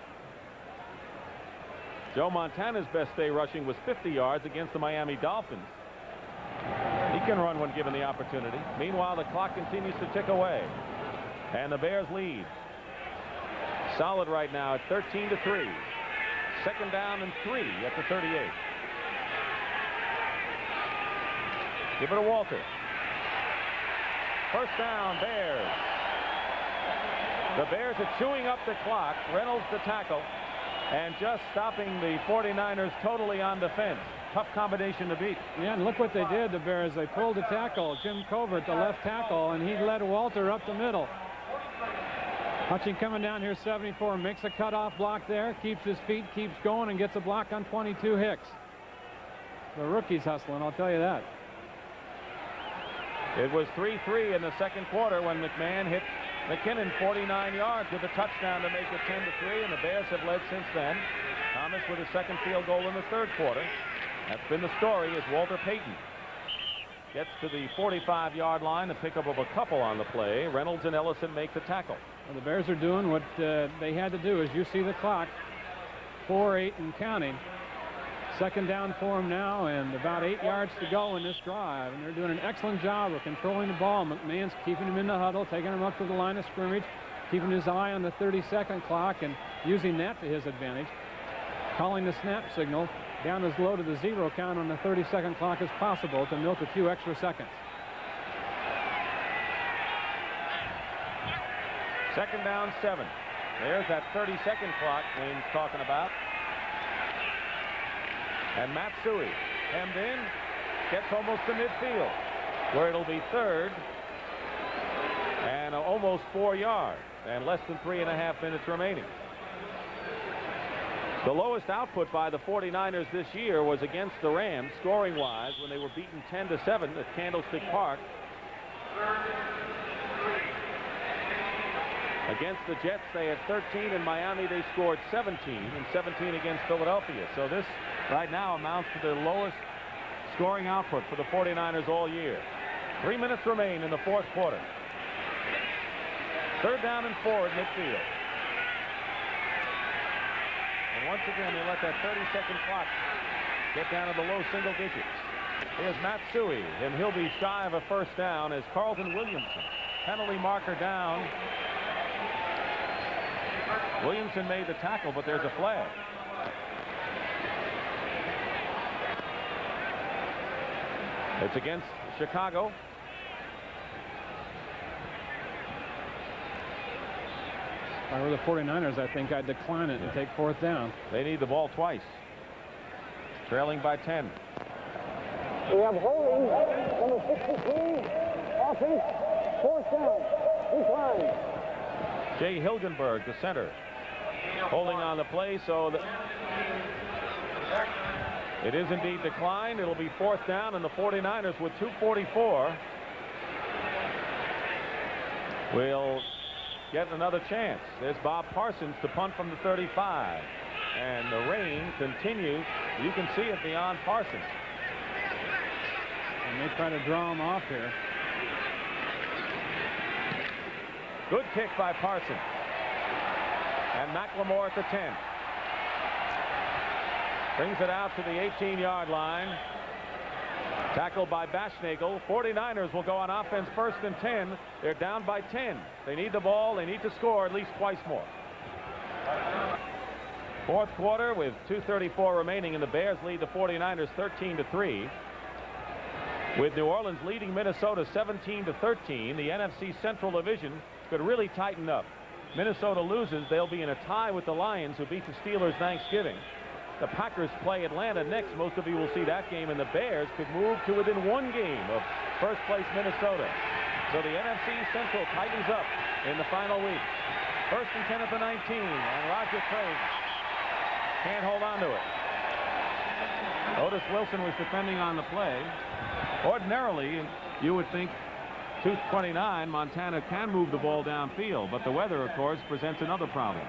Joe Montana's best day rushing was 50 yards against the Miami Dolphins. He can run when given the opportunity. Meanwhile, the clock continues to tick away. And the Bears lead. Solid right now at 13-3. 2nd down and 3 at the 38. Give it to Walter. First down, Bears. The Bears are chewing up the clock. Reynolds the tackle and just stopping the 49ers totally on defense. Tough combination to beat. Yeah, and look what they did, the Bears. They pulled the tackle, Jim Covert, the left tackle, and he led Walter up the middle. Hutching coming down here, 74, makes a cutoff block there, keeps his feet, keeps going, and gets a block on 22 Hicks. The rookie's hustling, I'll tell you that. It was 3-3 in the second quarter when McMahon hit McKinnon 49 yards with a touchdown to make it 10-3, and the Bears have led since then. Thomas with a second field goal in the third quarter. That's been the story as Walter Payton gets to the 45-yard line, the pickup of a couple on the play. Reynolds and Ellison make the tackle. Well, the Bears are doing what they had to do. As you see the clock, 4-8 and counting. Second down for them now, and about 8 yards to go in this drive. And they're doing an excellent job of controlling the ball. McMahon's keeping him in the huddle, taking him up to the line of scrimmage, keeping his eye on the 30-second clock and using that to his advantage. Calling the snap signal down as low to the 0 count on the 30-second clock as possible to milk a few extra seconds. Second down, 7. There's that 30-second clock Wayne's talking about. And Matsui hemmed in, gets almost to midfield, where it'll be third and almost 4 yards and less than 3.5 minutes remaining. The lowest output by the 49ers this year was against the Rams, scoring-wise, when they were beaten 10-7 at Candlestick Park. Against the Jets, they had 13. In Miami, they scored 17, and 17 against Philadelphia. So this right now amounts to their lowest scoring output for the 49ers all year. 3 minutes remain in the fourth quarter. Third down and 4 at midfield. And once again, they let that 30-second clock get down to the low single digits. Here's Matsui, and he'll be shy of a first down as Carlton Williamson. Penalty marker down. Williamson made the tackle, but there's a flag. It's against Chicago. If I were the 49ers, I think I'd decline it and take fourth down. They need the ball twice. Trailing by 10. We have holding number 63, offense, fourth down, decline. Jay Hilgenberg, the center, holding on the play, so that it is indeed declined. It'll be fourth down, and the 49ers with 2:44 will get another chance. There's Bob Parsons to punt from the 35, and the rain continues. You can see it beyond Parsons. And they try to draw him off here. Good kick by Parsons. And McLemore at the 10. Brings it out to the 18-yard line. Tackled by Baschnagel. 49ers will go on offense first and 10. They're down by 10. They need the ball. They need to score at least twice more. Fourth quarter with 2:34 remaining, and the Bears lead the 49ers 13-3. With New Orleans leading Minnesota 17-13, the NFC Central Division could really tighten up. Minnesota loses, they'll be in a tie with the Lions, who beat the Steelers Thanksgiving. The Packers play Atlanta next. Most of you will see that game, and the Bears could move to within 1 game of first place Minnesota. So the NFC Central tightens up in the final week. First and 10 at the 19, and Roger Craig can't hold on to it. Otis Wilson was defending on the play. Ordinarily, you would think 2:29, Montana can move the ball downfield, but the weather, of course, presents another problem.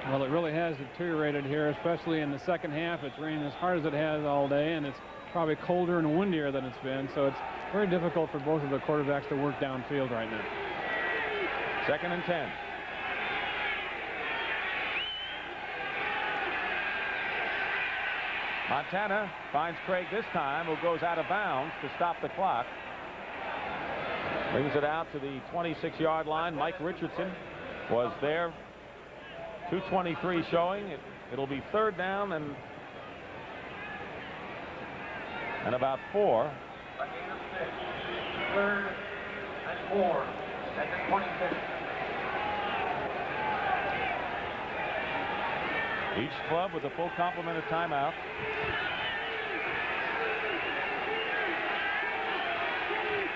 Well, it really has deteriorated here, especially in the second half. It's raining as hard as it has all day, and it's probably colder and windier than it's been, so it's very difficult for both of the quarterbacks to work downfield right now. Second and 10. Montana finds Craig this time, who goes out of bounds to stop the clock. Brings it out to the 26-yard line. Mike Richardson was there. 2:23 showing. It'll be third down and about 4. Third and 4 at the 26. Each club with a full complement of timeout.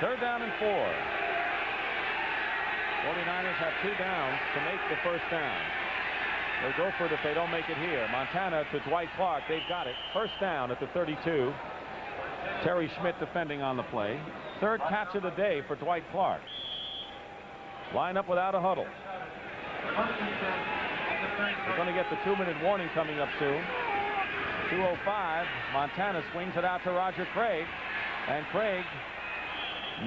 Third down and 4. 49ers have 2 downs to make the first down. They'll go for it if they don't make it here. Montana to Dwight Clark. They've got it. First down at the 32. Terry Schmidt defending on the play. Third catch of the day for Dwight Clark. Line up without a huddle. We're going to get the 2-minute warning coming up soon. 2:05. Montana swings it out to Roger Craig. And Craig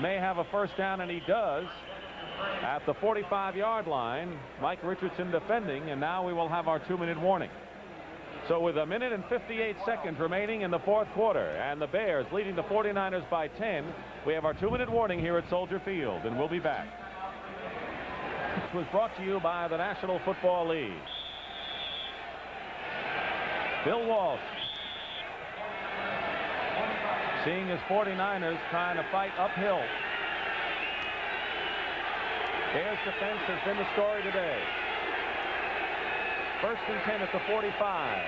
may have a first down, and he does. At the 45-yard line, Mike Richardson defending, and now we will have our 2-minute warning. So with 1 minute and 58 seconds remaining in the fourth quarter, and the Bears leading the 49ers by 10, we have our 2-minute warning here at Soldier Field, and we'll be back. This was brought to you by the National Football League. Bill Walsh, seeing his 49ers trying to fight uphill. Bears defense has been the story today. First and 10 at the 45.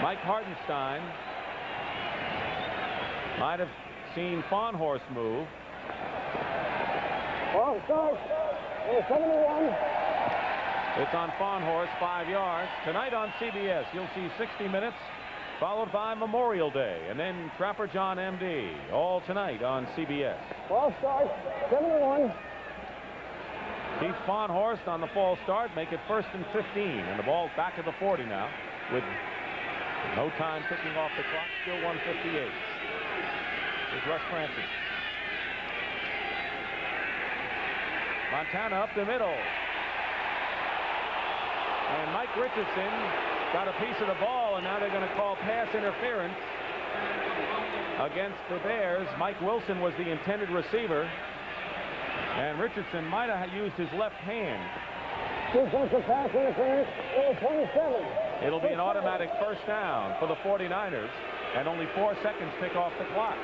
Mike Hartenstein might have seen Fawnhorst move. Ball starts. 71. It's on Fawnhorst, 5 yards. Tonight on CBS, you'll see 60 Minutes, followed by Memorial Day, and then Trapper John M.D. all tonight on CBS. Ball starts. 71. Keith Fawnhorst on the false start, make it first and 15, and the ball's back at the 40 now, with no time ticking off the clock. Still 1:58. Here's Russ Francis. Montana up the middle. And Mike Richardson got a piece of the ball, and now they're going to call pass interference against the Bears. Mike Wilson was the intended receiver, and Richardson might have used his left hand. Defensive pass interference. 27. It'll be an automatic first down for the 49ers, and only 4 seconds tick off the clock.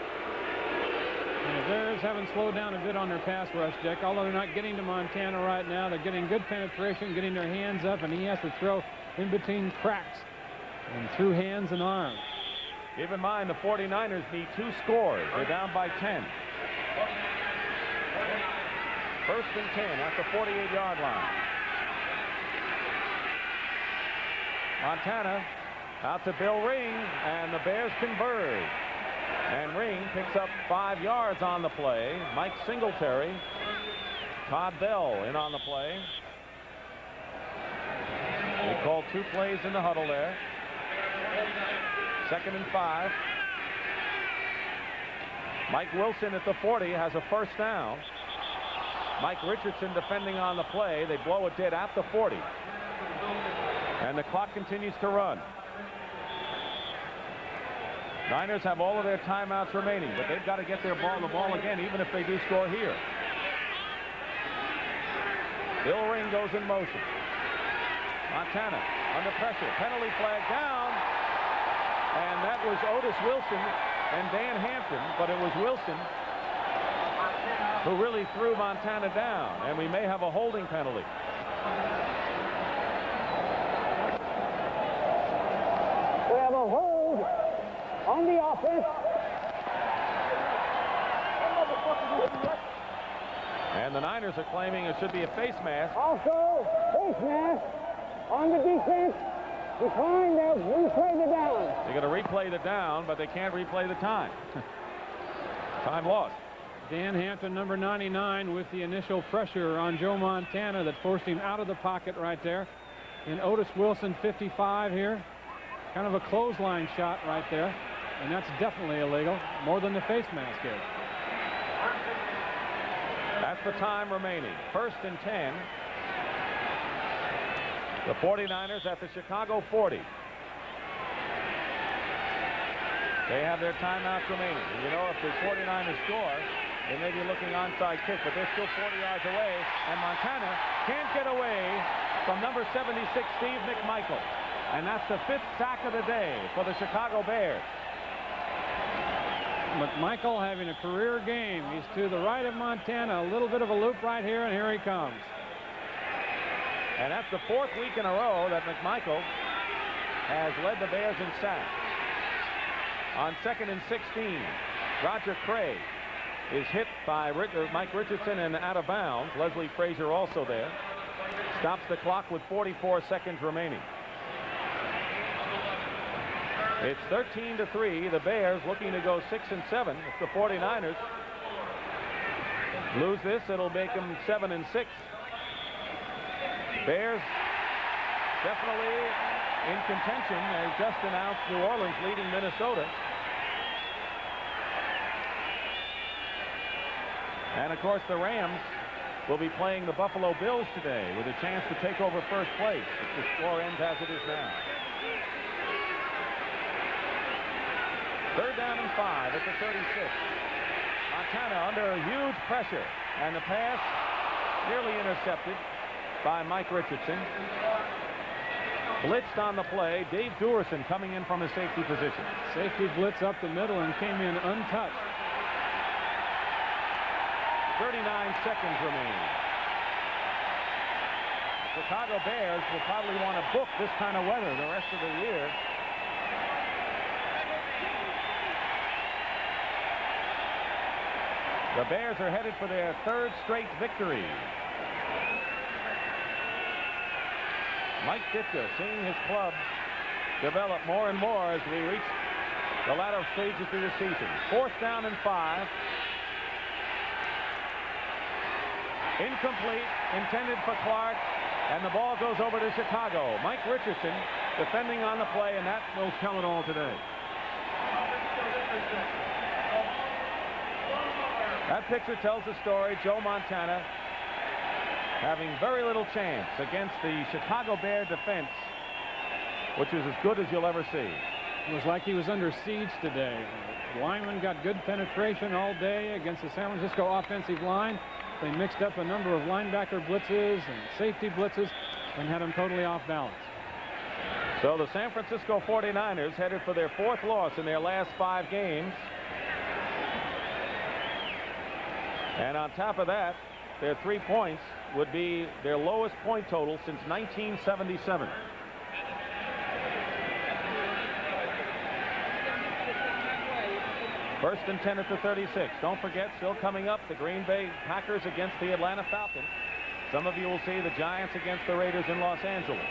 And the Bears haven't slowed down a bit on their pass rush, Dick. Although they're not getting to Montana right now, they're getting good penetration, getting their hands up, and he has to throw in between cracks and through hands and arms. Keep in mind, the 49ers need 2 scores. They're down by 10. First and 10 at the 48-yard line. Montana out to Bill Ring, and the Bears converge. And Ring picks up 5 yards on the play. Mike Singletary, Todd Bell in on the play. They called 2 plays in the huddle there. 2nd and 5. Mike Wilson at the 40 has a first down. Mike Richardson defending on the play. They blow it dead at the 40. And the clock continues to run. Niners have all of their timeouts remaining, but they've got to get the ball again, even if they do score here. Bill Ring goes in motion. Montana under pressure. Penalty flag down. And that was Otis Wilson and Dan Hampton, but it was Wilson who really threw Montana down, and we may have a holding penalty. We have a hold on the offense. And the Niners are claiming it should be a face mask. Also, face mask on the defense. Decline, they'll replay the down. They're going to replay the down, but they can't replay the time. Time lost. Dan Hampton, number 99, with the initial pressure on Joe Montana that forced him out of the pocket right there. And Otis Wilson, 55 here. Kind of a clothesline shot right there. And that's definitely illegal, more than the face mask is. That's the time remaining. First and 10. The 49ers at the Chicago 40. They have their timeouts remaining. And you know, if the 49ers score, they may be looking onside kick, but they're still 40 yards away. And Montana can't get away from number 76, Steve McMichael. And that's the 5th sack of the day for the Chicago Bears. McMichael having a career game. He's to the right of Montana. A little bit of a loop right here, and here he comes. And that's the 4th week in a row that McMichael has led the Bears in sacks. On 2nd and 16, Roger Craig is hit by Mike Richardson and out of bounds. Leslie Frazier also there. Stops the clock with 44 seconds remaining. It's 13-3. The Bears looking to go 6-7. If the 49ers lose this, it'll make them 7-6. Bears definitely in contention. They just announced New Orleans leading Minnesota. And of course the Rams will be playing the Buffalo Bills today with a chance to take over first place if the score ends as it is now. 3rd down and 5 at the 36. Montana under huge pressure, and the pass nearly intercepted by Mike Richardson. Blitzed on the play. Dave Duerson coming in from a safety position. Safety blitz up the middle and came in untouched. 39 seconds remaining. The Chicago Bears will probably want to book this kind of weather the rest of the year. The Bears are headed for their 3rd straight victory. Mike Ditka seeing his club develop more and more as we reach the latter stages of the season. 4th down and 5. Incomplete, intended for Clark, and the ball goes over to Chicago. Mike Richardson defending on the play, and that will tell it all today. That picture tells the story. Joe Montana having very little chance against the Chicago Bear defense, which is as good as you'll ever see. It was like he was under siege today. The linemen got good penetration all day against the San Francisco offensive line. They mixed up a number of linebacker blitzes and safety blitzes and had them totally off balance. So the San Francisco 49ers headed for their 4th loss in their last 5 games. And on top of that, their 3 points would be their lowest point total since 1977. First and 10 at the 36. Don't forget, still coming up, the Green Bay Packers against the Atlanta Falcons. Some of you will see the Giants against the Raiders in Los Angeles.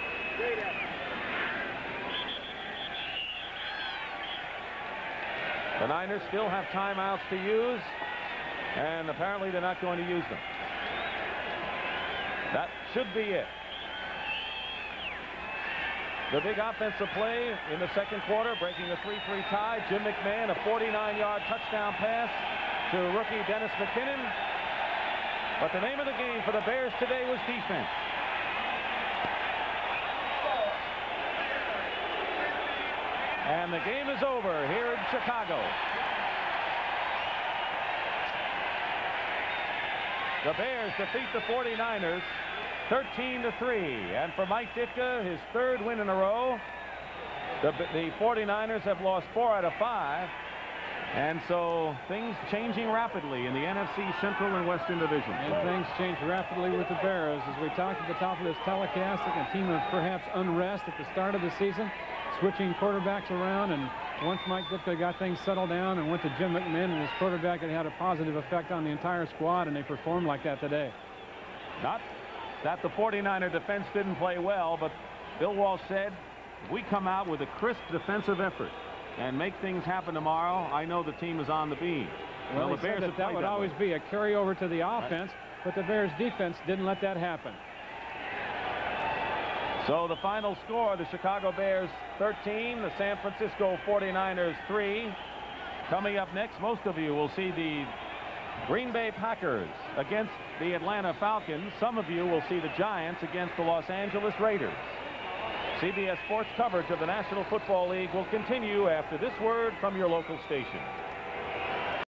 The Niners still have timeouts to use, and apparently they're not going to use them. That should be it. The big offensive play in the 2nd quarter, breaking a 3-3 tie. Jim McMahon, a 49-yard touchdown pass to rookie Dennis McKinnon. But the name of the game for the Bears today was defense. And the game is over here in Chicago. The Bears defeat the 49ers 13-3. And for Mike Ditka, his 3rd win in a row. The 49ers have lost 4 out of 5. And so things changing rapidly in the NFC Central and Western Division. And things change rapidly with the Bears. As we talked at the top of this telecast, like a team of perhaps unrest at the start of the season, switching quarterbacks around, and once Mike Ditka got things settled down and went to Jim McMahon and his quarterback, it had a positive effect on the entire squad, and they performed like that today. Not that the 49er defense didn't play well, but Bill Walsh said, if we come out with a crisp defensive effort and make things happen tomorrow, I know the team is on the beam. Well, the Bears said that would always be a carryover to the offense, but the Bears defense didn't let that happen. So the final score, the Chicago Bears 13, the San Francisco 49ers 3. Coming up next, most of you will see the Green Bay Packers against the Atlanta Falcons. Some of you will see the Giants against the Los Angeles Raiders. CBS Sports coverage of the National Football League will continue after this word from your local station.